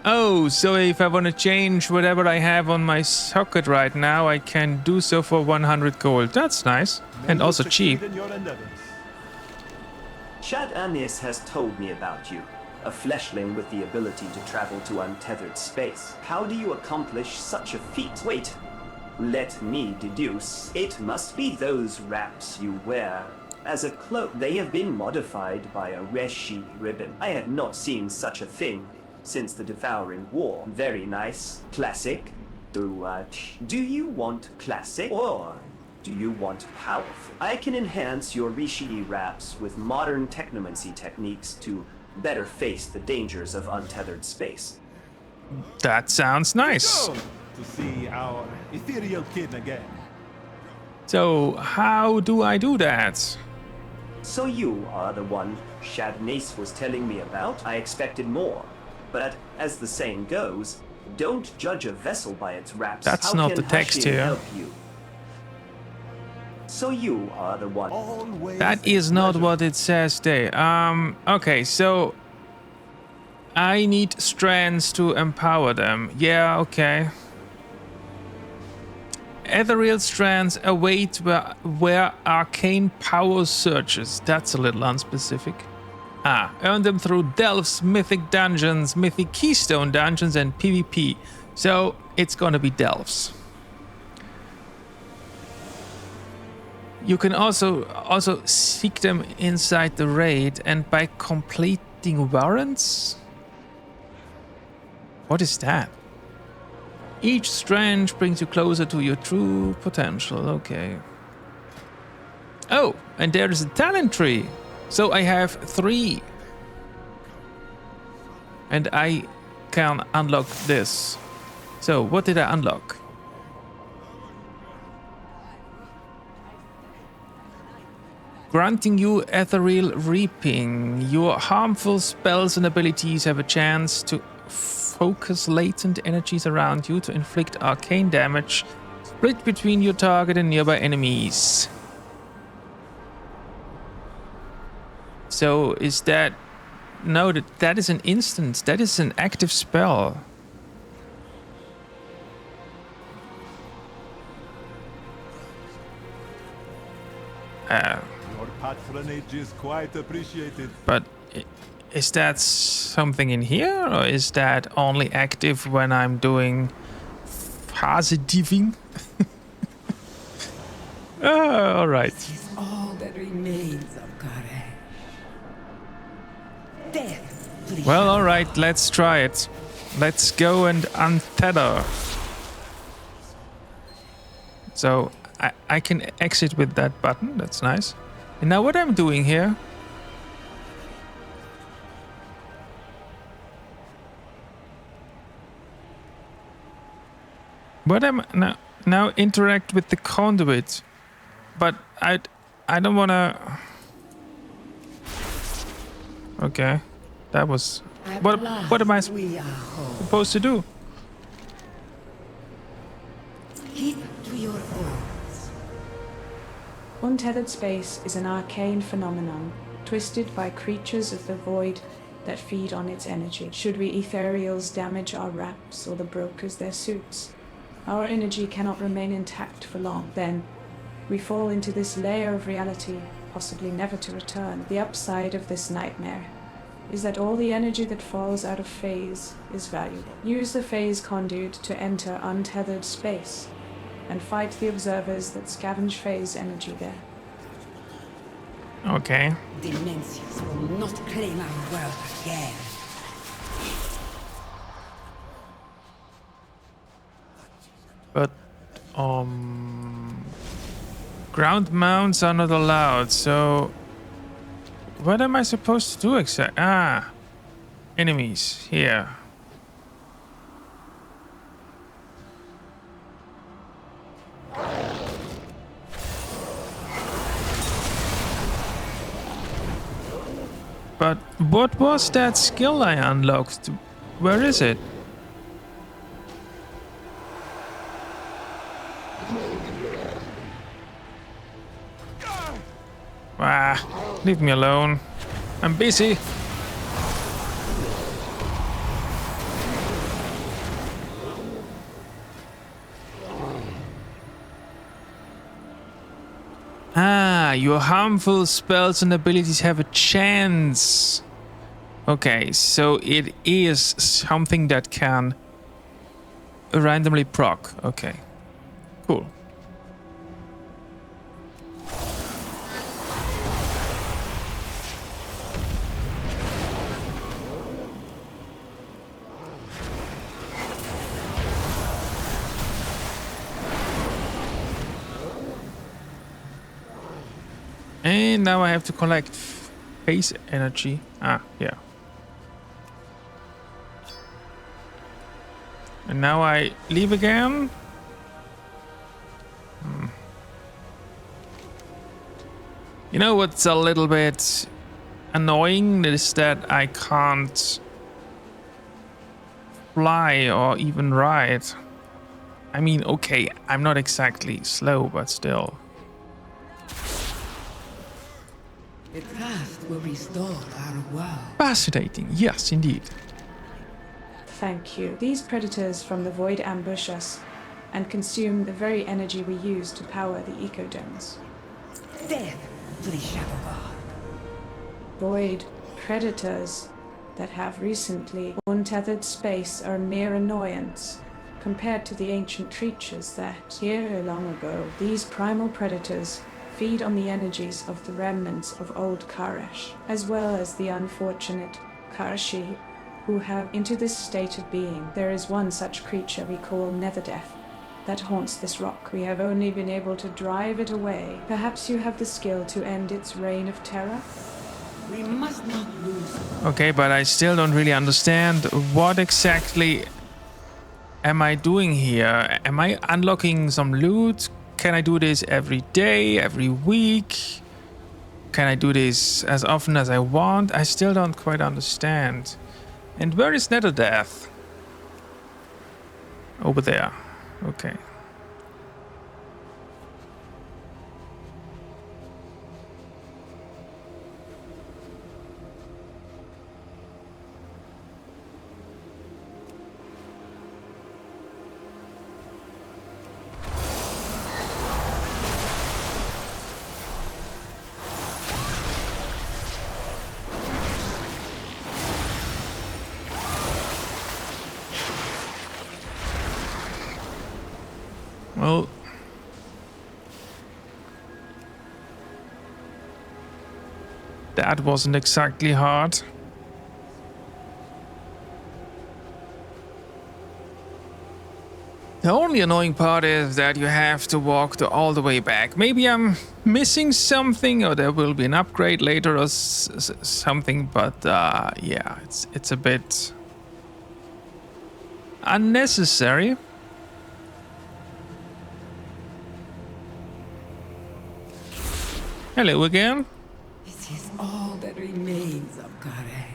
Oh, so if I want to change whatever I have on my socket right now, I can do so for 100 gold. That's nice. And also cheap. Shad Anis has told me about you. A fleshling with the ability to travel to untethered space. How do you accomplish such a feat? Wait, let me deduce. It must be those wraps you wear as a cloak. They have been modified by a Reshi ribbon. I had not seen such a thing since the Devouring War. Very nice. Classic. Do you want classic or do you want powerful? I can enhance your Rishi wraps with modern technomancy techniques to better face the dangers of untethered space. That sounds nice. To see our ethereal kin again. So, how do I do that? So you are the one Shad Nace was telling me about? I expected more. But as the saying goes, don't judge a vessel by its wraps. That's How not can the text Hashin here. help you? So you are the one. Always That is not what it says there. Okay, so I need strands to empower them. Yeah, okay. Ethereal strands await where arcane power searches. That's a little unspecific. Earn them through Delph's mythic dungeons, mythic keystone dungeons, and PvP. So it's gonna be Delph's. You can also seek them inside the raid and by completing warrants. What is that? Each strand brings you closer to your true potential. Okay. Oh, and there is a talent tree. So I have 3. And I can unlock this. So what did I unlock? Granting you ethereal reaping. Your harmful spells and abilities have a chance to focus latent energies around you to inflict arcane damage, split between your target and nearby enemies. So is that... No, that is an instant. That is an active spell. Your patronage is quite appreciated. But is that something in here, or is that only active when I'm doing positiving? All right. This is all that remains of Kare. Death, please. Well, all right. Let's try it. Let's go and untether. So I can exit with that button. That's nice. And now what I'm doing here... What am now interact with the conduit, but I don't wanna. Okay, that was what am I supposed to do? Keep to your oars. Untethered space is an arcane phenomenon, twisted by creatures of the void that feed on its energy. Should we ethereals damage our wraps or the brokers their suits, our energy cannot remain intact for long. Then, we fall into this layer of reality, possibly never to return. The upside of this nightmare is that all the energy that falls out of phase is valuable. Use the phase conduit to enter untethered space, and fight the observers that scavenge phase energy there. Okay. Demencius will not claim our world again. But ground mounts are not allowed. So what am I supposed to do exactly? Enemies here. But what was that skill I unlocked? Where is it? Ah, leave me alone. I'm busy. Ah, your harmful spells and abilities have a chance. Okay, so it is something that can randomly proc. Okay, cool. And now I have to collect phase energy. Ah, yeah. And now I leave again. You know what's a little bit annoying is that I can't fly or even ride. I mean, okay, I'm not exactly slow, but still. The past will restore our world. Fascinating, yes, indeed. Thank you. These predators from the void ambush us and consume the very energy we use to power the ecodomes. Death to the Shadow. Void predators that have recently untethered space are mere annoyance compared to the ancient creatures that, here long ago, these primal predators feed on the energies of the remnants of old Karesh, as well as the unfortunate Karshi who have into this state of being. There is one such creature we call Netherdeath that haunts this rock. We have only been able to drive it away. Perhaps you have the skill to end its reign of terror? We must not lose. Okay, but I still don't really understand what exactly am I doing here? Am I unlocking some loot? Can I do this every day, every week? Can I do this as often as I want? I still don't quite understand. And where is Netherdeath? Over there. Okay. Well, that wasn't exactly hard. The only annoying part is that you have to walk all the way back. Maybe I'm missing something, or there will be an upgrade later or something, but yeah, it's a bit unnecessary. Hello again. This is all that remains of Karesh.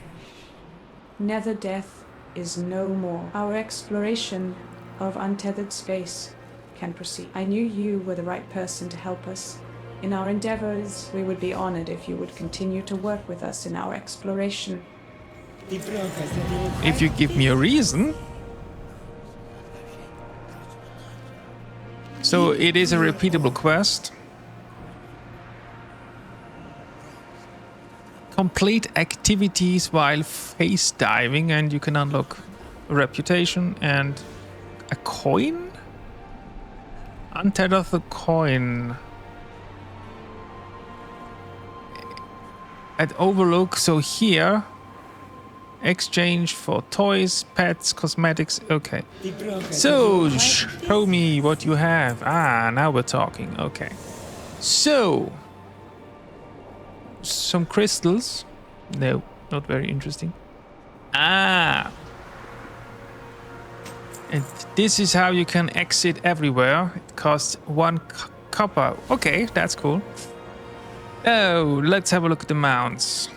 Netherdeath is no more. Our exploration of untethered space can proceed. I knew you were the right person to help us. In our endeavors, we would be honored if you would continue to work with us in our exploration. If you give me a reason. So it is a repeatable quest. Complete activities while face diving, and you can unlock a reputation and a coin? Untether the coin. At Overlook, so here. Exchange for toys, pets, cosmetics. Okay. So, show me what you have. Ah, now we're talking. Okay. So, some crystals. No, not very interesting. Ah. And this is how you can exit everywhere. It costs 1 copper. Okay, that's cool. Oh, let's have a look at the mounts.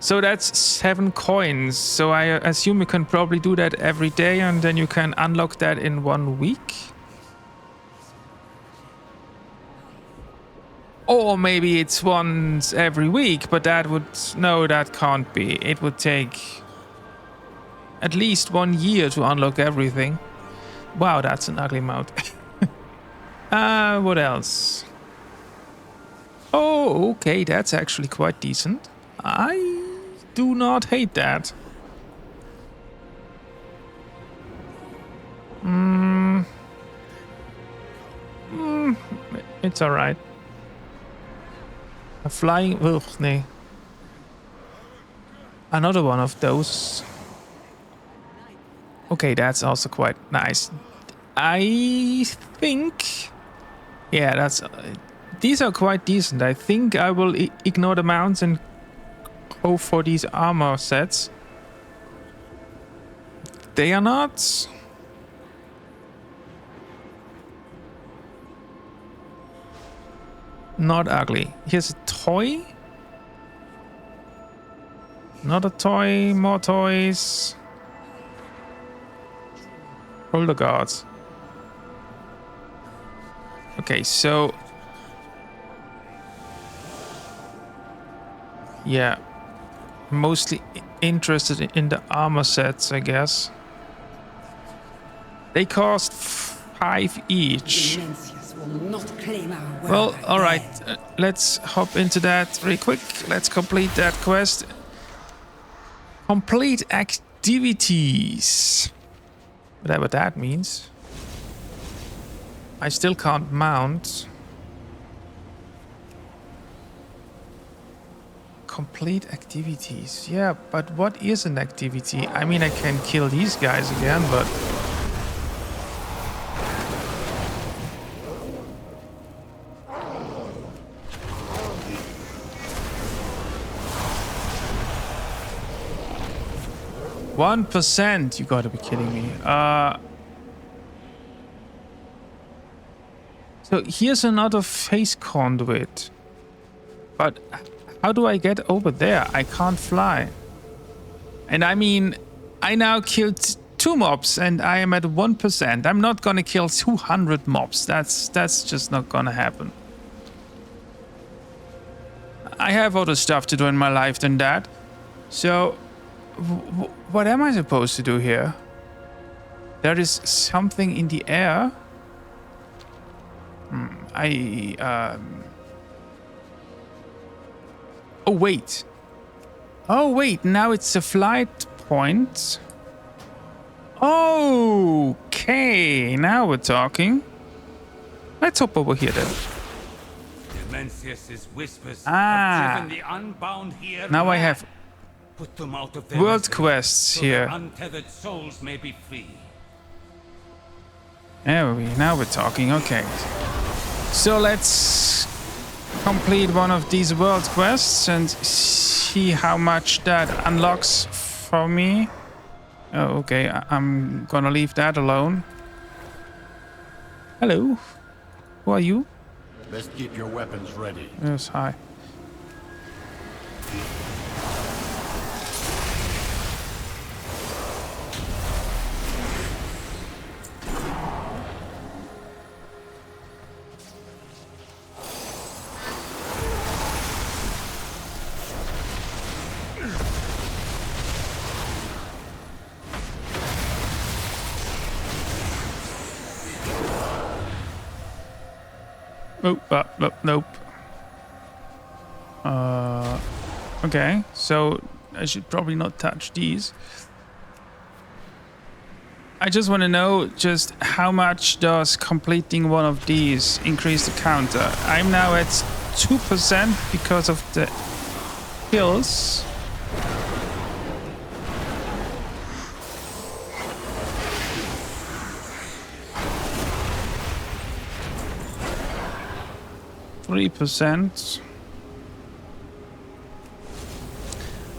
So that's 7 coins. So I assume you can probably do that every day and then you can unlock that in 1 week. Or maybe it's once every week, but that would... No, that can't be. It would take at least 1 year to unlock everything. Wow, that's an ugly mount. What else? Oh, okay, that's actually quite decent. I do not hate that. It's alright. A flying... Ugh, nee. Another one of those. Okay, that's also quite nice. I think... Yeah, that's... these are quite decent. I think I will ignore the mounts and go for these armor sets. They are not... Not ugly. Here's a toy. Not a toy. More toys. Shoulder guards. Okay, so... Yeah. Mostly interested in the armor sets, I guess. They cost 5 each. Well, alright. Let's hop into that really quick. Let's complete that quest. Complete activities. Whatever that means. I still can't mount. Complete activities. Yeah, but what is an activity? I mean, I can kill these guys again, but... %? You gotta be kidding me. So here's another face conduit. But how do I get over there? I can't fly. And I mean, I now killed 2 mobs and I am at 1%. I'm not gonna kill 200 mobs. That's just not gonna happen. I have other stuff to do in my life than that. So... what am I supposed to do here? There is something in the air. Oh, wait. Oh, wait. Now it's a flight point. Okay. Now we're talking. Let's hop over here then. Dimensius's whispers have driven the unbound here. Now I have Put them out of their world misery, quests so here. their untethered souls may be free. Now we're talking. Okay. So let's complete one of these world quests and see how much that unlocks for me. Oh, okay. I'm gonna leave that alone. Hello. Who are you? Best keep your weapons ready. Yes, hi. Nope. Okay, so I should probably not touch these. I just want to know just how much does completing one of these increase the counter. I'm now at 2% because of the kills. %.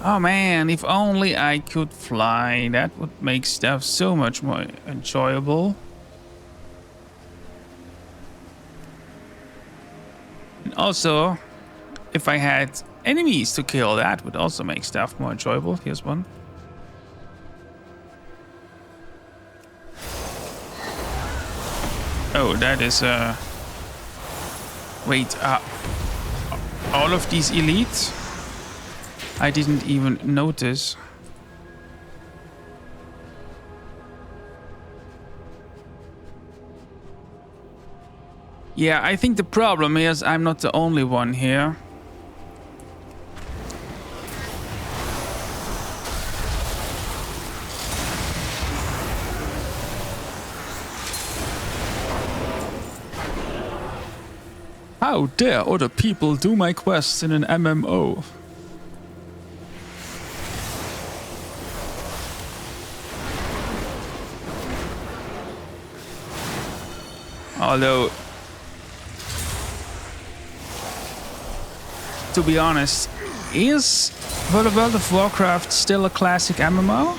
Oh man, if only I could fly. That would make stuff so much more enjoyable. And also, if I had enemies to kill, that would also make stuff more enjoyable. Here's one. Oh, that is wait, all of these elites? I didn't even notice. Yeah, I think the problem is I'm not the only one here. How dare other people do my quests in an MMO? Although, to be honest, is World of Warcraft still a classic MMO?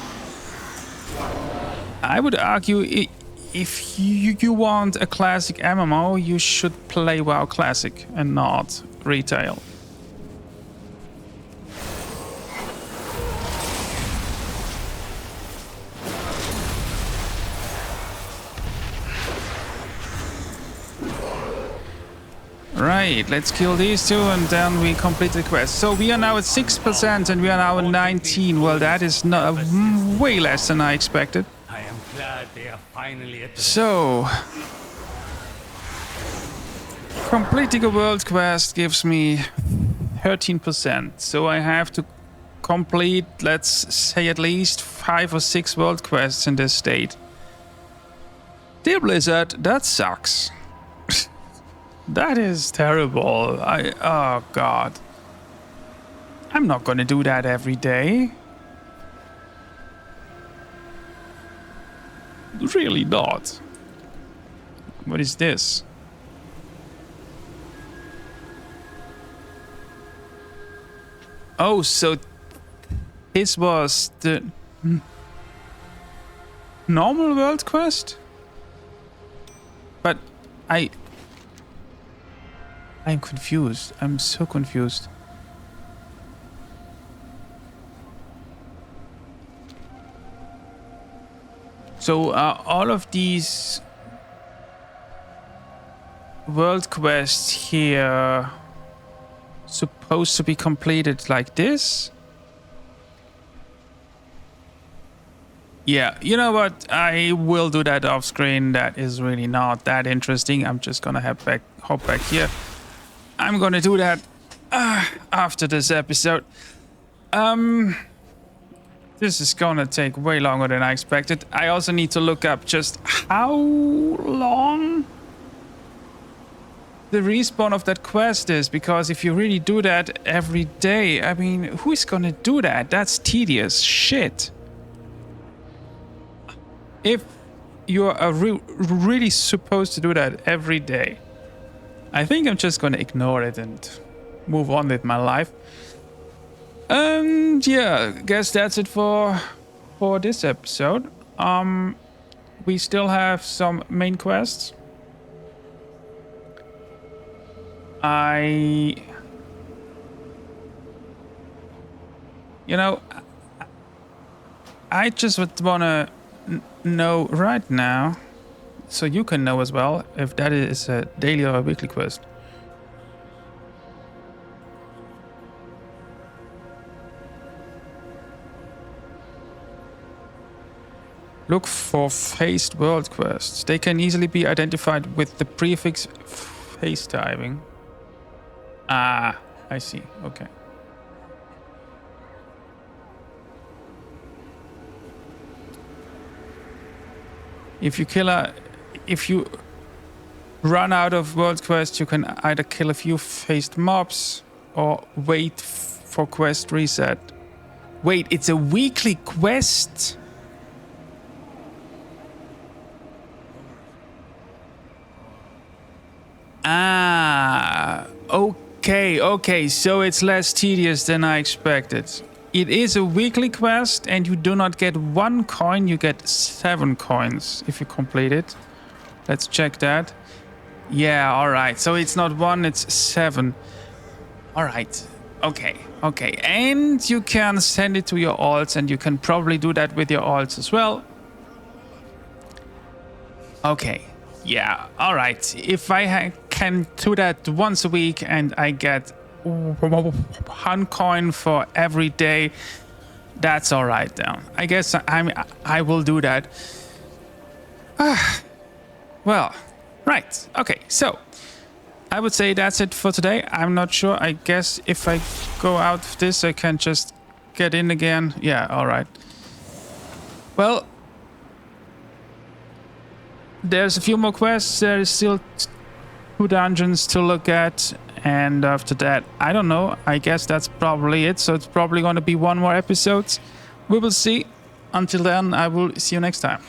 I would argue if you want a classic MMO, you should play WoW Classic and not retail. Right, let's kill these two and then we complete the quest. So we are now at 6% and we are now at 19. Well, that is not, way less than I expected. I am glad they are finally at the... So, completing a world quest gives me 13%. So I have to complete, let's say, at least 5 or 6 world quests in this state. Dear Blizzard, that sucks. That is terrible. Oh god. I'm not gonna do that every day. Really not. What is this? Oh, so this was the normal world quest? But I'm confused. I'm so confused. So all of these world quests here supposed to be completed like this? Yeah, you know what? I will do that off screen. That is really not that interesting. I'm just gonna hop back here. I'm gonna do that after this episode. This is gonna take way longer than I expected. I also need to look up just how long the respawn of that quest is, because if you really do that every day, I mean, who is gonna do that? That's tedious shit. If you are really supposed to do that every day, I think I'm just gonna ignore it and move on with my life. And yeah, guess that's it for this episode. We still have some main quests. I just would wanna know right now, so you can know as well, if that is a daily or a weekly quest. Look for phased world quests. They can easily be identified with the prefix phase typing. Ah, I see. Okay. If you run out of world quests, you can either kill a few phased mobs or wait for quest reset. Wait, it's a weekly quest? Ah, okay, so it's less tedious than I expected. It is a weekly quest and you do not get 1 coin, you get 7 coins if you complete it. Let's check that. Yeah, alright, so it's not 1, it's 7. All right. Okay. Okay. And you can send it to your alts, and you can probably do that with your alts as well. Okay. Yeah. All right. If I can do that once a week and I get 1 coin for every day, that's all right then. I guess I will do that. Well, right. Okay. So I would say that's it for today. I'm not sure. I guess if I go out of this, I can just get in again. Yeah. All right. Well, there's a few more quests. There is still 2 dungeons to look at. And after that, I don't know. I guess that's probably it. So it's probably going to be 1 more episode. We will see. Until then, I will see you next time.